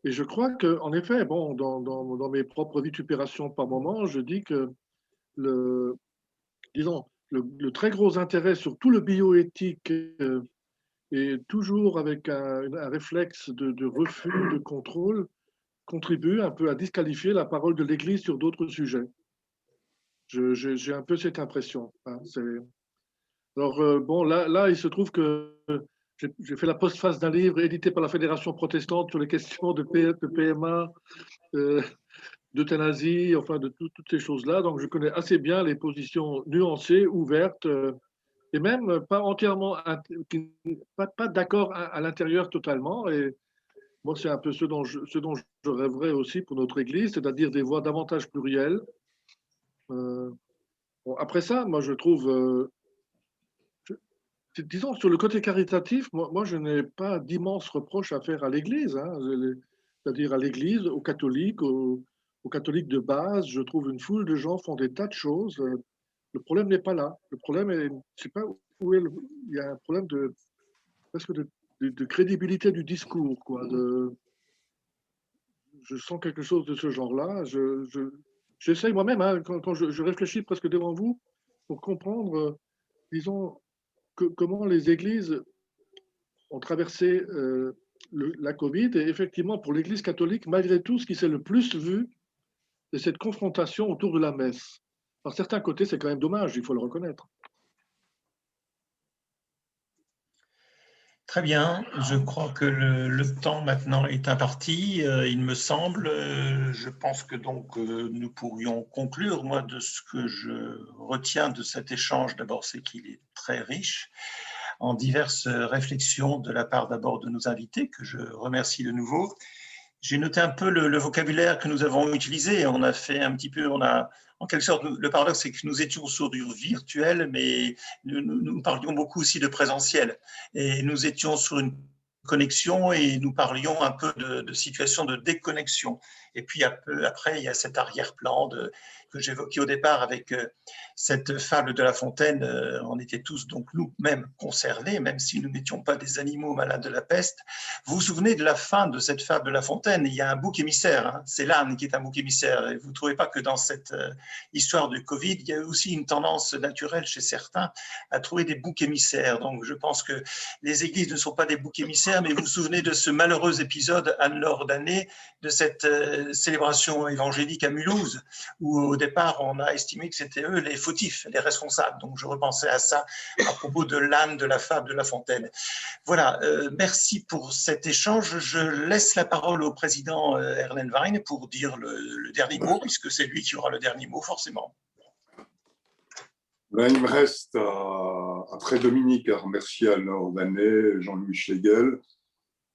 et je crois qu'en effet, bon, dans mes propres vitupérations par moment, je dis que disons, le très gros intérêt sur tout le bioéthique et toujours avec un réflexe de refus, de contrôle, contribue un peu à disqualifier la parole de l'Église sur d'autres sujets. J'ai un peu cette impression. Hein, alors, bon, là, il se trouve que j'ai fait la postface d'un livre édité par la Fédération protestante sur les questions de PMA, d'euthanasie, enfin de toutes ces choses-là. Donc, je connais assez bien les positions nuancées, ouvertes, et même pas entièrement, pas d'accord à l'intérieur totalement. Et moi, c'est un peu ce dont je rêverais aussi pour notre Église, c'est-à-dire des voix davantage plurielles. Bon, après ça, moi, je trouve, disons, sur le côté caritatif, moi je n'ai pas d'immenses reproches à faire à l'Église, hein, c'est-à-dire à l'Église, aux catholiques de base. Je trouve une foule de gens font des tas de choses. Le problème n'est pas là. Le problème est, je ne sais pas où est il y a un problème presque de crédibilité du discours, quoi. Je sens quelque chose de ce genre-là. J'essaye moi-même, hein, quand je réfléchis presque devant vous, pour comprendre, disons, comment les églises ont traversé la Covid. Et effectivement, pour l'Église catholique, malgré tout, ce qui s'est le plus vu, c'est cette confrontation autour de la messe. Par certains côtés, c'est quand même dommage, il faut le reconnaître. Très bien, je crois que le temps maintenant est imparti, il me semble. Je pense que donc nous pourrions conclure. Moi, de ce que je retiens de cet échange, d'abord, c'est qu'il est très riche en diverses réflexions de la part d'abord de nos invités, que je remercie de nouveau. J'ai noté un peu le vocabulaire que nous avons utilisé. On a fait un petit peu, en quelque sorte, le paradoxe, c'est que nous étions sur du virtuel, mais nous parlions beaucoup aussi de présentiel. Et nous étions sur une connexion et nous parlions un peu de situation de déconnexion. Et puis après, il y a cet arrière-plan que j'évoquais au départ avec cette fable de La Fontaine, on était tous donc nous-mêmes concernés, même si nous n'étions pas des animaux malades de la peste. Vous vous souvenez de la fin de cette fable de La Fontaine? Il y a un bouc émissaire, hein, c'est l'âne qui est un bouc émissaire. Et vous ne trouvez pas que dans cette histoire du Covid, il y a aussi une tendance naturelle chez certains à trouver des boucs émissaires? Donc je pense que les églises ne sont pas des boucs émissaires, mais vous vous souvenez de ce malheureux épisode Anne-Laure d'année de cette célébration évangélique à Mulhouse, où au départ on a estimé que c'était eux les fautifs, les responsables. Donc je repensais à ça à propos de l'âne de la fable de La Fontaine. Voilà, merci pour cet échange. Je laisse la parole au président Erlen Wein pour dire le dernier mot, puisque c'est lui qui aura le dernier mot forcément. Ben, il me reste, après Dominique, à remercier Anne-Laure d'année, Jean-Louis Schlegel,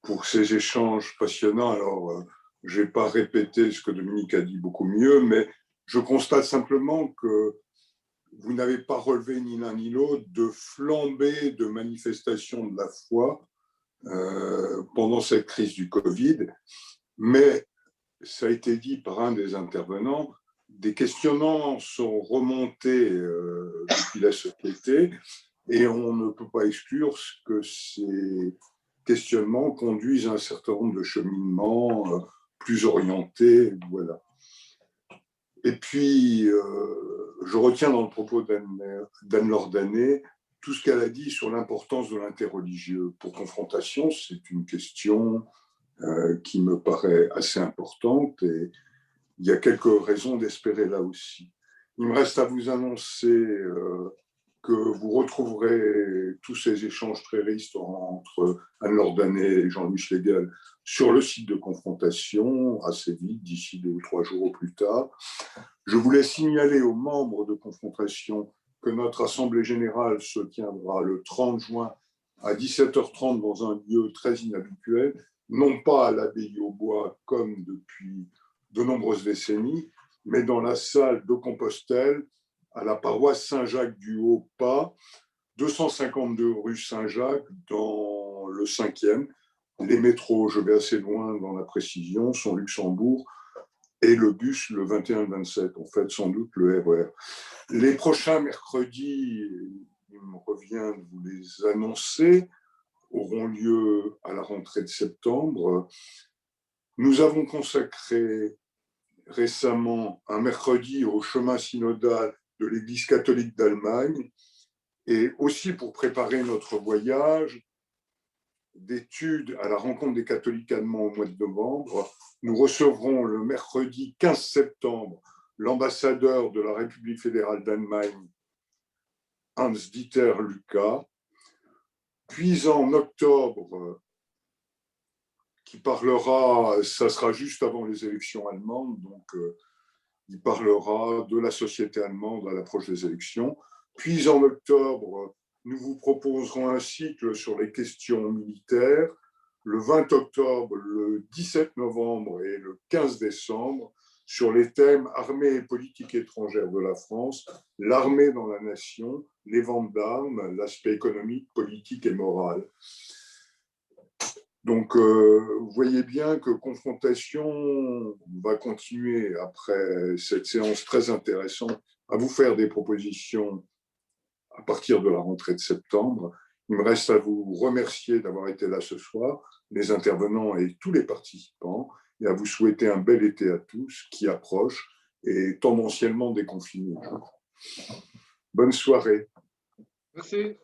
pour ces échanges passionnants. Alors, je ne vais pas répéter ce que Dominique a dit beaucoup mieux, mais je constate simplement que vous n'avez pas relevé ni l'un ni l'autre de flambée de manifestations de la foi pendant cette crise du Covid. Mais, ça a été dit par un des intervenants, des questionnements sont remontés depuis la société et on ne peut pas exclure que ces questionnements conduisent à un certain nombre de cheminements plus orientés. Voilà. Et puis, je retiens dans le propos d'Anne-Laure d'année tout ce qu'elle a dit sur l'importance de l'interreligieux. Pour Confrontation, c'est une question qui me paraît assez importante et il y a quelques raisons d'espérer là aussi. Il me reste à vous annoncer que vous retrouverez tous ces échanges très riches entre Anne-Laure d'année et Jean-Louis Schlegel sur le site de Confrontation assez vite, d'ici 2 ou 3 jours au plus tard. Je voulais signaler aux membres de Confrontation que notre Assemblée générale se tiendra le 30 juin à 17h30 dans un lieu très inhabituel, non pas à l'Abbaye au Bois comme depuis de nombreuses décennies, mais dans la salle de Compostelle, à la paroisse Saint-Jacques du Haut-Pas, 252 rue Saint-Jacques, dans le 5e. Les métros, je vais assez loin dans la précision, sont Luxembourg, et le bus, le 21-27, en fait, sans doute le RER. Les prochains mercredis, il me revient de vous les annoncer, auront lieu à la rentrée de septembre. Nous avons consacré récemment un mercredi au chemin synodal de l'Église catholique d'Allemagne et aussi pour préparer notre voyage d'études à la rencontre des catholiques allemands au mois de novembre. Nous recevrons le mercredi 15 septembre l'ambassadeur de la République fédérale d'Allemagne, Hans-Dieter Lucas, puis en octobre, qui parlera, ça sera juste avant les élections allemandes, donc il parlera de la société allemande à l'approche des élections. Puis en octobre, nous vous proposerons un cycle sur les questions militaires. Le 20 octobre, le 17 novembre et le 15 décembre, sur les thèmes armée et politique étrangère de la France, l'armée dans la nation, les ventes d'armes, l'aspect économique, politique et moral. Donc, vous voyez bien que Confrontation va continuer, après cette séance très intéressante, à vous faire des propositions à partir de la rentrée de septembre. Il me reste à vous remercier d'avoir été là ce soir, les intervenants et tous les participants, et à vous souhaiter un bel été à tous qui approche et tendanciellement déconfiné. Bonne soirée. Merci.